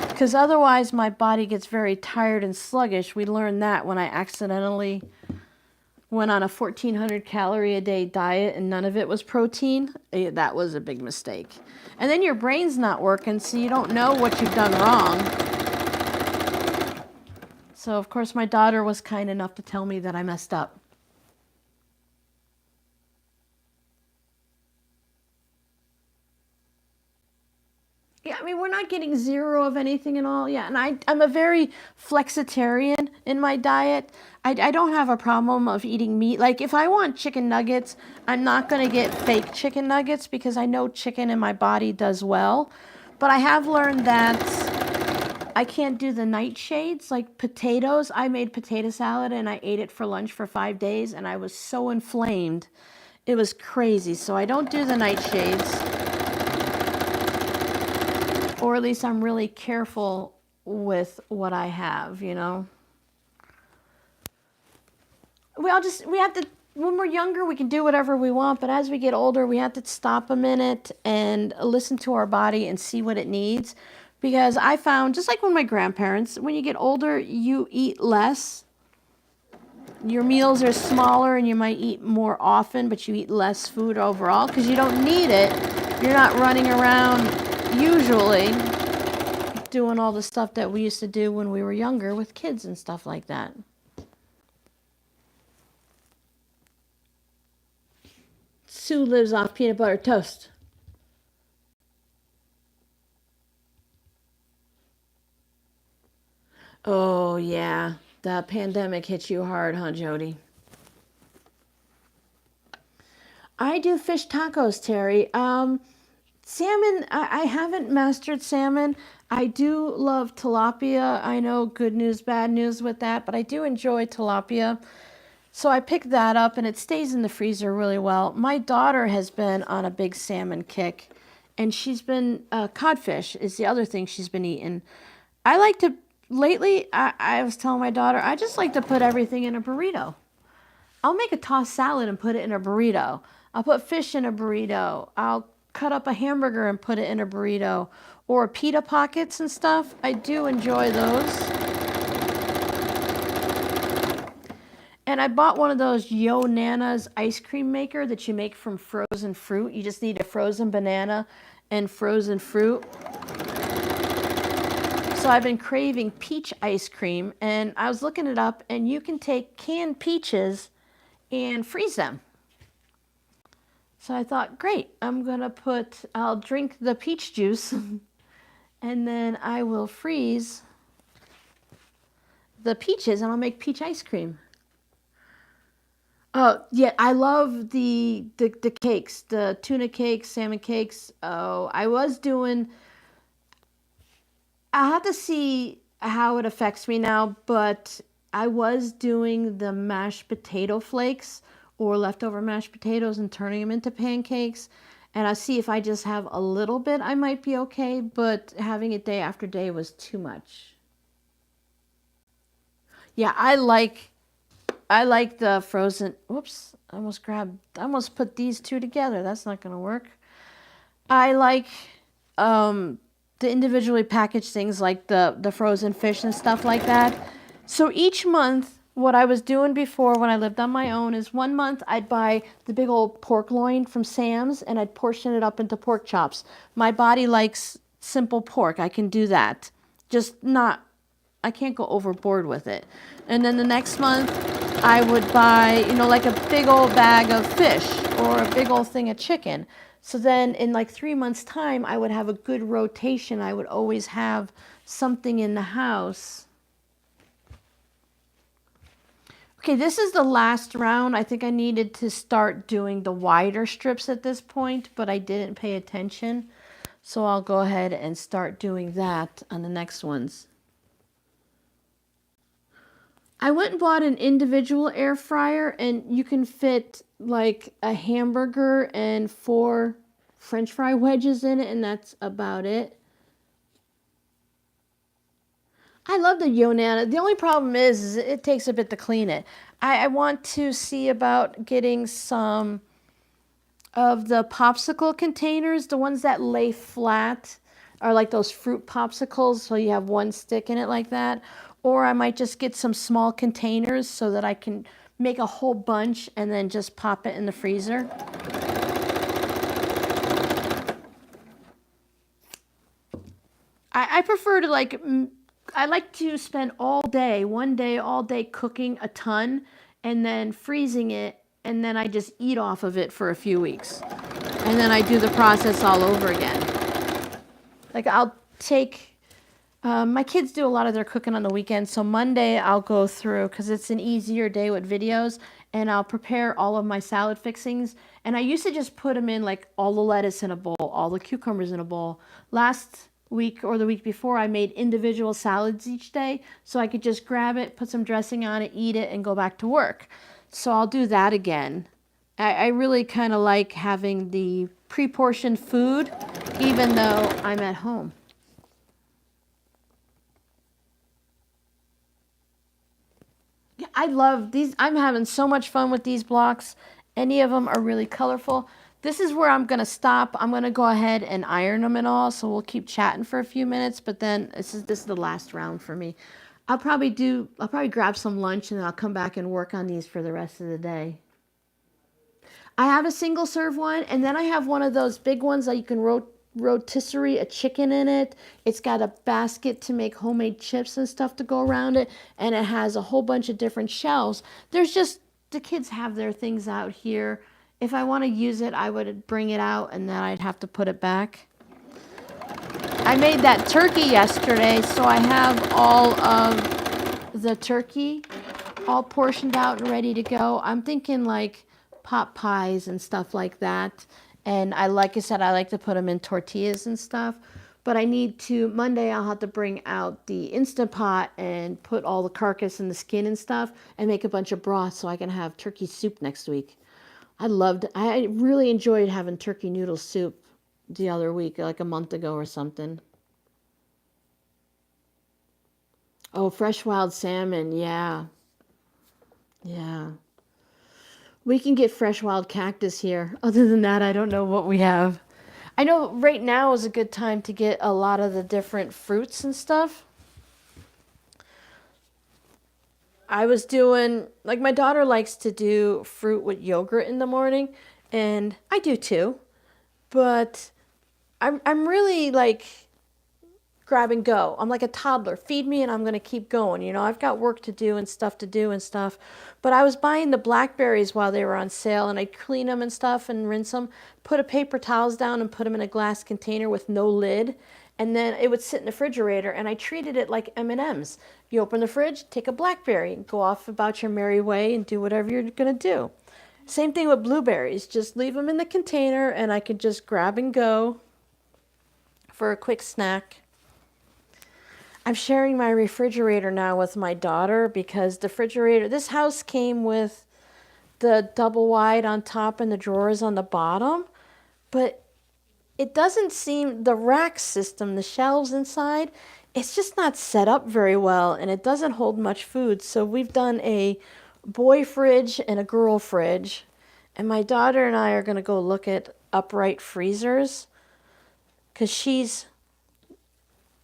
Because otherwise my body gets very tired and sluggish. We learned that when I accidentally went on a 1,400 calorie a day diet and none of it was protein. That was a big mistake. And then your brain's not working, so you don't know what you've done wrong. So, of course, my daughter was kind enough to tell me that I messed up. Yeah, I mean, we're not getting zero of anything and all. Yeah, and I'm a very flexitarian in my diet. I don't have a problem of eating meat. Like, if I want chicken nuggets, I'm not going to get fake chicken nuggets because I know chicken in my body does well. But I have learned that I can't do the nightshades, like potatoes. I made potato salad and I ate it for lunch for 5 days and I was so inflamed. It was crazy. So I don't do the nightshades. Or at least I'm really careful with what I have, you know. We have to, when we're younger, we can do whatever we want, but as we get older, we have to stop a minute and listen to our body and see what it needs. Because I found, just like with my grandparents, when you get older, you eat less. Your meals are smaller and you might eat more often, but you eat less food overall because you don't need it. You're not running around usually doing all the stuff that we used to do when we were younger with kids and stuff like that. Sue lives off peanut butter toast. Oh yeah, the pandemic hit you hard, huh, Jody? I do fish tacos, Terry. Salmon, I haven't mastered salmon. I do love tilapia. I know good news, bad news with that, but I do enjoy tilapia. So I picked that up and it stays in the freezer really well. My daughter has been on a big salmon kick and she's been, codfish is the other thing she's been eating. I like to, lately, I was telling my daughter, I just like to put everything in a burrito. I'll make a tossed salad and put it in a burrito. I'll put fish in a burrito. I'll cut up a hamburger and put it in a burrito, or pita pockets and stuff. I do enjoy those. And I bought one of those Yo Nana's ice cream maker that you make from frozen fruit. You just need a frozen banana and frozen fruit. So I've been craving peach ice cream, and I was looking it up, and you can take canned peaches and freeze them. So I thought, great, I'll drink the peach juice and then I will freeze the peaches and I'll make peach ice cream. Oh, yeah, I love the cakes, the tuna cakes, salmon cakes. Oh, I'll have to see how it affects me now, but I was doing the mashed potato flakes or leftover mashed potatoes and turning them into pancakes. And I'll see if I just have a little bit, I might be okay, but having it day after day was too much. Yeah, I like the frozen, whoops, I almost put these two together. That's not going to work. I like the individually packaged things like the frozen fish and stuff like that. So each month, what I was doing before when I lived on my own is one month I'd buy the big old pork loin from Sam's and I'd portion it up into pork chops. My body likes simple pork. I can do that. I can't go overboard with it. And then the next month I would buy, like a big old bag of fish or a big old thing of chicken. So then in like 3 months' time, I would have a good rotation. I would always have something in the house. Okay, this is the last round. I think I needed to start doing the wider strips at this point, but I didn't pay attention. So I'll go ahead and start doing that on the next ones. I went and bought an individual air fryer, and you can fit like a hamburger and 4 French fry wedges in it, and that's about it. I love the Yo Nana. The only problem is it takes a bit to clean it. I want to see about getting some of the popsicle containers, the ones that lay flat, are like those fruit popsicles, so you have one stick in it like that. Or I might just get some small containers so that I can make a whole bunch and then just pop it in the freezer. I prefer to I like to spend one day, all day cooking a ton and then freezing it, and then I just eat off of it for a few weeks. And then I do the process all over again. Like I'll take... my kids do a lot of their cooking on the weekends, so Monday I'll go through, because it's an easier day with videos, and I'll prepare all of my salad fixings. And I used to just put them in, like all the lettuce in a bowl, all the cucumbers in a bowl. Last week or the week before, I made individual salads each day, so I could just grab it, put some dressing on it, eat it, and go back to work. So I'll do that again. I really kind of like having the pre-portioned food, even though I'm at home. Yeah, I love these. I'm having so much fun with these blocks. Any of them are really colorful. This is where I'm going to stop. I'm going to go ahead and iron them and all, so we'll keep chatting for a few minutes, but then this is the last round for me. I'll probably grab some lunch and then I'll come back and work on these for the rest of the day. I have a single serve one, and then I have one of those big ones that you can rotisserie a chicken in it. It's got a basket to make homemade chips and stuff to go around it, and it has a whole bunch of different shelves. The kids have their things out here. If I want to use it, I would bring it out and then I'd have to put it back. I made that turkey yesterday, so I have all of the turkey all portioned out and ready to go. I'm thinking like pot pies and stuff like that. And like I said, I like to put them in tortillas and stuff. But Monday I'll have to bring out the Instant Pot and put all the carcass and the skin and stuff and make a bunch of broth so I can have turkey soup next week. I really enjoyed having turkey noodle soup the other week, like a month ago or something. Oh, fresh wild salmon, yeah. Yeah. We can get fresh wild cactus here. Other than that, I don't know what we have. I know right now is a good time to get a lot of the different fruits and stuff. I was doing, like, my daughter likes to do fruit with yogurt in the morning, and I do too, but I'm really like grab and go. I'm like a toddler. Feed me and I'm going to keep going. You know, I've got work to do and stuff to do and stuff. But I was buying the blackberries while they were on sale, and I'd clean them and stuff and rinse them, put a paper towels down and put them in a glass container with no lid. And then it would sit in the refrigerator, and I treated it like M&Ms. You open the fridge, take a blackberry, go off about your merry way and do whatever you're going to do. Same thing with blueberries. Just leave them in the container and I could just grab and go for a quick snack. I'm sharing my refrigerator now with my daughter because the refrigerator, this house came with the double wide on top and the drawers on the bottom, but it doesn't seem, the rack system, the shelves inside, it's just not set up very well, and it doesn't hold much food. So we've done a boy fridge and a girl fridge, and my daughter and I are going to go look at upright freezers because she's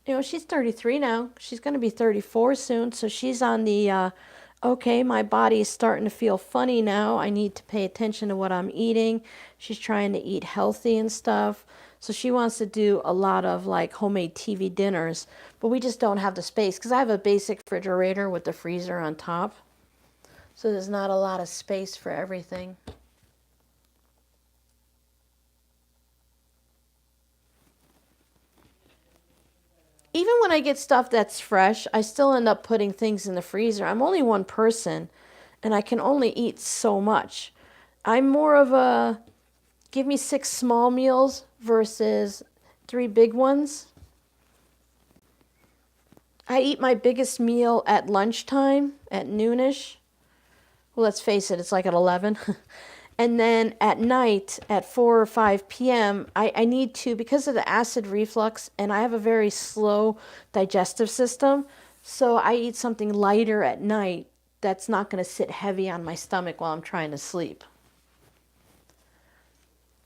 33 now. She's going to be 34 soon, so she's on the okay, my body is starting to feel funny now. I need to pay attention to what I'm eating. She's trying to eat healthy and stuff. So she wants to do a lot of like homemade TV dinners, but we just don't have the space because I have a basic refrigerator with the freezer on top. So there's not a lot of space for everything. Even when I get stuff that's fresh, I still end up putting things in the freezer. I'm only one person, and I can only eat so much. I'm more of a give me 6 small meals versus 3 big ones. I eat my biggest meal at lunchtime, at noonish. Well, let's face it, it's like at 11. And then at night, at 4 or 5 p.m., I need to, because of the acid reflux, and I have a very slow digestive system, so I eat something lighter at night that's not going to sit heavy on my stomach while I'm trying to sleep.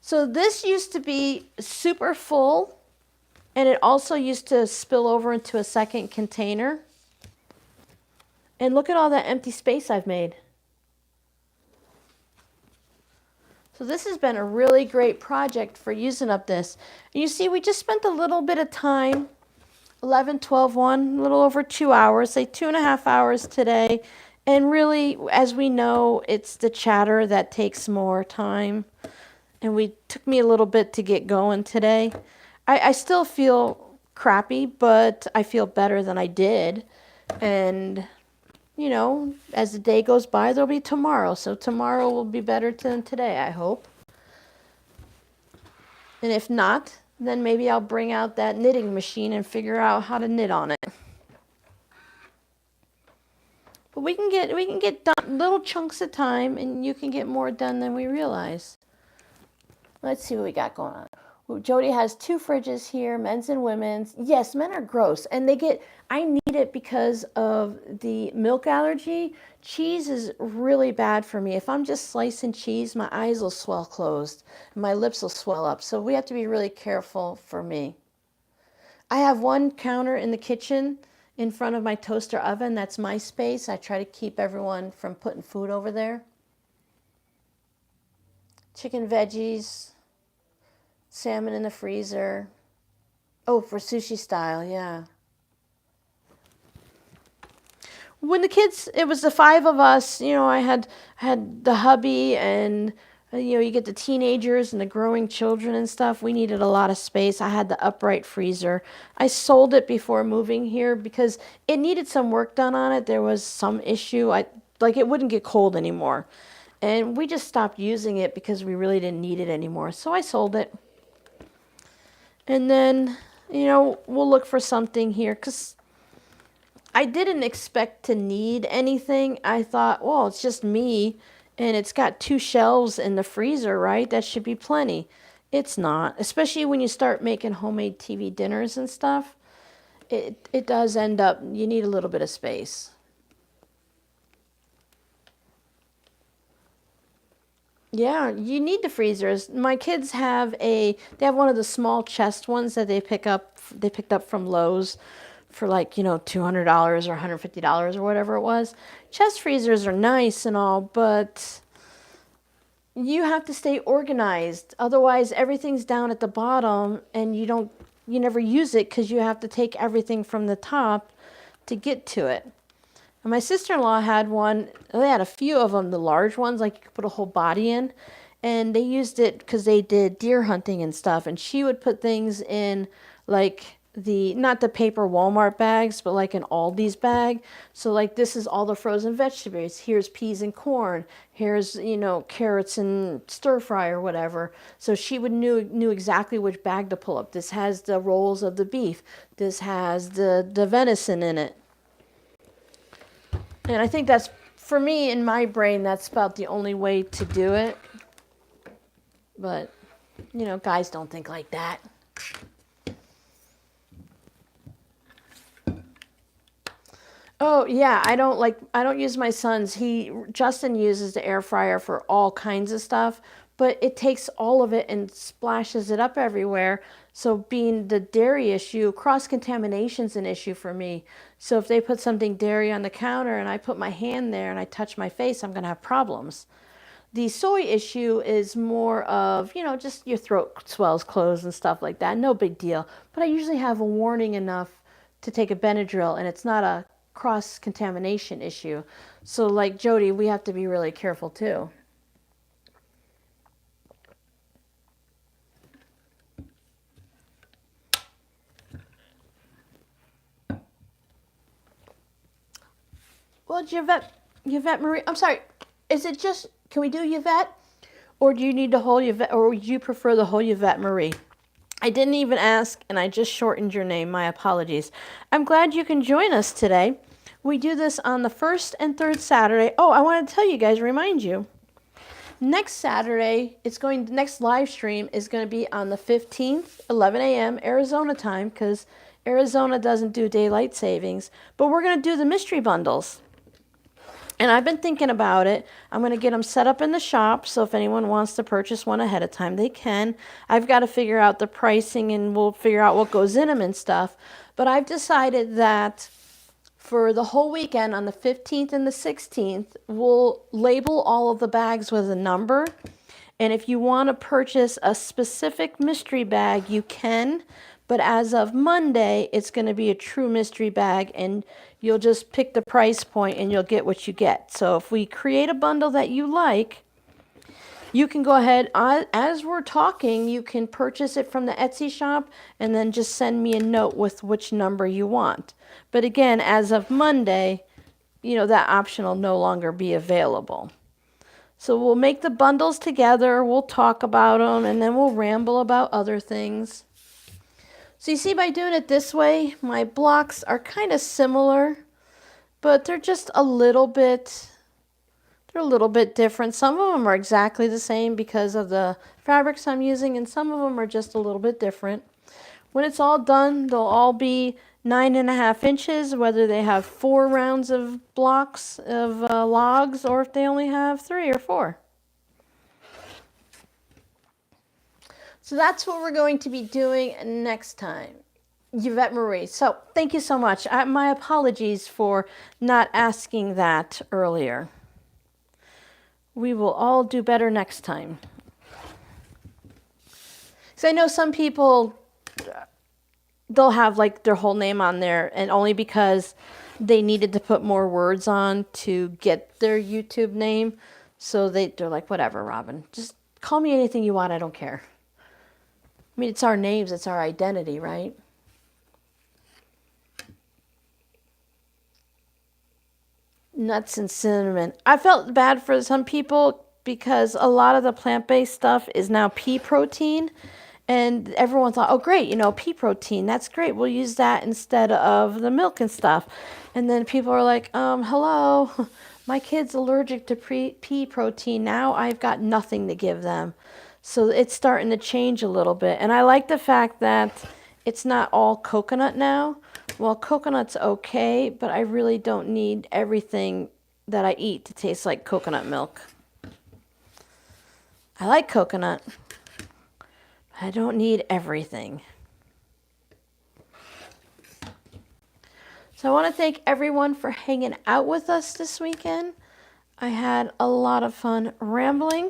So this used to be super full, and it also used to spill over into a second container. And look at all that empty space I've made. So this has been a really great project for using up this. And you see, we just spent a little bit of time, 11, 12, 1, a little over 2 hours, say 2.5 hours today. And really, as we know, it's the chatter that takes more time. And took me a little bit to get going today. I still feel crappy, but I feel better than I did. And you know, as the day goes by, there'll be tomorrow. So tomorrow will be better than today, I hope. And if not, then maybe I'll bring out that knitting machine and figure out how to knit on it. But we can get done little chunks of time, and you can get more done than we realize. Let's see what we got going on. Jody has 2 fridges here, men's and women's. Yes, men are gross, and I need it because of the milk allergy. Cheese is really bad for me. If I'm just slicing cheese, my eyes will swell closed, and my lips will swell up. So we have to be really careful for me. I have one counter in the kitchen in front of my toaster oven. That's my space. I try to keep everyone from putting food over there. Chicken veggies. Salmon in the freezer. Oh, for sushi style, yeah. When the kids, it was the 5 of us, you know, I had the hubby and, you know, you get the teenagers and the growing children and stuff. We needed a lot of space. I had the upright freezer. I sold it before moving here because it needed some work done on it. There was some issue. Like it wouldn't get cold anymore. And we just stopped using it because we really didn't need it anymore. So I sold it. And then, you know, we'll look for something here because I didn't expect to need anything. I thought, well, it's just me and it's got 2 shelves in the freezer, right? That should be plenty. It's not, especially when you start making homemade TV dinners and stuff. It does end up, you need a little bit of space. Yeah, you need the freezers. My kids they have one of the small chest ones that they picked up from Lowe's for like, you know, $200 or $150 or whatever it was. Chest freezers are nice and all, but you have to stay organized. Otherwise, everything's down at the bottom and you never use it because you have to take everything from the top to get to it. And my sister-in-law had one. They had a few of them, the large ones, like you could put a whole body in. And they used it because they did deer hunting and stuff. And she would put things in like not the paper Walmart bags, but like an Aldi's bag. So like this is all the frozen vegetables. Here's peas and corn. Here's, you know, carrots and stir fry or whatever. So she would knew exactly which bag to pull up. This has the rolls of the beef. This has the venison in it. And I think that's, for me, in my brain, that's about the only way to do it. But, you know, guys don't think like that. Oh, yeah, I don't use my son's. Justin uses the air fryer for all kinds of stuff, but it takes all of it and splashes it up everywhere. So being the dairy issue, cross-contamination's an issue for me. So if they put something dairy on the counter and I put my hand there and I touch my face, I'm going to have problems. The soy issue is more of, you know, just your throat swells closed and stuff like that. No big deal. But I usually have a warning enough to take a Benadryl, and it's not a cross-contamination issue. So like Jody, we have to be really careful too. Well, Yvette Marie, I'm sorry, is it just, can we do Yvette? Or do you need the whole Yvette, or would you prefer the whole Yvette Marie? I didn't even ask, and I just shortened your name. My apologies. I'm glad you can join us today. We do this on the first and third Saturday. Oh, I want to tell you guys, remind you, next Saturday, next live stream is going to be on the 15th, 11 a.m. Arizona time, because Arizona doesn't do daylight savings. But we're going to do the mystery bundles. And I've been thinking about it. I'm going to get them set up in the shop, so if anyone wants to purchase one ahead of time, they can. I've got to figure out the pricing, and we'll figure out what goes in them and stuff. But I've decided that for the whole weekend, on the 15th and the 16th, we'll label all of the bags with a number. And if you want to purchase a specific mystery bag, you can. But as of Monday, it's going to be a true mystery bag, and you'll just pick the price point and you'll get what you get. So if we create a bundle that you like, you can go ahead, as we're talking, you can purchase it from the Etsy shop and then just send me a note with which number you want. But again, as of Monday, you know, that option will no longer be available. So we'll make the bundles together, we'll talk about them, and then we'll ramble about other things. So you see, by doing it this way, my blocks are kind of similar, but they're just a little bit different. Some of them are exactly the same because of the fabrics I'm using, and some of them are just a little bit different. When it's all done, they'll all be 9.5 inches, whether they have 4 rounds of blocks of logs or if they only have 3 or 4. So that's what we're going to be doing next time. Yvette Marie. So thank you so much. My apologies for not asking that earlier. We will all do better next time. So I know some people, they'll have like their whole name on there, and only because they needed to put more words on to get their YouTube name. So they're like, whatever, Robin, just call me anything you want. I don't care. I mean, it's our names, it's our identity, right? Nuts and cinnamon. I felt bad for some people because a lot of the plant-based stuff is now pea protein. And everyone thought, oh, great, you know, pea protein, that's great. We'll use that instead of the milk and stuff. And then people are like, hello, my kid's allergic to pea protein. Now I've got nothing to give them. So it's starting to change a little bit. And I like the fact that it's not all coconut now. Well, coconut's okay, but I really don't need everything that I eat to taste like coconut milk. I like coconut. I don't need everything. So I want to thank everyone for hanging out with us this weekend. I had a lot of fun rambling.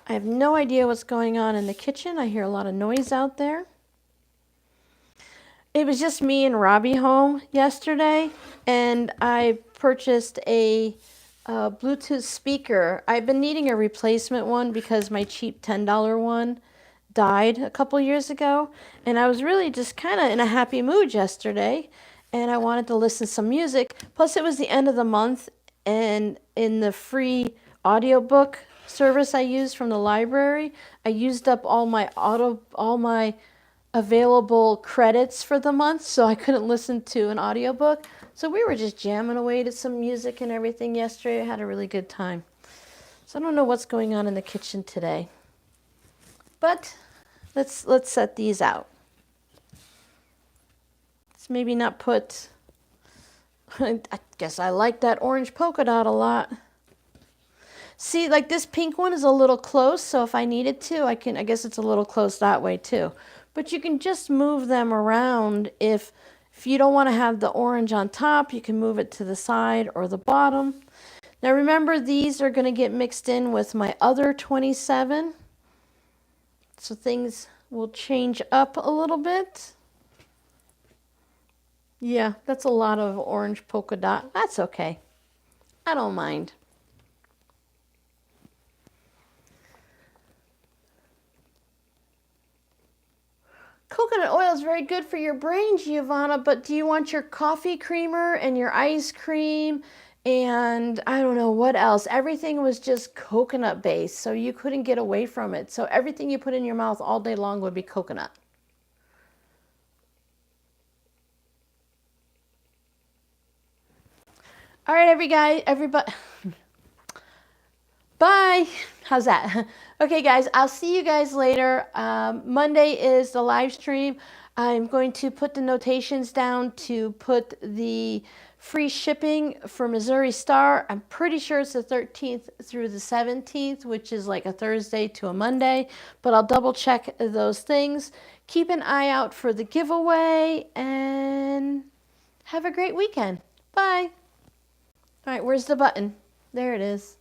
I have no idea what's going on in the kitchen. I hear a lot of noise out there. It was just me and Robbie home yesterday, and I purchased a Bluetooth speaker. I've been needing a replacement one because my cheap $10 one died a couple years ago, and I was really just kind of in a happy mood yesterday, and I wanted to listen to some music. Plus, it was the end of the month, and in the free audiobook service I used from the library, I used up all my available credits for the month, so I couldn't listen to an audiobook. So we were just jamming away to some music and everything yesterday. I had a really good time. So I don't know what's going on in the kitchen today. But let's set these out. Let's maybe not put, I guess I like that orange polka dot a lot. See, like this pink one is a little close, so if I needed to, I guess it's a little close that way too. But you can just move them around. If you don't want to have the orange on top, you can move it to the side or the bottom. Now remember, these are going to get mixed in with my other 27. So things will change up a little bit. Yeah, that's a lot of orange polka dot. That's okay. I don't mind. Coconut oil is very good for your brain, Giovanna, but do you want your coffee creamer and your ice cream and I don't know what else? Everything was just coconut based, so you couldn't get away from it. So everything you put in your mouth all day long would be coconut. All right, everybody. Bye. How's that? Okay, guys, I'll see you guys later. Monday is the live stream. I'm going to put the notations down to put the free shipping for Missouri Star. I'm pretty sure it's the 13th through the 17th, which is like a Thursday to a Monday, but I'll double check those things. Keep an eye out for the giveaway and have a great weekend. Bye. All right, where's the button? There it is.